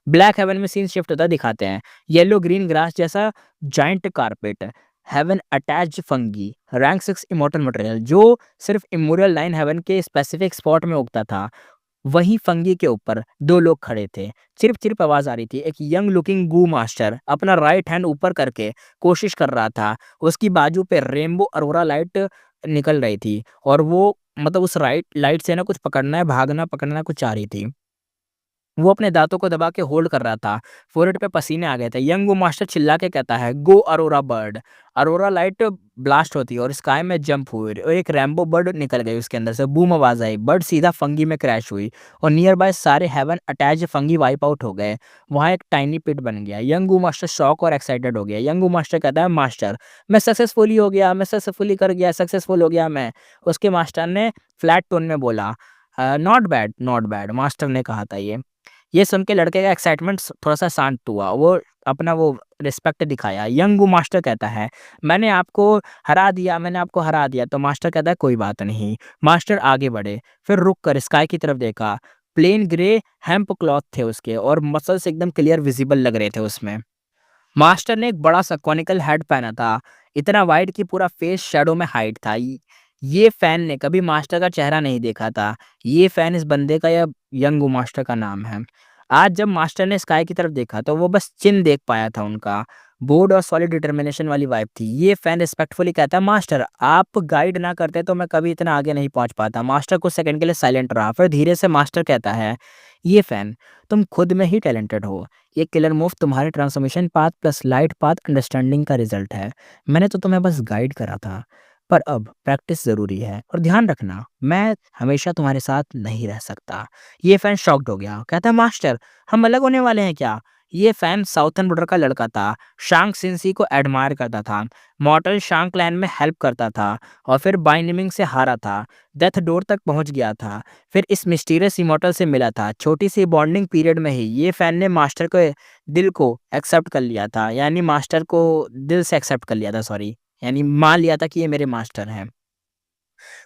Black heaven में सीन शिफ्ट होता दिखाते हैं। येलो ग्रीन ग्रास जैसा giant carpet, heaven attached fungi, rank 6 immortal material जो सिर्फ इमोरियल लाइन हेवन के स्पेसिफिक स्पॉट में उगता था। वहीं फंगी के ऊपर 2 लोग खड़े थे। चिर्प-चिर्प आवाज़ आ रही थी। एक यंग लुकिंग गू मास्टर अपना राइट हैंड ऊपर करके कोशिश कर रहा था। उसकी बाजू पे रेनबो अरोरा लाइट निकल रही थी और वो मतलब उस राइट लाइट से ना कुछ पकड़ना है, भागना, पकड़ना कुछ चाह रही थी। वो अपने दाँतों को दबा के होल्ड कर रहा था। फ़ोरहेड पे पसीने आ गए थे। यंग वो मास्टर चिल्ला के कहता है, "go aurora bird." Aurora light blast होती है और स्काई में जंप हुई और एक रैम्बो बर्ड निकल गई उसके अंदर से। बूम आवाज़ आई। बर्ड सीधा फंगी में क्रैश हुई और नियर बाय सारे heaven attached fungi wipe out हो गए। वहाँ एक टाइनी पिट बन गया। यंग वो मास्टर शॉक और एक्साइटेड हो गया। यंग वो मास्टर कहता है, "मास्टर, मैं सक्सेसफुली हो गया, मैं सक्सेसफुली कर गया, सक्सेसफुल हो गया मैं।" उसके मास्टर ने फ्लैट टोन में बोला, "not bad, not bad." Master ने कहा था ये। ये सुन के लड़के का एक्साइटमेंट थोड़ा-सा शांत हुआ। वो अपना वो रिस्पेक्ट दिखाया। यंग वो मास्टर कहता है, मैंने आपको हरा दिया।" तो मास्टर कहता है, "कोई बात नहीं।" मास्टर आगे बढ़े, फिर रुक कर स्काई की तरफ देखा। प्लेन ग्रे हेम्प क्लॉथ थे उसके और मसल्स एकदम क्लियर विज़िबल लग रहे थे उसमें। मास्टर ने एक बड़ा-सा कॉनिकल हैट पहना था, इतना वाइड कि पूरा फेस शैडो में हाइड था। ये फैन ने कभी मास्टर का चेहरा नहीं देखा था। ये फैन इस बंदे का या यंग मास्टर का नाम है। आज जब मास्टर ने स्काई की तरफ देखा तो वो बस चिन्ह देख पाया था उनका। बोल्ड और सॉलिड डिटर्मिनेशन वाली वाइब थी। ये फैन रिस्पेक्टफुली कहता है, "मास्टर, आप गाइड ना करते तो मैं कभी इतना आगे नहीं पहुँच पाता।" मास्टर कुछ सेकंड के लिए साइलेंट रहा, फिर धीरे से मास्टर कहता है, "ये फैन, तुम खुद में ही टैलेंटेड हो। ये किलर मूव तुम्हारे transformation path plus light path understanding का रिजल्ट है। मैंने तो तुम्हें बस गाइड करा था, पर अब प्रैक्टिस ज़रूरी है और ध्यान रखना, मैं हमेशा तुम्हारे साथ नहीं रह सकता।" ये फैन शॉक्ड हो गया, कहता है, "मास्टर, हम अलग होने वाले हैं क्या?" ये फैन साउथर्न बॉर्डर का लड़का था, शांग सिंसी को एडमायर करता था, मॉर्टल शांग क्लैन में हेल्प करता था और फिर बाइनिमिंग से हारा था, डेथ डोर तक पहुंच गया था, फिर इस मिस्टीरियस इमॉर्टल से मिला था। छोटी सी बॉन्डिंग पीरियड में ही ये फैन ने मास्टर के दिल को एक्सेप्ट कर लिया था, यानी मास्टर को दिल से एक्सेप्ट कर लिया था, सॉरी, यानी मान लिया था कि ये मेरे मास्टर हैं।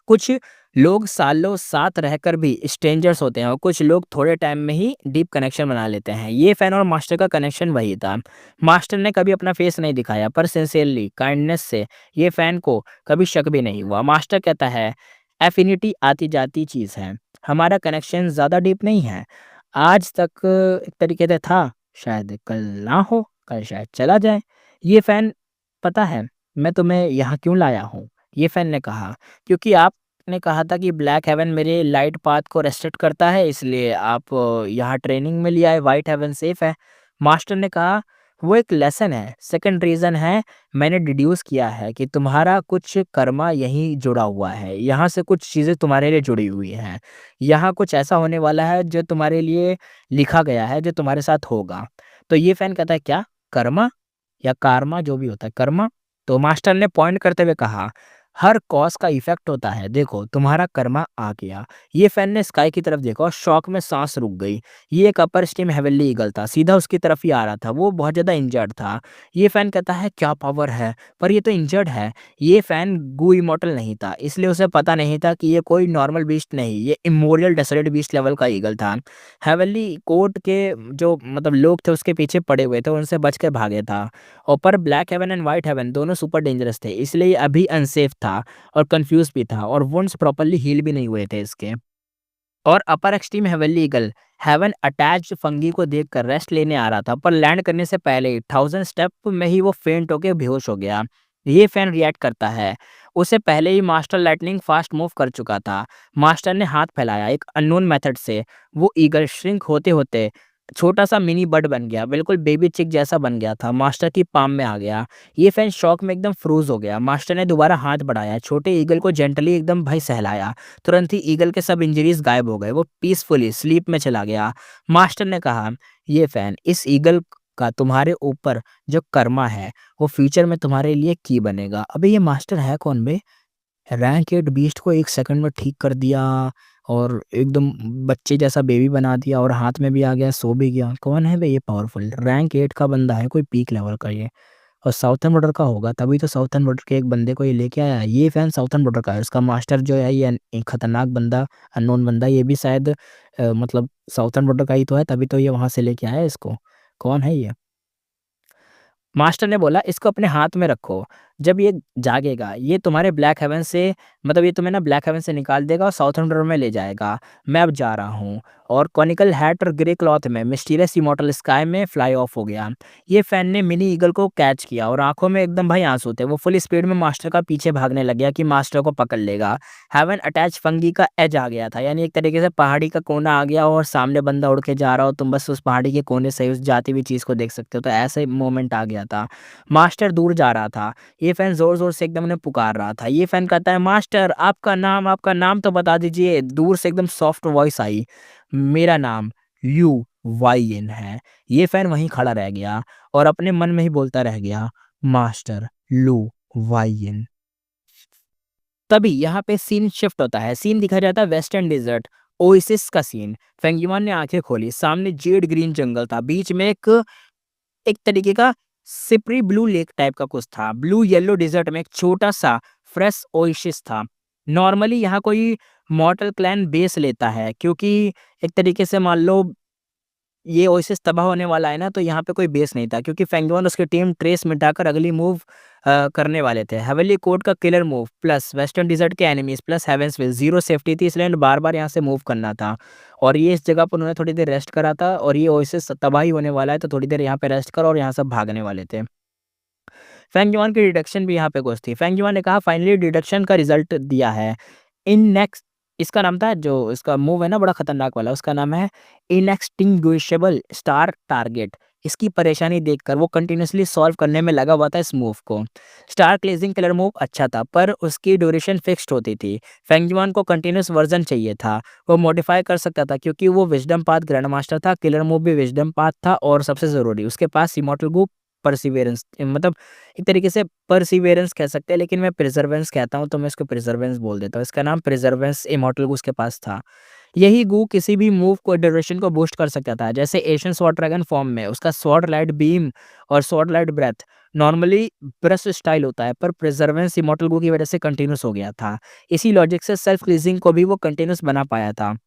कुछ लोग सालों साथ रहकर भी स्ट्रेंजर्स होते हैं और कुछ लोग थोड़े टाइम में ही डीप कनेक्शन बना लेते हैं। ये फैन और मास्टर का कनेक्शन वही था। मास्टर ने कभी अपना फेस नहीं दिखाया पर सिंसियरली काइंडनेस से ये फैन को कभी शक भी नहीं हुआ। मास्टर कहता है एफिनिटी आती जाती चीज़ है, हमारा कनेक्शन ज़्यादा डीप नहीं है, आज तक एक तरीके से था, शायद कल ना हो, कल शायद चला जाए। ये फैन पता है मैं तुम्हें यहाँ क्यों लाया हूँ? ये फैन ने कहा क्योंकि आपने कहा था कि ब्लैक हेवन मेरे लाइट पाथ को रेस्ट्रिक्ट करता है, इसलिए आप यहाँ ट्रेनिंग में लिया है, व्हाइट हेवन सेफ है। मास्टर ने कहा वो एक लेसन है। सेकंड रीज़न है मैंने डिड्यूस किया है कि तुम्हारा कुछ कर्मा यहीं जुड़ा हुआ है। यहाँ से कुछ चीज़ें तुम्हारे लिए जुड़ी हुई हैं। यहाँ कुछ ऐसा होने वाला है जो तुम्हारे लिए लिखा गया है, जो तुम्हारे साथ होगा। तो ये फैन कहता है क्या? कर्मा या कारमा जो भी होता है, कर्मा? तो मास्टर ने पॉइंट करते हुए कहा हर कॉज का इफेक्ट होता है, देखो तुम्हारा कर्मा आ गया। ये फैन ने स्काई की तरफ देखा और शॉक में सांस रुक गई। ये एक अपर स्टीम हेवनली ईगल था, सीधा उसकी तरफ ही आ रहा था। वो बहुत ज़्यादा इंजर्ड था। ये फैन कहता है क्या पावर है, पर ये तो इंजर्ड है। ये फैन गू इमॉर्टल नहीं था, इसलिए उसे पता नहीं था कि ये कोई नॉर्मल बीस्ट नहीं, ये इमोरियल डेसरेट बीस्ट लेवल का ईगल था। हेवनली कोर्ट के जो मतलब लोग थे उसके पीछे पड़े हुए थे, उनसे बच के भागे था। और पर black heaven and white heaven दोनों सुपर डेंजरस थे, इसलिए ये अभी अनसेफ था और कंफ्यूज भी था और वुंड्स प्रॉपर्ली हील भी नहीं हुए थे इसके। और upper extreme heavenly eagle heaven attached फंगी को देखकर रेस्ट लेने आ रहा था, पर लैंड करने से पहले ही 1000 स्टेप में ही वो फेंट होकर बेहोश हो गया। ये फैन रिएक्ट करता है, उसे पहले ही मास्टर लाइटनिंग फास्ट मूव कर चुका था। मास्टर ने हाथ फैलाया एक अननोन मेथड से, वो ईगल श्रिंक होते होते छोटा सा मिनी बर्ड बन गया, बिल्कुल बेबी चिक जैसा बन गया था, मास्टर की पाम में आ गया। ये फैन शॉक में एकदम फ्रोज हो गया। मास्टर ने दोबारा हाथ बढ़ाया, छोटे ईगल को जेंटली एकदम भाई सहलाया। तुरंत ही ईगल के सब इंजरीज गायब हो गए, वो पीसफुली स्लीप में चला गया। मास्टर ने कहा ये फैन इस ईगल का तुम्हारे ऊपर जो कर्मा है वो फ्यूचर में तुम्हारे लिए की बनेगा। अबे ये मास्टर है कौन बे? रैंक 8 बीस्ट को 1 सेकंड में ठीक कर दिया और एकदम बच्चे जैसा बेबी बना दिया और हाथ में भी आ गया, सो भी गया। कौन है बे ये पावरफुल? रैंक 8 का बंदा है, कोई पीक लेवल का ये। और साउथर्न बॉर्डर का होगा, तभी तो साउथर्न बॉर्डर के एक बंदे को ये लेके आया। ये फैन साउथर्न बॉर्डर का है, उसका मास्टर जो है ये एक खतरनाक बंदा, अननोन बंदा, ये भी शायद मतलब साउथर्न बॉर्डर का ही तो है, तभी तो ये वहाँ से लेके आया है इसको। कौन है ये? मास्टर ने बोला इसको अपने हाथ में रखो, जब ये जागेगा ये तुम्हारे ब्लैक हेवन से मतलब ये तुम्हें ना ब्लैक हेवन से निकाल देगा और साउथर्न बॉर्डर में ले जाएगा। मैं अब जा रहा हूँ। और कॉनिकल हैट और ग्रे क्लॉथ में मिस्टीरियस इमॉर्टल स्काई में फ्लाई ऑफ हो गया। ये फैन ने मिनी ईगल को कैच किया और आंखों में एकदम भाई आंसू थे। वो फुल स्पीड में मास्टर का पीछे भागने लग गया कि मास्टर को पकड़ लेगा। हेवन अटैच फंगी का एज आ गया था, यानी एक तरीके से पहाड़ी का कोना आ गया और सामने बंदा उड़ के जा रहा हो, तुम बस उस पहाड़ी के कोने से उस जाती हुई चीज़ को देख सकते हो, तो ऐसे मोमेंट आ गया था। मास्टर दूर जा रहा था। ये फैन ज़ोर-ज़ोर से एकदम उन्हें पुकार रहा था। ये फैन कहता है मास्टर आपका नाम तो बता दीजिए। दूर से एकदम सॉफ्ट वॉइस आई, मेरा नाम यू वाई एन है। ये फैन वहीं खड़ा रह गया और अपने मन में ही बोलता रह गया मास्टर लू वाई एन। तभी यहाँ पे सीन शिफ्ट होता है। सीन दिखाया जाता है वेस्टर्न डेजर्ट, ओएसिस का सीन। फेंगयुआन ने आंखें खोली, सामने जेड ग्रीन जंगल था, बीच में एक एक तरीके का सिपरी ब्लू लेक टाइप का कुछ था। ब्लू येलो डेजर्ट में एक छोटा-सा फ्रेश ओएसिस था। नॉर्मली यहाँ कोई मॉर्टल क्लैन बेस लेता है क्योंकि एक तरीके से मान लो ये ओएसिस तबाह होने वाला है ना, तो यहाँ पे कोई बेस नहीं था क्योंकि फेंगयुआन और उसकी टीम ट्रेस मिटाकर अगली मूव करने वाले थे। हेवनली कोर्ट का killer move plus western desert के enemies plus Heavensville, zero safety थी इसलिए बार-बार यहाँ से मूव करना था। और ये इस जगह पर उन्होंने थोड़ी देर रेस्ट करा था और ये ओएसिस तबाही होने वाला है तो थोड़ी देर यहाँ पे रेस्ट करो और यहाँ सब भागने वाले थे। फेंगयुआन की डिडक्शन भी यहाँ पे कुछ थी। फेंगयुआन ने कहा फाइनली डिडक्शन का रिजल्ट दिया है। इन नेक्स्ट इसका नाम था जो इसका मूव है ना बड़ा खतरनाक वाला, उसका नाम है इनएक्सटिंग्विशेबल स्टार टारगेट। इसकी परेशानी देखकर वो कंटिन्यूअसली सॉल्व करने में लगा हुआ था इस मूव को। स्टार क्लेजिंग किलर मूव अच्छा था पर उसकी ड्यूरेशन फिक्स्ड होती थी। फेंग युआन को कंटिन्यूअस वर्जन चाहिए था। वो मॉडिफाई कर सकता था क्योंकि वो विज़डम पाथ ग्रैंड मास्टर था, किलर मूव भी विज़डम पाथ था और सबसे ज़रूरी उसके पास इमॉर्टल गू परसिवियरेंस, मतलब एक तरीके से परसिवियरेंस कह सकते हैं लेकिन मैं प्रिजर्वेंस कहता हूँ तो मैं इसको प्रिजर्वेंस बोल देता हूँ। इसका नाम प्रिजर्वेंस इमॉर्टल गू उसके पास था। यही गू किसी भी मूव को ड्यूरेशन को बूस्ट कर सकता था, जैसे एशियन स्वॉर्ड ड्रैगन फॉर्म में उसका स्वॉर्ड लाइट बीम और sword light breath normally brush style होता है पर प्रिजर्वेंस इमॉर्टल गू की वजह से कंटिन्यूस हो गया था। इसी लॉजिक से सेल्फ क्लीजिंग को भी वो कंटिन्यूस बना पाया था।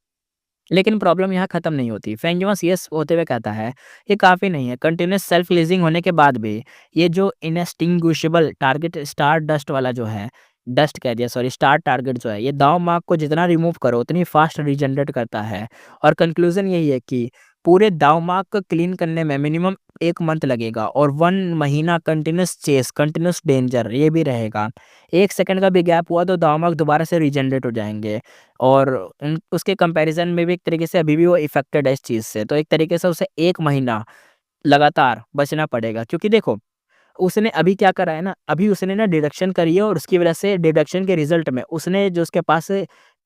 लेकिन प्रॉब्लम यहाँ खत्म नहीं होती। फेंगयुआ सीएस होते हुए कहता है, ये काफ़ी नहीं है। कंटिन्यूअस सेल्फ लीजिंग होने के बाद भी ये जो इनएक्सटिंग्विशेबल टारगेट स्टार डस्ट वाला जो है, डस्ट कह दिया सॉरी, स्टार टारगेट जो है, ये दाँव मार्क को जितना रिमूव करो उतनी फास्ट रीजनरेट करता है। और कंक्लूज़न यही है कि पूरे दाँव मार्क को क्लीन करने में मिनिमम 1 मंथ लगेगा और 1 महीना कंटिन्यूअस चेस, कंटिन्यूअस डेंजर ये भी रहेगा। 1 सेकंड का भी गैप हुआ तो दाँव मार्क दोबारा से रीजनरेट हो जाएँगे। और उन उसके कंपैरिज़न में भी एक तरीके से अभी भी वो इफ़ेक्टेड है इस चीज़ से। तो एक तरीके से उसे 1 महीना लगातार बचना पड़ेगा क्योंकि देखो, उसने अभी क्या करा है ना, अभी उसने ना डिडक्शन करी है और उसकी वज़ह से डिडक्शन के रिज़ल्ट में उसने जो उसके पास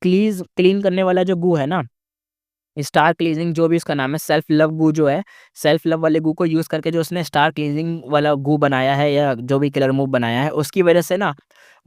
क्लीन करने वाला जो गू है ना, स्टार क्लीजिंग जो भी उसका नाम है, सेल्फ लव गू जो है, सेल्फ लव वाले गू को यूज़ करके जो उसने स्टार क्लीजिंग वाला गू बनाया है या जो भी किलर मूव बनाया है, उसकी वज़ह से ना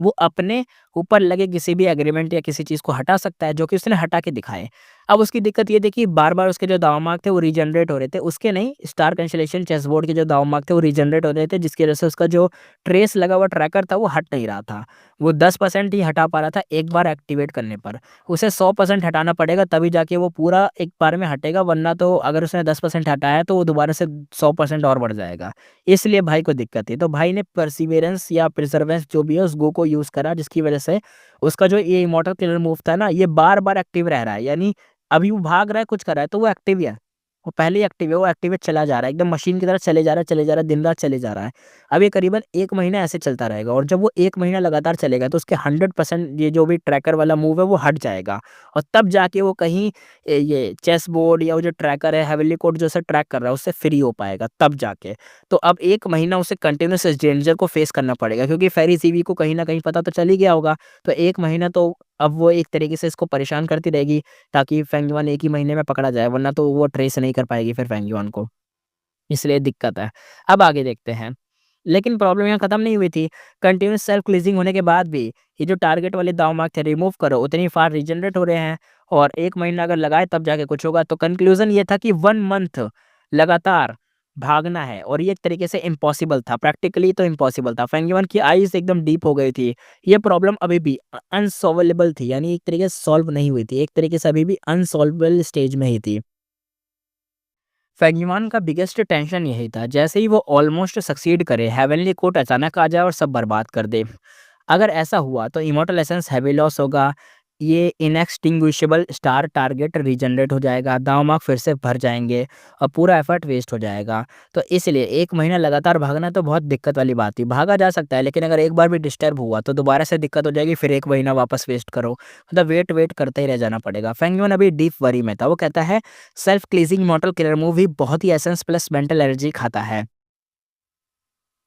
वो अपने ऊपर लगे किसी भी एग्रीमेंट या किसी चीज़ को हटा सकता है, जो कि उसने हटा के दिखाए। अब उसकी दिक्कत ये थी कि बार-बार उसके जो दाँव मार्क थे वो रीजनरेट हो रहे थे। उसके नहीं, स्टार कैंसेलेशन चेस बोर्ड के जो दाँव मार्क थे वो रीजनरेट हो रहे थे, जिसकी वज़ह से उसका जो ट्रेस लगा हुआ ट्रैकर था वो हट नहीं रहा था। वो 10% ही हटा पा रहा था एक बार एक्टिवेट करने पर। उसे 100% हटाना पड़ेगा तभी जाके वो पूरा एक बार में हटेगा, वरना तो अगर उसने 10% हटाया तो वो दोबारा से 100% और बढ़ जाएगा। इसलिए भाई को दिक्कत थी। तो भाई ने परसिवियरेंस या प्रिजर्वेंस जो भी है उस गो को यूज़ करा, जिसकी वज़ह से उसका जो ये इमॉर्टल किलर मूव था ना, ये बार-बार एक्टिव रह रहा है। यानी अभी वो भाग रहा है, कुछ कर रहा है तो वो एक्टिव ही है। वो पहले ही एक्टिव है, वो एक्टिवेट चला जा रहा है, एकदम मशीन की तरह चले जा रहा है, चले जा रहा है, दिन-रात चले जा रहा है। अब ये करीबन 1 महीना ऐसे चलता रहेगा और जब वो 1 महीना लगातार चलेगा तो उसके 100% ये जो भी ट्रैकर वाला मूव है वो हट जाएगा और तब जाके वो कहीं ये चेस बोर्ड या वो जो ट्रैकर है हेवनली कोड जो उसे ट्रैक कर रहा है उससे फ्री हो पाएगा तब जाके। तो अब 1 महीना उसे कंटिन्यूअस इस डेंजर को फेस करना पड़ेगा क्योंकि फेरी सीवी को कहीं न कहीं पता तो चल ही गया होगा। तो 1 महीना तो अब वो एक तरीके से इसको परेशान करती रहेगी ताकि फेंगयुआन 1 ही महीने में पकड़ा जाए, वरना तो वो ट्रेस नहीं कर पाएगी फिर फेंगयुआन को। इसलिए दिक्कत है। अब आगे देखते हैं। लेकिन प्रॉब्लम यहाँ खत्म नहीं हुई थी। कंटीन्यूअस सेल्फ क्लीजिंग होने के बाद भी ये जो टारगेट वाले दाँव मार्क थे रिमूव करो उतनी फास्ट रीजनरेट हो रहे हैं और 1 महीना अगर लगाए तब जाके कुछ होगा। तो कंक्लूज़न ये था कि 1 मंथ लगातार भागना है और ये एक तरीके से इम्पॉसिबल था, प्रैक्टिकली तो इम्पॉसिबल था। फेंगयुआन की आईज़ एकदम डीप हो गई थी। ये प्रॉब्लम अभी भी अनसॉल्वेबल थी, यानी एक तरीके से सॉल्व नहीं हुई थी। एक तरीके से अभी भी अनसॉल्वेबल स्टेज में ही थी। फेंगयुआन का बिगेस्ट टेंशन यही था, जैसे ही वो ऑलमोस्ट सक्सीड करे, हेवनली कोर्ट अचानक आ जाए और सब बर्बाद कर दे। अगर ऐसा हुआ तो इमॉर्टल एसेंस हेवी लॉस होगा, ये इनएक्सटिंग्विशेबल स्टार टारगेट रीजनरेट हो जाएगा, दाँव मार्क फिर से भर जाएँगे और पूरा एफर्ट वेस्ट हो जाएगा। तो इसलिए 1 महीना लगातार भागना तो बहुत दिक्कत वाली बात थी। भागा जा सकता है लेकिन अगर एक बार भी डिस्टर्ब हुआ तो दोबारा से दिक्कत हो जाएगी, फिर 1 महीना वापस वेस्ट करो। मतलब वेट करते ही रह जाना पड़ेगा। फेंगयुआन अभी डीप वरी में था। वो कहता है self cleansing immortal killer move ही बहुत ही एसेंस प्लस मेंटल एनर्जी खाता है।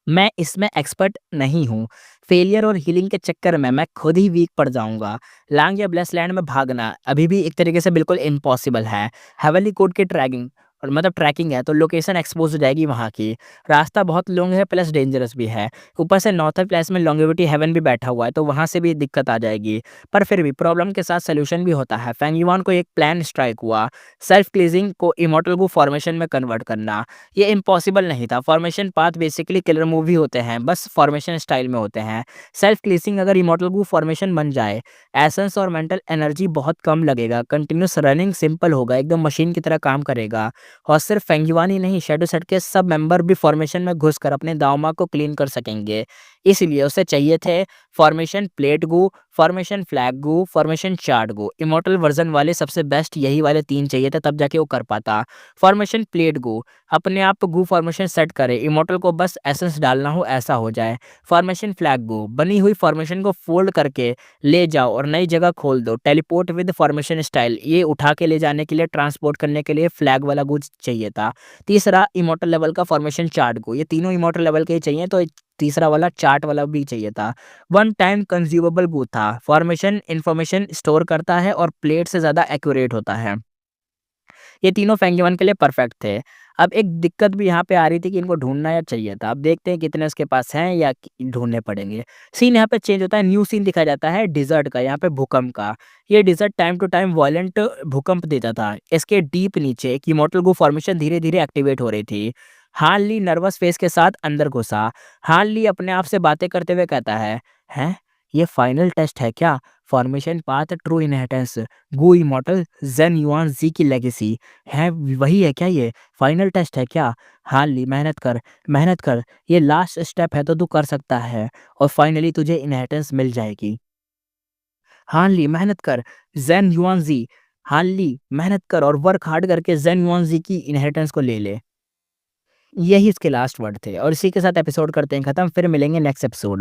मैं इसमें एक्सपर्ट नहीं हूँ। फेलियर और हीलिंग के चक्कर में मैं खुद ही वीक पड़ जाऊँगा। लांग या ब्लेस लैंड में भागना अभी भी एक तरीके से बिल्कुल इम्पॉसिबल है। हेवनली कोड की ट्रैकिंग और मतलब ट्रैकिंग है तो लोकेशन एक्सपोज़ हो जाएगी वहाँ की। रास्ता बहुत लॉन्ग है प्लस डेंजरस भी है। ऊपर से नॉर्थर्न प्लेस में लॉन्गेविटी हेवन भी बैठा हुआ है तो वहाँ से भी दिक्कत आ जाएगी। पर फिर भी प्रॉब्लम के साथ सॉल्यूशन भी होता है। फेंगयुआन को एक प्लान स्ट्राइक हुआ। सेल्फ क्लीजिंग को इमॉर्टल गू फॉर्मेशन में कन्वर्ट करना। ये इम्पॉसिबल नहीं था। Formation path basically killer move ही होते हैं, बस फॉर्मेशन स्टाइल में होते हैं। सेल्फ क्लीसिंग अगर इमॉर्टल गू फॉर्मेशन बन जाए, एसेंस और मेंटल एनर्जी बहुत कम लगेगा, कंटिन्यूअस रनिंग सिंपल होगा, एकदम मशीन की तरह काम करेगा और सिर्फ फेंगयुआन ही नहीं, शैडो सेट के सब मेंबर भी फॉर्मेशन में घुसकर अपने दाव मार्क को क्लीन कर सकेंगे। इसलिए उसे चाहिए थे फॉर्मेशन प्लेट गू, फॉर्मेशन फ्लैग गू, फॉर्मेशन चार्ट गू। इमॉर्टल वर्ज़न वाले सबसे बेस्ट यही वाले 3 चाहिए थे, तब जाके वो कर पाता। फॉर्मेशन प्लेट गू, अपने आप गू फॉर्मेशन सेट करे, इमॉर्टल को बस एसेंस डालना हो ऐसा हो जाए। फॉर्मेशन फ्लैग गू, बनी हुई फॉर्मेशन को फोल्ड करके ले जाओ और नई जगह खोल दो। टेलीपोर्ट विद फॉर्मेशन स्टाइल, ये उठा के ले जाने के लिए, ट्रांसपोर्ट करने के लिए फ्लैग वाला गू चाहिए था। तीसरा इमॉर्टल लेवल का फॉर्मेशन चार्ट गू, ये तीनों इमॉर्टल लेवल के ही चाहिए, तो तीसरा वाला चार्ट वाला भी चाहिए था। वन टाइम कंज्यूमेबल गू था, फॉर्मेशन इन्फॉर्मेशन स्टोर करता है और प्लेट से ज़्यादा एक्यूरेट होता है। ये तीनों फेंगीवन के लिए परफेक्ट थे। अब एक दिक्कत भी यहाँ पे आ रही थी कि इनको ढूँढना या चाहिए था। अब देखते हैं कितने उसके पास हैं या ढूँढने पड़ेंगे। सीन यहाँ पे चेंज होता है, न्यू सीन दिखाया जाता है डिज़र्ट का, यहाँ पे भूकंप का। ये desert time to time violent भूकंप देता था। इसके डीप नीचे एक इमॉर्टल गू फॉर्मेशन धीरे-धीरे एक्टिवेट हो रही थी। हान ली नर्वस फेस के साथ अंदर घुसा। हान ली अपने आप से बातें करते हुए कहता है, "हैं? ये फाइनल टेस्ट है क्या? फॉर्मेशन पाथ ट्रू इनहेरिटेंस, गू इमॉर्टल, ज़ेन युआन ज़ी की लेगेसी है, वही है क्या ये? फाइनल टेस्ट है क्या? हाँ ली, मेहनत कर, ये लास्ट स्टेप है तो तू कर सकता है और फाइनली तुझे इनहेरिटेंस मिल जाएगी। हाँ ली, मेहनत कर, ज़ेन युआन ज़ी, हाँ ली, मेहनत कर और वर्क हार्ड करके ज़ेन युआन ज़ी की इनहेरिटेंस को ले ले।" यही इसके लास्ट वर्ड थे और इसी के साथ एपिसोड करते हैं खत्म, फिर मिलेंगे नेक्स्ट एपिसोड